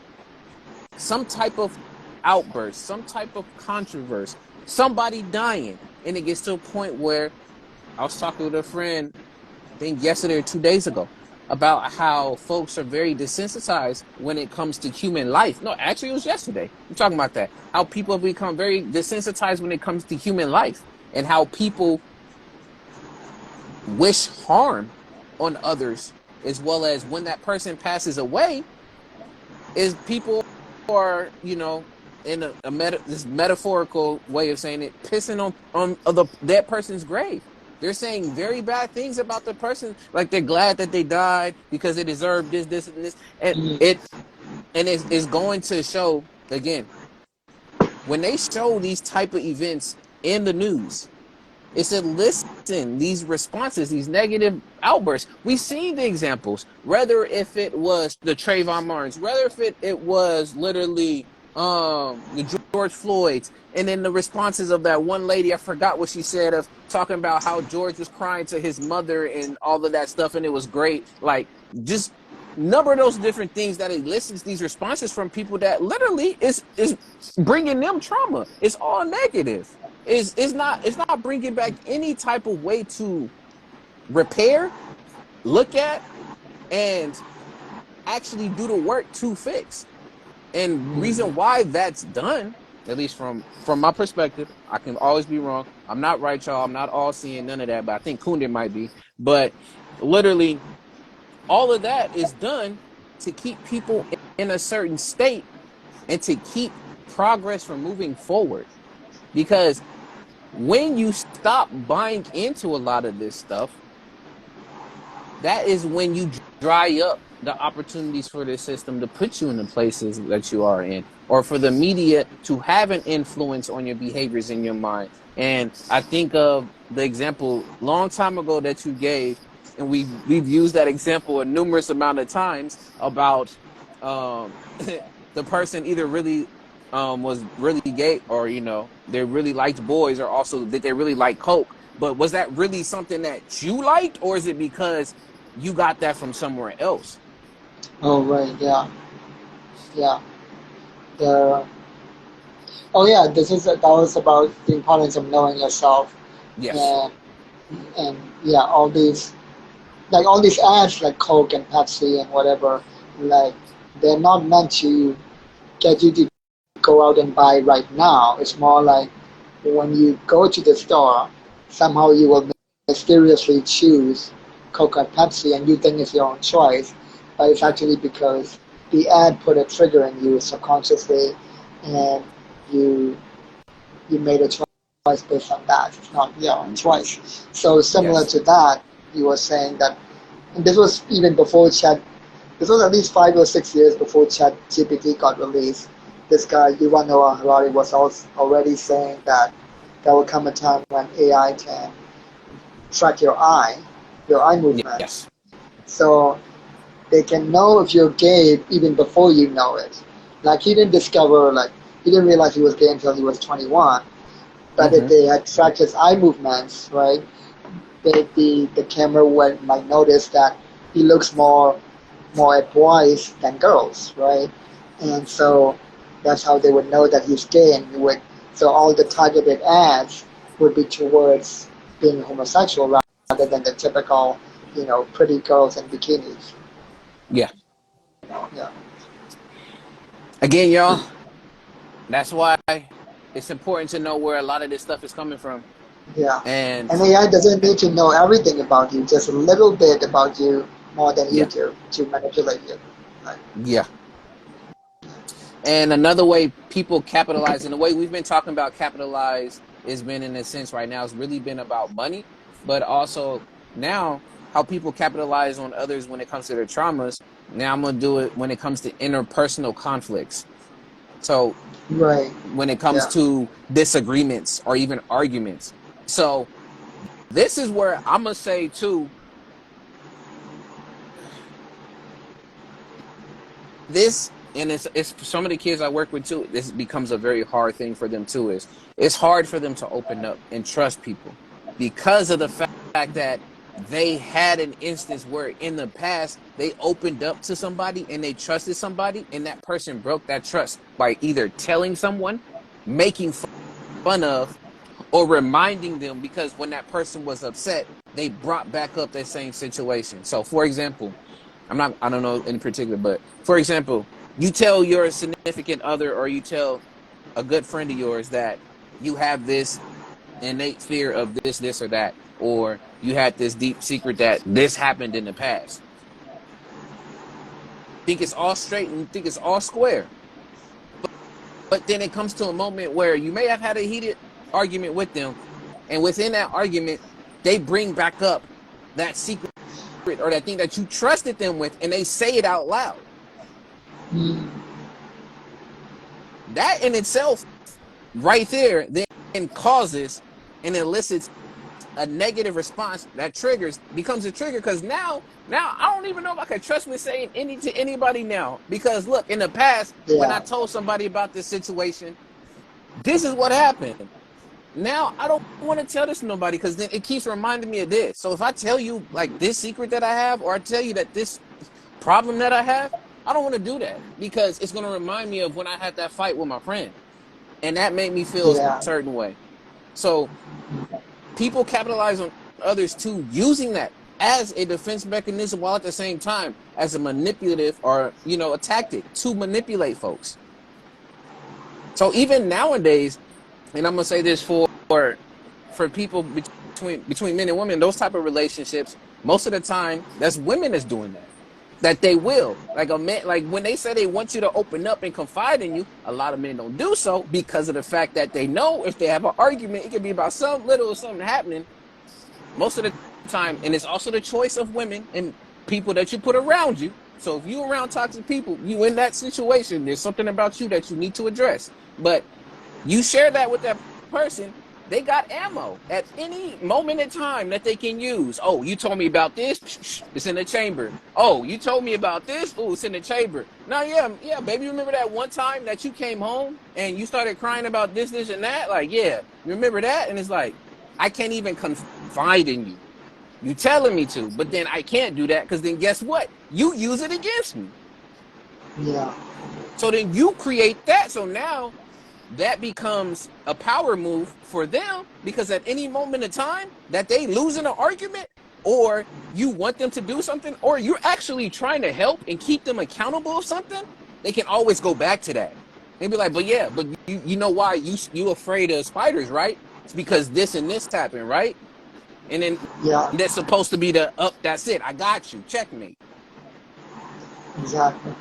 Speaker 1: some type of outburst, some type of controversy, somebody dying, and it gets to a point where I was talking with a friend, I think yesterday or 2 days ago, about how folks are very desensitized when it comes to human life. No, actually, it was yesterday. I'm talking about that. How people have become very desensitized when it comes to human life and how people wish harm on others, as well as when that person passes away, is people are, in this metaphorical way of saying it, pissing on the dead person's grave. They're saying very bad things about the person, like they're glad that they died because they deserved this, and this, and
Speaker 2: mm,
Speaker 1: it's going to show again when they show these type of events in the news. It said, listen, these responses, these negative outbursts. We've seen the examples, whether if it was the Trayvon Martins, whether if it was literally the George Floyd's, and then the responses of that one lady, I forgot what she said, of talking about how George was crying to his mother and all of that stuff, and it was great. Like, just number of those different things that elicits these responses from people that literally is bringing them trauma. It's all negative. It's not bringing back any type of way to repair, look at, and actually do the work to fix. And reason
Speaker 2: mm.
Speaker 1: why that's done, at least from my perspective, I can always be wrong. I'm not right, y'all. I'm not all seeing none of that, but I think Kundan might be. But literally, all of that is done to keep people in a certain state and to keep progress from moving forward. Because when you stop buying into a lot of this stuff, that is when you dry up the opportunities for the system to put you in the places that you are in, or for the media to have an influence on your behaviors in your mind. And I think of the example long time ago that you gave, and we've used that example a numerous amount of times about the person either really was really gay, or they really liked boys, or also did they really like coke. But was that really something that you liked, or is it because you got that from somewhere else?
Speaker 2: Oh, right. Yeah, yeah. the oh yeah, that was about the importance of knowing yourself,
Speaker 1: Yes.
Speaker 2: and and yeah, all these ads like Coke and Pepsi and whatever, like they're not meant to get you to go out and buy right now. It's more like when you go to the store, somehow you will mysteriously choose Coke or Pepsi and you think it's your own choice, but it's
Speaker 1: Yeah.
Speaker 2: actually because the ad put a trigger in you subconsciously and you you made a choice based on that. It's not your own choice. So similar
Speaker 1: Yes.
Speaker 2: to that, you were saying that, and this was even before Chat. This was at least 5 or 6 years before Chat GPT got released. This guy Yuval Noah Harari was also already saying that there will come a time when AI can track your eye movements.
Speaker 1: Yes.
Speaker 2: So they can know if you're gay even before you know it. Like he didn't realize he was gay until he was 21. But if
Speaker 1: Mm-hmm.
Speaker 2: they had tracked his eye movements, right, the camera might notice that he looks more at boys than girls, right? And so that's how they would know that he's gay, and so all the targeted ads would be towards being homosexual rather than the typical, pretty girls in bikinis.
Speaker 1: Yeah.
Speaker 2: Yeah,
Speaker 1: Again, y'all, that's why it's important to know where a lot of this stuff is coming from.
Speaker 2: yeah.
Speaker 1: And
Speaker 2: And AI doesn't need to know everything about you, just a little bit about you more than you
Speaker 1: yeah,
Speaker 2: do to manipulate you. Right?
Speaker 1: yeah. And another way people capitalize, and the way we've been talking about capitalize has been in a sense right now, it's really been about money, but also now how people capitalize on others when it comes to their traumas. Now I'm gonna do it when it comes to interpersonal conflicts. So
Speaker 2: Right.
Speaker 1: when it comes
Speaker 2: Yeah.
Speaker 1: to disagreements or even arguments. So this is where I'm gonna say too, this and it's some of the kids I work with too, this becomes a very hard thing for them too, is it's hard for them to open up and trust people because of the fact that they had an instance where in the past they opened up to somebody and they trusted somebody and that person broke that trust by either telling someone, making fun of, or reminding them, because when that person was upset they brought back up that same situation. So for example, I don't know in particular, but for example, you tell your significant other or you tell a good friend of yours that you have this innate fear of this or that, or you had this deep secret that this happened in the past. Think it's all straight and think it's all square. But then it comes to a moment where you may have had a heated argument with them, and within that argument, they bring back up that secret or that thing that you trusted them with, and they say it out loud.
Speaker 2: Mm,
Speaker 1: That in itself right there then causes and elicits a negative response that triggers becomes a trigger, because now I don't even know if I can trust with saying any to anybody now, because look, in the past when I
Speaker 2: yeah.
Speaker 1: told somebody about this situation, this is what happened. Now I don't want to tell this to nobody because then it keeps reminding me of this. So if I tell you like this secret that I have, or I tell you that this problem that I have, I don't want to do that because it's going to remind me of when I had that fight with my friend, and that made me feel a
Speaker 2: Yeah.
Speaker 1: certain way. So people capitalize on others too, using that as a defense mechanism while at the same time as a manipulative or a tactic to manipulate folks. So even nowadays, and I'm gonna say this for people between men and women, those type of relationships, most of the time that's women that's doing that. That they will, like a man, like when they say they want you to open up and confide in you, a lot of men don't do so because of the fact that they know if they have an argument, it could be about some little or something happening most of the time. And it's also the choice of women and people that you put around you. So if you're around toxic people, you in that situation, there's something about you that you need to address. But you share that with that person, they got ammo at any moment in time that they can use. Oh, you told me about this, it's in the chamber. Oh, you told me about this, oh, it's in the chamber. Now, yeah, baby, remember that one time that you came home and you started crying about this, and that? Like, yeah, you remember that? And it's like, I can't even confide in you. You telling me to, but then I can't do that because then guess what? You use it against me.
Speaker 2: Yeah.
Speaker 1: So then you create that. So now that becomes a power move for them, because at any moment in time that they lose in an argument, or you want them to do something, or you're actually trying to help and keep them accountable of something, they can always go back to that. They'd be like, but yeah, but you know why you afraid of spiders, right? It's because this and this happened, right? And then
Speaker 2: Yeah,
Speaker 1: that's supposed to be the up. That's it. I got you. Checkmate.
Speaker 2: exactly.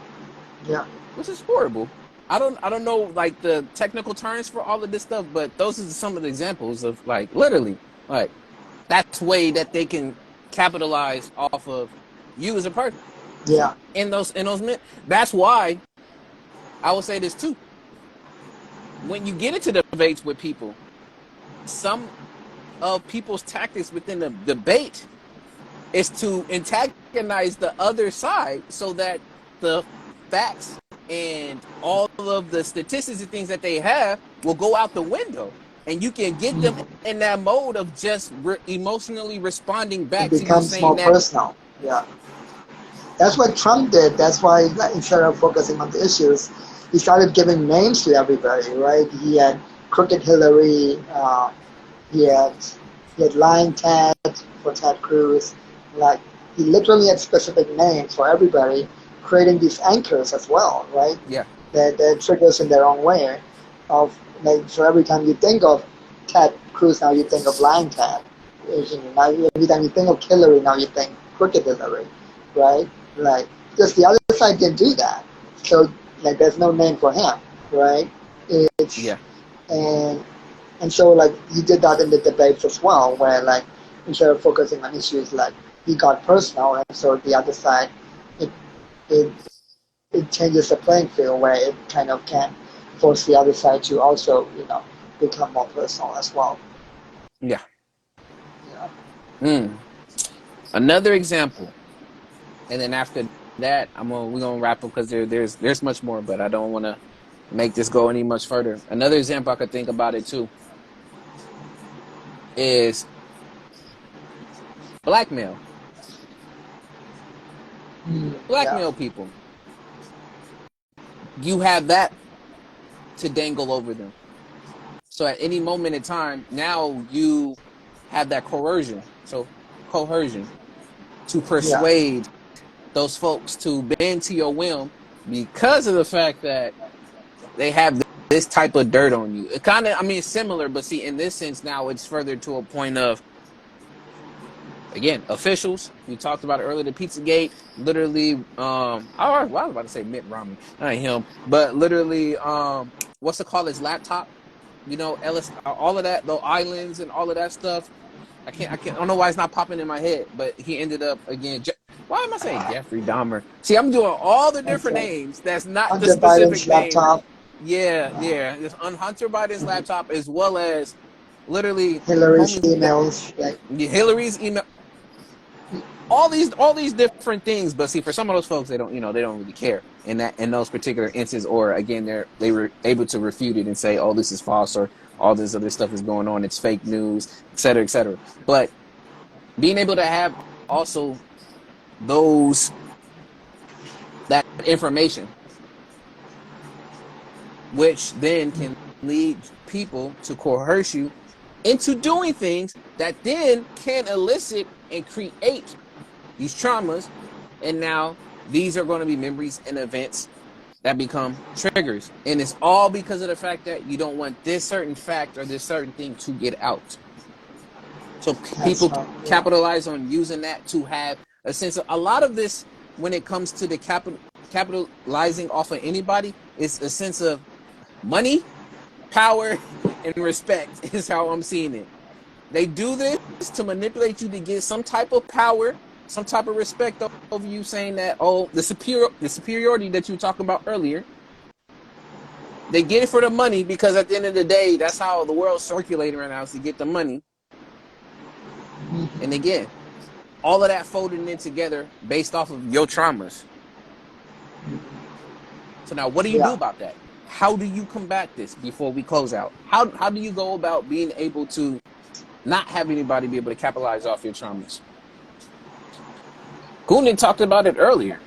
Speaker 2: Yeah,
Speaker 1: Which is horrible. I don't know like the technical terms for all of this stuff, but those are some of the examples of like literally like that's way that they can capitalize off of you as a person
Speaker 2: yeah,
Speaker 1: in those men. That's why I will say this too. When you get into debates with people, some of people's tactics within the debate is to antagonize the other side so that the facts and all of the statistics and things that they have will go out the window, and you can get them
Speaker 2: mhm.
Speaker 1: in that mode of just emotionally responding
Speaker 2: It
Speaker 1: back to you
Speaker 2: becomes
Speaker 1: saying
Speaker 2: more
Speaker 1: that.
Speaker 2: personal. Yeah, that's what Trump did. That's why like, instead of focusing on the issues, he started giving names to everybody. Right? He had Crooked Hillary. He had he had Lying Ted for Ted Cruz. Like he literally had specific names for everybody, creating these anchors as well, right?
Speaker 1: Yeah,
Speaker 2: That triggers in their own way. Of like, so every time you think of Ted Cruz, now you think of Lying Ted. Now every time you think of Hillary, now you think Crooked Hillary, right? Like just the other side didn't do that, so like there's no name for him, right? It's
Speaker 1: yeah,
Speaker 2: and and so like he did that in the debates as well, where like instead of focusing on issues, like he got personal, and so the other side, it it it changes the playing field where it kind of can force the other side to also become more personal as well.
Speaker 1: yeah.
Speaker 2: Yeah.
Speaker 1: Mm. Another example, and then after that, we're gonna wrap up because there's much more, but I don't want to make this go any much further. Another example I could think about it too is blackmail.
Speaker 2: Yeah.
Speaker 1: Blackmail people. You have that to dangle over them. So at any moment in time, now you have that coercion. So coercion to
Speaker 2: Yeah.
Speaker 1: persuade those folks to bend to your whim because of the fact that they have this type of dirt on you. It kind of, I mean, it's similar, but see, in this sense, now it's further to a point of, again, officials. We talked about it earlier, the Pizzagate, literally, I was about to say Mitt Romney, not him, but literally, what's it called, his laptop? Ellis, all of that, the islands and all of that stuff. I don't know why it's not popping in my head, but he ended up again. Why am I saying Jeffrey Dahmer? See, I'm doing all the different
Speaker 2: Okay.
Speaker 1: names. That's not the
Speaker 2: Hunter
Speaker 1: specific
Speaker 2: Biden's
Speaker 1: name.
Speaker 2: laptop.
Speaker 1: Yeah,
Speaker 2: Yeah.
Speaker 1: yeah. It's on Hunter Biden's laptop as well as literally
Speaker 2: Hillary's
Speaker 1: homies that
Speaker 2: emails. Like,
Speaker 1: Hillary's email. All these different things, but see, for some of those folks, they don't really care in those particular instances, or again, they were able to refute it and say, oh, this is false, or all this other stuff is going on, it's fake news, et cetera, et cetera. But being able to have also those that information, which then can lead people to coerce you into doing things that then can elicit and create these traumas. And now these are going to be memories and events that become triggers. And it's all because of the fact that you don't want this certain fact or this certain thing to get out. So
Speaker 2: that's
Speaker 1: people
Speaker 2: right. Yeah.
Speaker 1: capitalize on using that to have a sense of a lot of this when it comes to the capitalizing off of anybody is a sense of money, power, and respect is how I'm seeing it. They do this to manipulate you to get some type of power, some type of respect over you, saying that, oh, the superiority that you were talking about earlier. They get it for the money because at the end of the day, that's how the world's circulating right now, is to get the money. And again, all of that folded in together based off of your traumas. So now what do you do
Speaker 2: Yeah.
Speaker 1: about that? How do you combat this before we close out? How do you go about being able to not have anybody be able to capitalize off your traumas? Kundan talked about it earlier.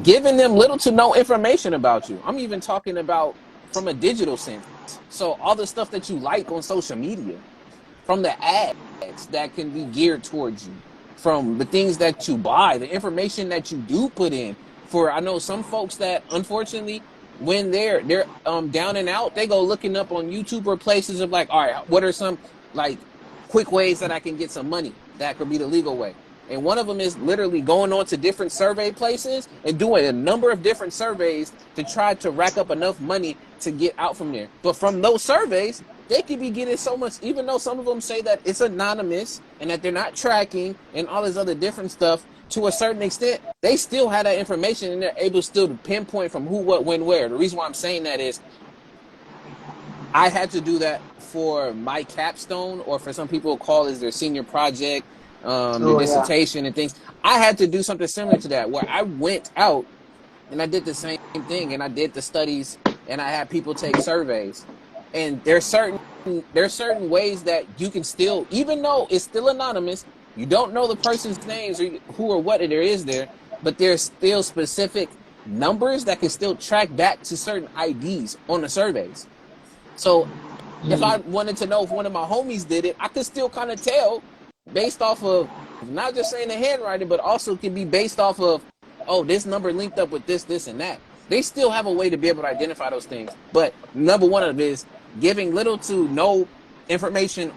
Speaker 1: giving them little to no information about you. I'm even talking about from a digital sense. So all the stuff that you like on social media, from the ads that can be geared towards you, from the things that you buy, the information that you do put in. For I know some folks that unfortunately when they're down and out, they go looking up on YouTube or places of like, all right, what are some like quick ways that I can get some money that could be the legal way. And one of them is literally going on to different survey places and doing a number of different surveys to try to rack up enough money to get out from there. But from those surveys, they could be getting so much, even though some of them say that it's anonymous and that they're not tracking and all this other different stuff. To a certain extent, they still have that information and they're able still to pinpoint from who, what, when, where. The reason why I'm saying that is I had to do that for my capstone, or for some people call it their senior project, their
Speaker 2: Oh yeah.
Speaker 1: dissertation and things. I had to do something similar to that, where I went out and I did the same thing, and I did the studies, and I had people take surveys. And there's certain ways that you can still, even though it's still anonymous, you don't know the person's names or who or what there is there, but there's still specific numbers that can still track back to certain IDs on the surveys. So if I
Speaker 2: Mm,
Speaker 1: wanted to know if one of my homies did it, I could still kind of tell based off of not just saying the handwriting, but also can be based off of, oh, this number linked up with this, this, and that. They still have a way to be able to identify those things. But number one of it is giving little to no information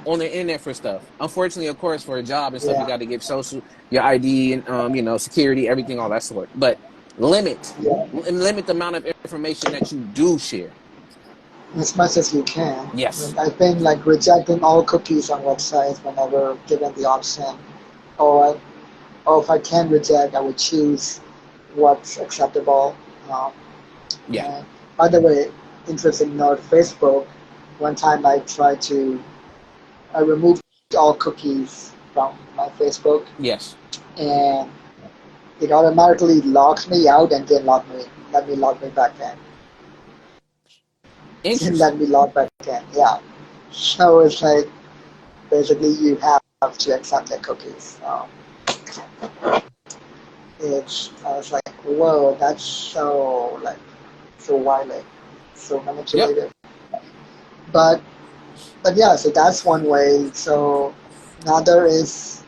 Speaker 1: on the internet for stuff. Unfortunately, of course, for a job and stuff, you
Speaker 2: yeah.
Speaker 1: got to give social, your ID, and security, everything, all that sort. But
Speaker 2: Yeah.
Speaker 1: limit the amount of information that you do share.
Speaker 2: As much as you can.
Speaker 1: Yes.
Speaker 2: And I think like rejecting all cookies on websites whenever given the option, or or if I can reject, I would choose what's acceptable. Um,
Speaker 1: Yeah.
Speaker 2: and by the way, interesting note, Facebook. One time I removed all cookies from my Facebook,
Speaker 1: Yes.
Speaker 2: and it automatically locked me out and didn't let me log me back in. Didn't let
Speaker 1: Interesting.
Speaker 2: me log back in. Yeah. So it's like basically you have to accept the cookies. It's I was like, whoa, that's so like so wily, so
Speaker 1: Yep.
Speaker 2: manipulative. But yeah, so that's one way. So another is,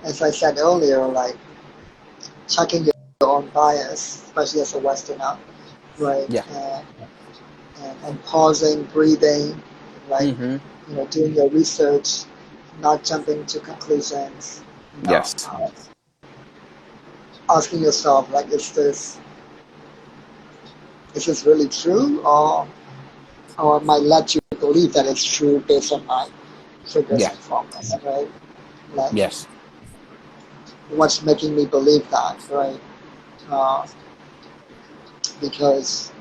Speaker 2: as I said earlier, like checking your own bias, especially as a Westerner, right?
Speaker 1: Yeah.
Speaker 2: And pausing, breathing, like
Speaker 1: Mm-hmm.
Speaker 2: doing your research, not jumping to conclusions. You know,
Speaker 1: Yes.
Speaker 2: asking yourself like, is this really true, or might let you believe that it's true based on my triggers
Speaker 1: Yeah.
Speaker 2: and traumas, right? Like,
Speaker 1: Yes.
Speaker 2: what's making me believe that, right? Uh, because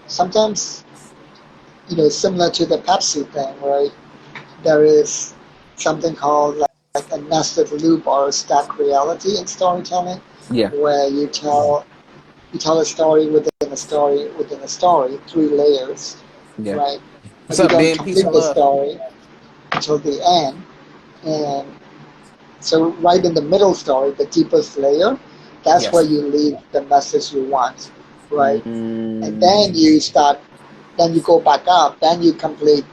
Speaker 2: sometimes, similar to the Pepsi thing, right? There is something called like a nested loop or stack reality in storytelling,
Speaker 1: Yeah.
Speaker 2: where you tell a story within a story within a story, three layers,
Speaker 1: Yeah.
Speaker 2: right?
Speaker 1: What's
Speaker 2: But you
Speaker 1: up,
Speaker 2: don't
Speaker 1: Ben? Peace
Speaker 2: complete
Speaker 1: and
Speaker 2: the
Speaker 1: love.
Speaker 2: story until the end. And so right in the middle story, the deepest layer, that's where
Speaker 1: Yes.
Speaker 2: you leave the message you want, right? And then
Speaker 1: Mm,
Speaker 2: you go back up, then you complete,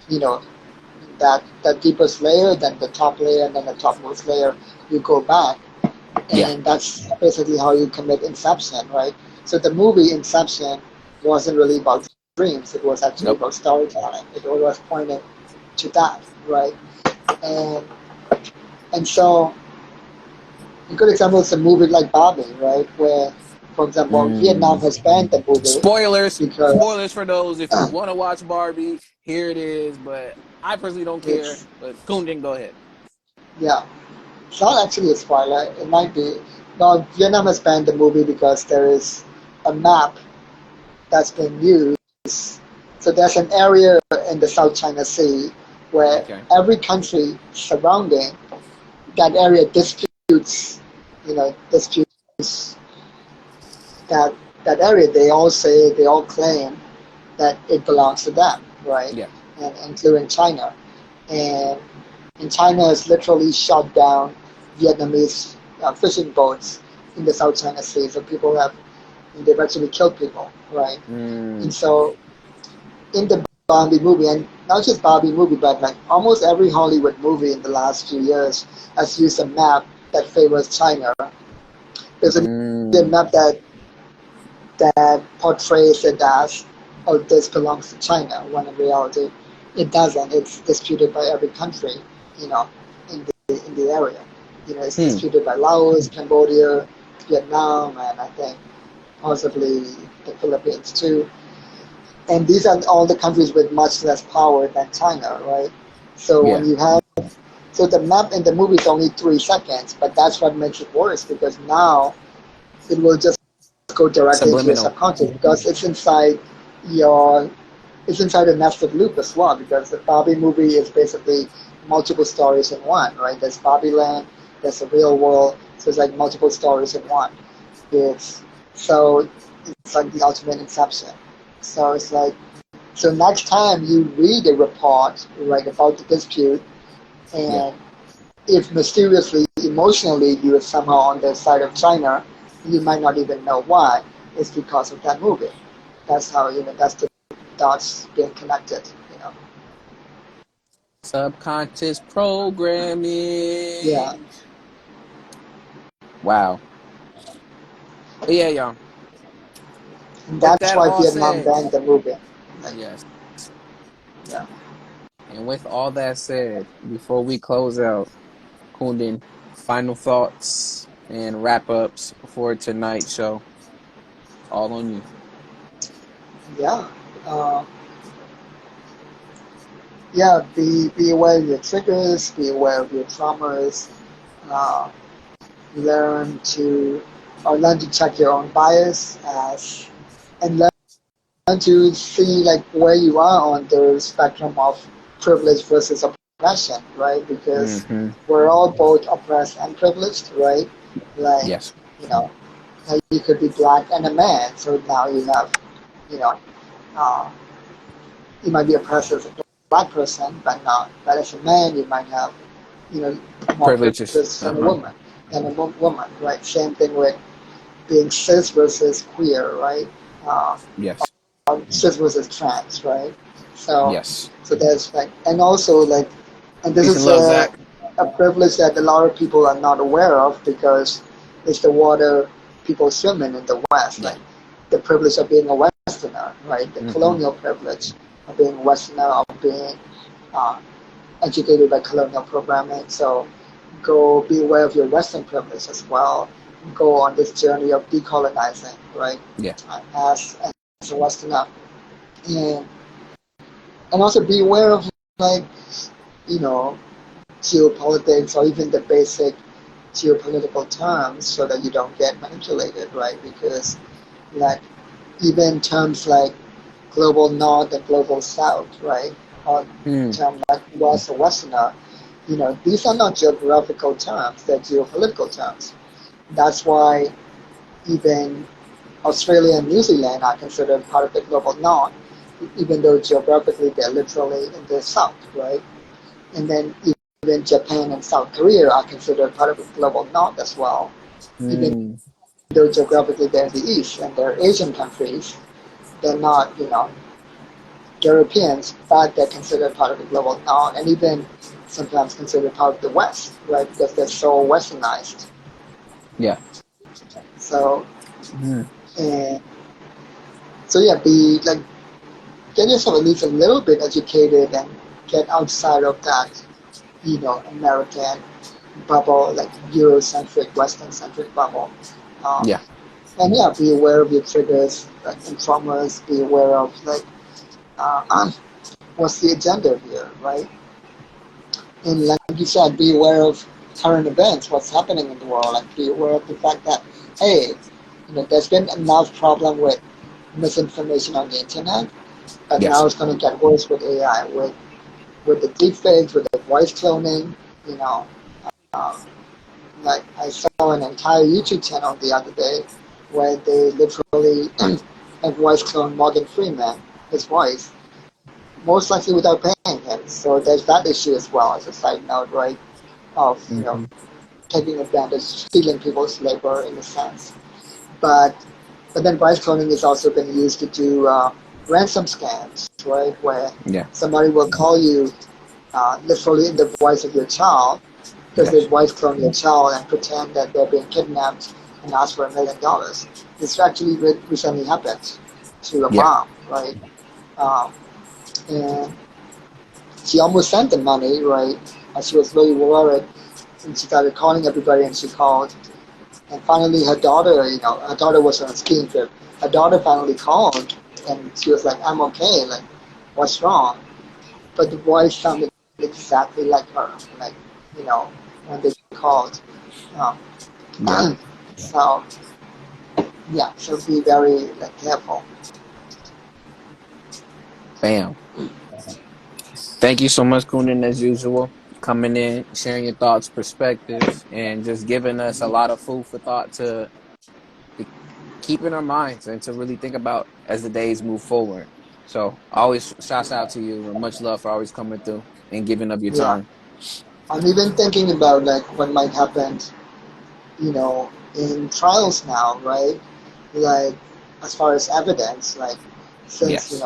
Speaker 2: you know, that deepest layer, then the top layer, and then the topmost layer, you go back.
Speaker 1: yeah.
Speaker 2: And that's basically how you commit Inception, right? So the movie Inception wasn't really about dreams, it was actually
Speaker 1: Nope.
Speaker 2: about storytelling. It was pointing to that, right? And and so a good example is a movie like Barbie, right? Where, for example, Vietnam
Speaker 1: Mm.
Speaker 2: has banned the movie
Speaker 1: Spoilers.
Speaker 2: because
Speaker 1: Spoilers for those. If you want to watch Barbie, here it is. But I personally don't care.
Speaker 2: it's,
Speaker 1: But Kundan, go ahead.
Speaker 2: yeah, it's not actually a spoiler. It might be. No, Vietnam has banned the movie because there is a map that's been used. So there's an area in the South China Sea where
Speaker 1: Okay.
Speaker 2: every country surrounding that area disputes that area. They all claim that it belongs to them, right?
Speaker 1: Yeah.
Speaker 2: And including China. And China has literally shot down Vietnamese fishing boats in the South China Sea. So people have they've actually killed people, right? And
Speaker 1: Mm.
Speaker 2: so in the Barbie movie, and not just Barbie movie, but like almost every Hollywood movie in the last few years has used a map that favors China. There's a
Speaker 1: Mm.
Speaker 2: map that portrays it as, oh, this belongs to China, when in reality it doesn't. It's disputed by every country, you know, in the area. You know, it's
Speaker 1: Hmm.
Speaker 2: disputed by Laos, Cambodia, Vietnam, and I think possibly the Philippines too. And these are all the countries with much less power than China, right? So when
Speaker 1: Yeah.
Speaker 2: you have so the map in the movie is only 3 seconds, but that's what makes it worse because now it will just go directly into your
Speaker 1: Subliminal.
Speaker 2: subconscious because your it's inside a nested loop as well because the Barbie movie is basically multiple stories in one, right? There's Barbie Land, there's a real world, so it's like multiple stories in one. It's so it's like the ultimate inception. So it's like so next time you read a report right about the dispute
Speaker 1: Yeah.
Speaker 2: and if mysteriously, emotionally, you are somehow on the side of China, you might not even know why. It's because of that movie. That's how that's the dots being connected. You know.
Speaker 1: Subconscious
Speaker 2: Yeah,
Speaker 1: programming. Wow. But yeah, y'all.
Speaker 2: and
Speaker 1: With
Speaker 2: that's
Speaker 1: that
Speaker 2: why
Speaker 1: all
Speaker 2: Vietnam
Speaker 1: said,
Speaker 2: banned the movie. Like,
Speaker 1: yes.
Speaker 2: yeah,
Speaker 1: And with all that said, before we close out, Kundan, final thoughts and wrap ups for tonight's show. All on you.
Speaker 2: yeah, uh, yeah. Be aware of your triggers. Be aware of your traumas. Uh, learn to learn to check your own bias as and learn to see like where you are on the spectrum of privilege versus oppression, right? Because
Speaker 1: Mm-hmm.
Speaker 2: we're all both oppressed and privileged, right? Like,
Speaker 1: Yes.
Speaker 2: you know, like you could be black and a man, so now you have, you know, uh, you might be oppressed as a black person, but not. But as a man, you might have, you know, more
Speaker 1: Privileges.
Speaker 2: privilege than a
Speaker 1: Uh-huh.
Speaker 2: woman, woman, right? Same thing with being cis versus queer, right? Uh,
Speaker 1: Yes.
Speaker 2: cis versus trans, right? So,
Speaker 1: Yes.
Speaker 2: so there's like, and also like, and this
Speaker 1: Peace and
Speaker 2: is
Speaker 1: love, Zach.
Speaker 2: a privilege that a lot of people are not aware of because it's the water people swim in the West,
Speaker 1: Yeah.
Speaker 2: like the privilege of being a Westerner, right? The
Speaker 1: Mm-hmm.
Speaker 2: colonial privilege of being a Westerner, of being uh, educated by colonial programming. So, go be aware of your Western privilege as well. Go on this journey of decolonizing, right?
Speaker 1: Yeah.
Speaker 2: As a Westerner and and also be aware of like you know geopolitics or even the basic geopolitical terms so that you don't get manipulated, right? Because like even terms like global north and global south, right? Or
Speaker 1: Mm.
Speaker 2: term like west or westerner, these are not geographical terms, they're geopolitical terms. That's why even Australia and New Zealand are considered part of the global north, even though geographically they're literally in the south, right? And then even Japan and South Korea are considered part of the global north as well, even
Speaker 1: Mm.
Speaker 2: though geographically they're in the east and they're Asian countries. They're not, Europeans, but they're considered part of the global north and even sometimes considered part of the West, right? Because they're so westernized.
Speaker 1: Yeah.
Speaker 2: So,
Speaker 1: Mm.
Speaker 2: and so yeah, be like get yourself at least a little bit educated and get outside of that, American bubble, like Eurocentric, Western-centric bubble. Um,
Speaker 1: Yeah.
Speaker 2: and yeah, be aware of your triggers and traumas. Be aware of like what's the agenda here, right? And like you said, be aware of current events, what's happening in the world, and be aware of the fact that hey, there's been enough problem with misinformation on the internet, but now
Speaker 1: Yes.
Speaker 2: it's going to get worse with AI, with the deepfakes, with the voice cloning. You know, um, like I saw an entire YouTube channel the other day where they literally have voice clone Morgan Freeman, his voice, most likely without paying him. So there's that issue as well as a side note, right? Of
Speaker 1: Mm-hmm.
Speaker 2: taking advantage, stealing people's labor in a sense. But but then voice cloning is also been used to do ransom scams, right? Where
Speaker 1: Yeah.
Speaker 2: somebody will call you literally in the voice of your child because they
Speaker 1: Yes.
Speaker 2: voice clone your child and pretend that they're being kidnapped and ask for $1 million. This actually recently happened to a
Speaker 1: Yeah.
Speaker 2: mom, right? Um, and she almost sent the money, right? And she was really worried, and she started calling everybody, and she called, and finally her daughter, her daughter was on a skiing trip. Her daughter finally called, and she was like, "I'm okay. Like, what's wrong?" But the voice sounded exactly like her, like you know when they called. Um,
Speaker 1: Yep.
Speaker 2: so yeah, so be very like careful.
Speaker 1: Bam. Thank you so much, Kundan, as usual. Coming in, sharing your thoughts, perspectives, and just giving us a lot of food for thought to keep in our minds and to really think about as the days move forward. So always shouts out to you and much love for always coming through and giving up your
Speaker 2: Yeah,
Speaker 1: time.
Speaker 2: I'm even thinking about like what might happen, in trials now, right? Like as far as evidence, like since
Speaker 1: Yes.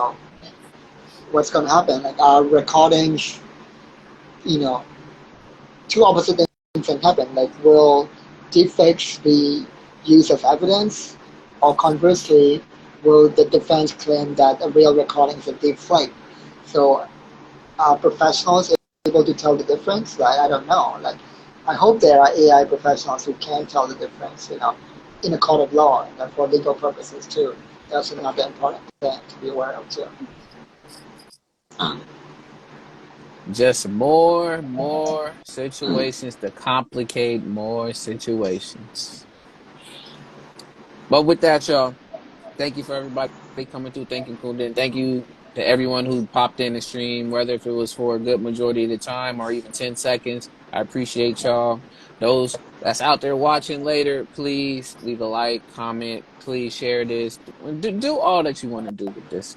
Speaker 2: what's going to happen, like our recordings, you know, two opposite things can happen. Like, will deepfakes be used as evidence, or conversely, will the defense claim that a real recording is a deepfake? So, are professionals able to tell the difference? Like, I don't know. Like, I hope there are AI professionals who can tell the difference, in a court of law and for legal purposes too. That's another important thing to be aware of too.
Speaker 1: Just more situations to complicate more situations. But with that, y'all, thank you for everybody coming through. Thank you, Kundan. Thank you to everyone who popped in the stream, whether if it was for a good majority of the time or even 10 seconds. I appreciate y'all. Those that's out there watching later, please leave a like, comment, please share this. Do all that you want to do with this.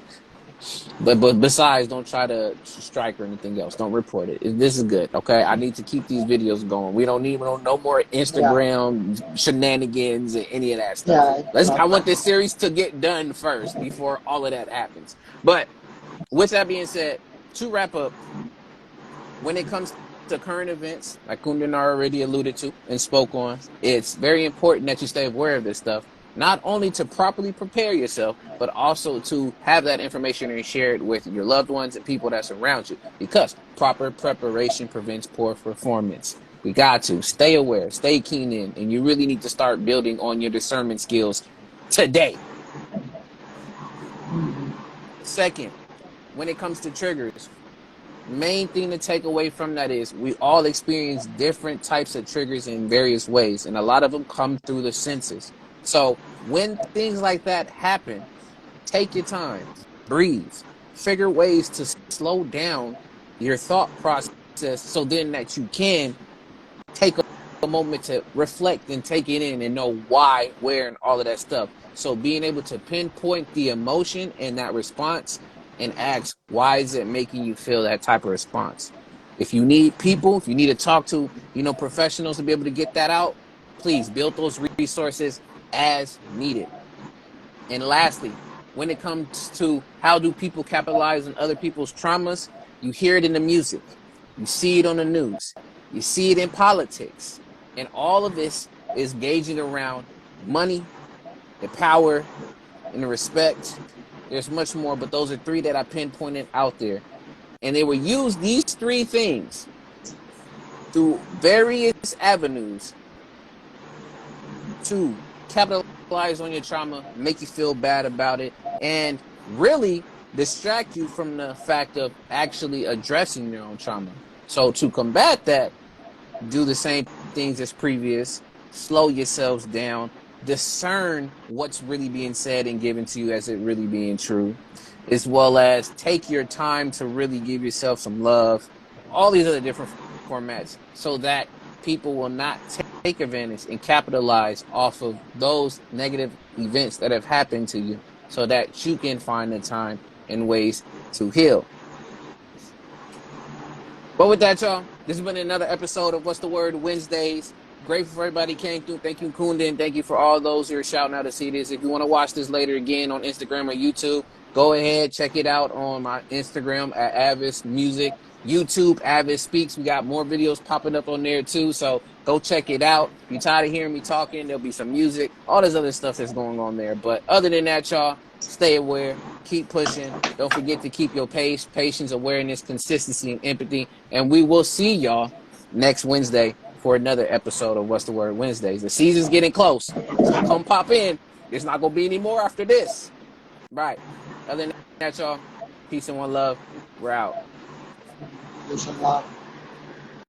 Speaker 1: But besides, don't try to strike or anything else. Don't report it. This is good, okay? I need to keep these videos going. We don't need no more
Speaker 2: Yeah,
Speaker 1: Instagram shenanigans and any of that stuff.
Speaker 2: yeah,
Speaker 1: I
Speaker 2: exactly.
Speaker 1: want this series to get done first before all of that happens. But with that being said, to wrap up, when it comes to current events, like Kundan already alluded to and spoke on, it's very important that you stay aware of this stuff, not only to properly prepare yourself, but also to have that information and share it with your loved ones and people that surround you, because proper preparation prevents poor performance. We got to stay aware, stay keen in, and you really need to start building on your discernment skills today. Second, when it comes to triggers, main thing to take away from that is we all experience different types of triggers in various ways, and a lot of them come through the senses. So when things like that happen, take your time, breathe, figure ways to slow down your thought process so then that you can take a moment to reflect and take it in and know why, where, and all of that stuff. So being able to pinpoint the emotion and that response and ask, why is it making you feel that type of response? If you need people, if you need to talk to, professionals to be able to get that out, please build those resources as needed. And lastly, when it comes to how do people capitalize on other people's traumas, you hear it in the music, you see it on the news, you see it in politics. And all of this is gauging around money, the power, and the respect. There's much more, but those are three that I pinpointed out there. And they will use these three things through various avenues to capitalize on your trauma, make you feel bad about it, and really distract you from the fact of actually addressing your own trauma. So to combat that, do the same things as previous, slow yourselves down, discern what's really being said and given to you as it really being true, as well as take your time to really give yourself some love, all these other different formats, so that people will not take advantage and capitalize off of those negative events that have happened to you so that you can find the time and ways to heal. But with that, y'all, this has been another episode of What's the Word Wednesdays. Grateful for everybody came through. Thank you, Kundan. Thank you for all those who are shouting out to see this. If you want to watch this later again on Instagram or YouTube, go ahead, check it out on my Instagram at A.D.V.I.S Music. YouTube, A.D.V.I.S Speaks. We got more videos popping up on there too. So go check it out. If you're tired of hearing me talking, there'll be some music, all this other stuff that's going on there. But other than that, y'all, stay aware, keep pushing. Don't forget to keep your pace, patience, awareness, consistency, and empathy. And we will see y'all next Wednesday for another episode of What's the Word Wednesdays. The season's getting close, so come pop in. There's not gonna be any more after this. Right. Other than that, y'all, peace and one love. We're out.
Speaker 2: Listen up.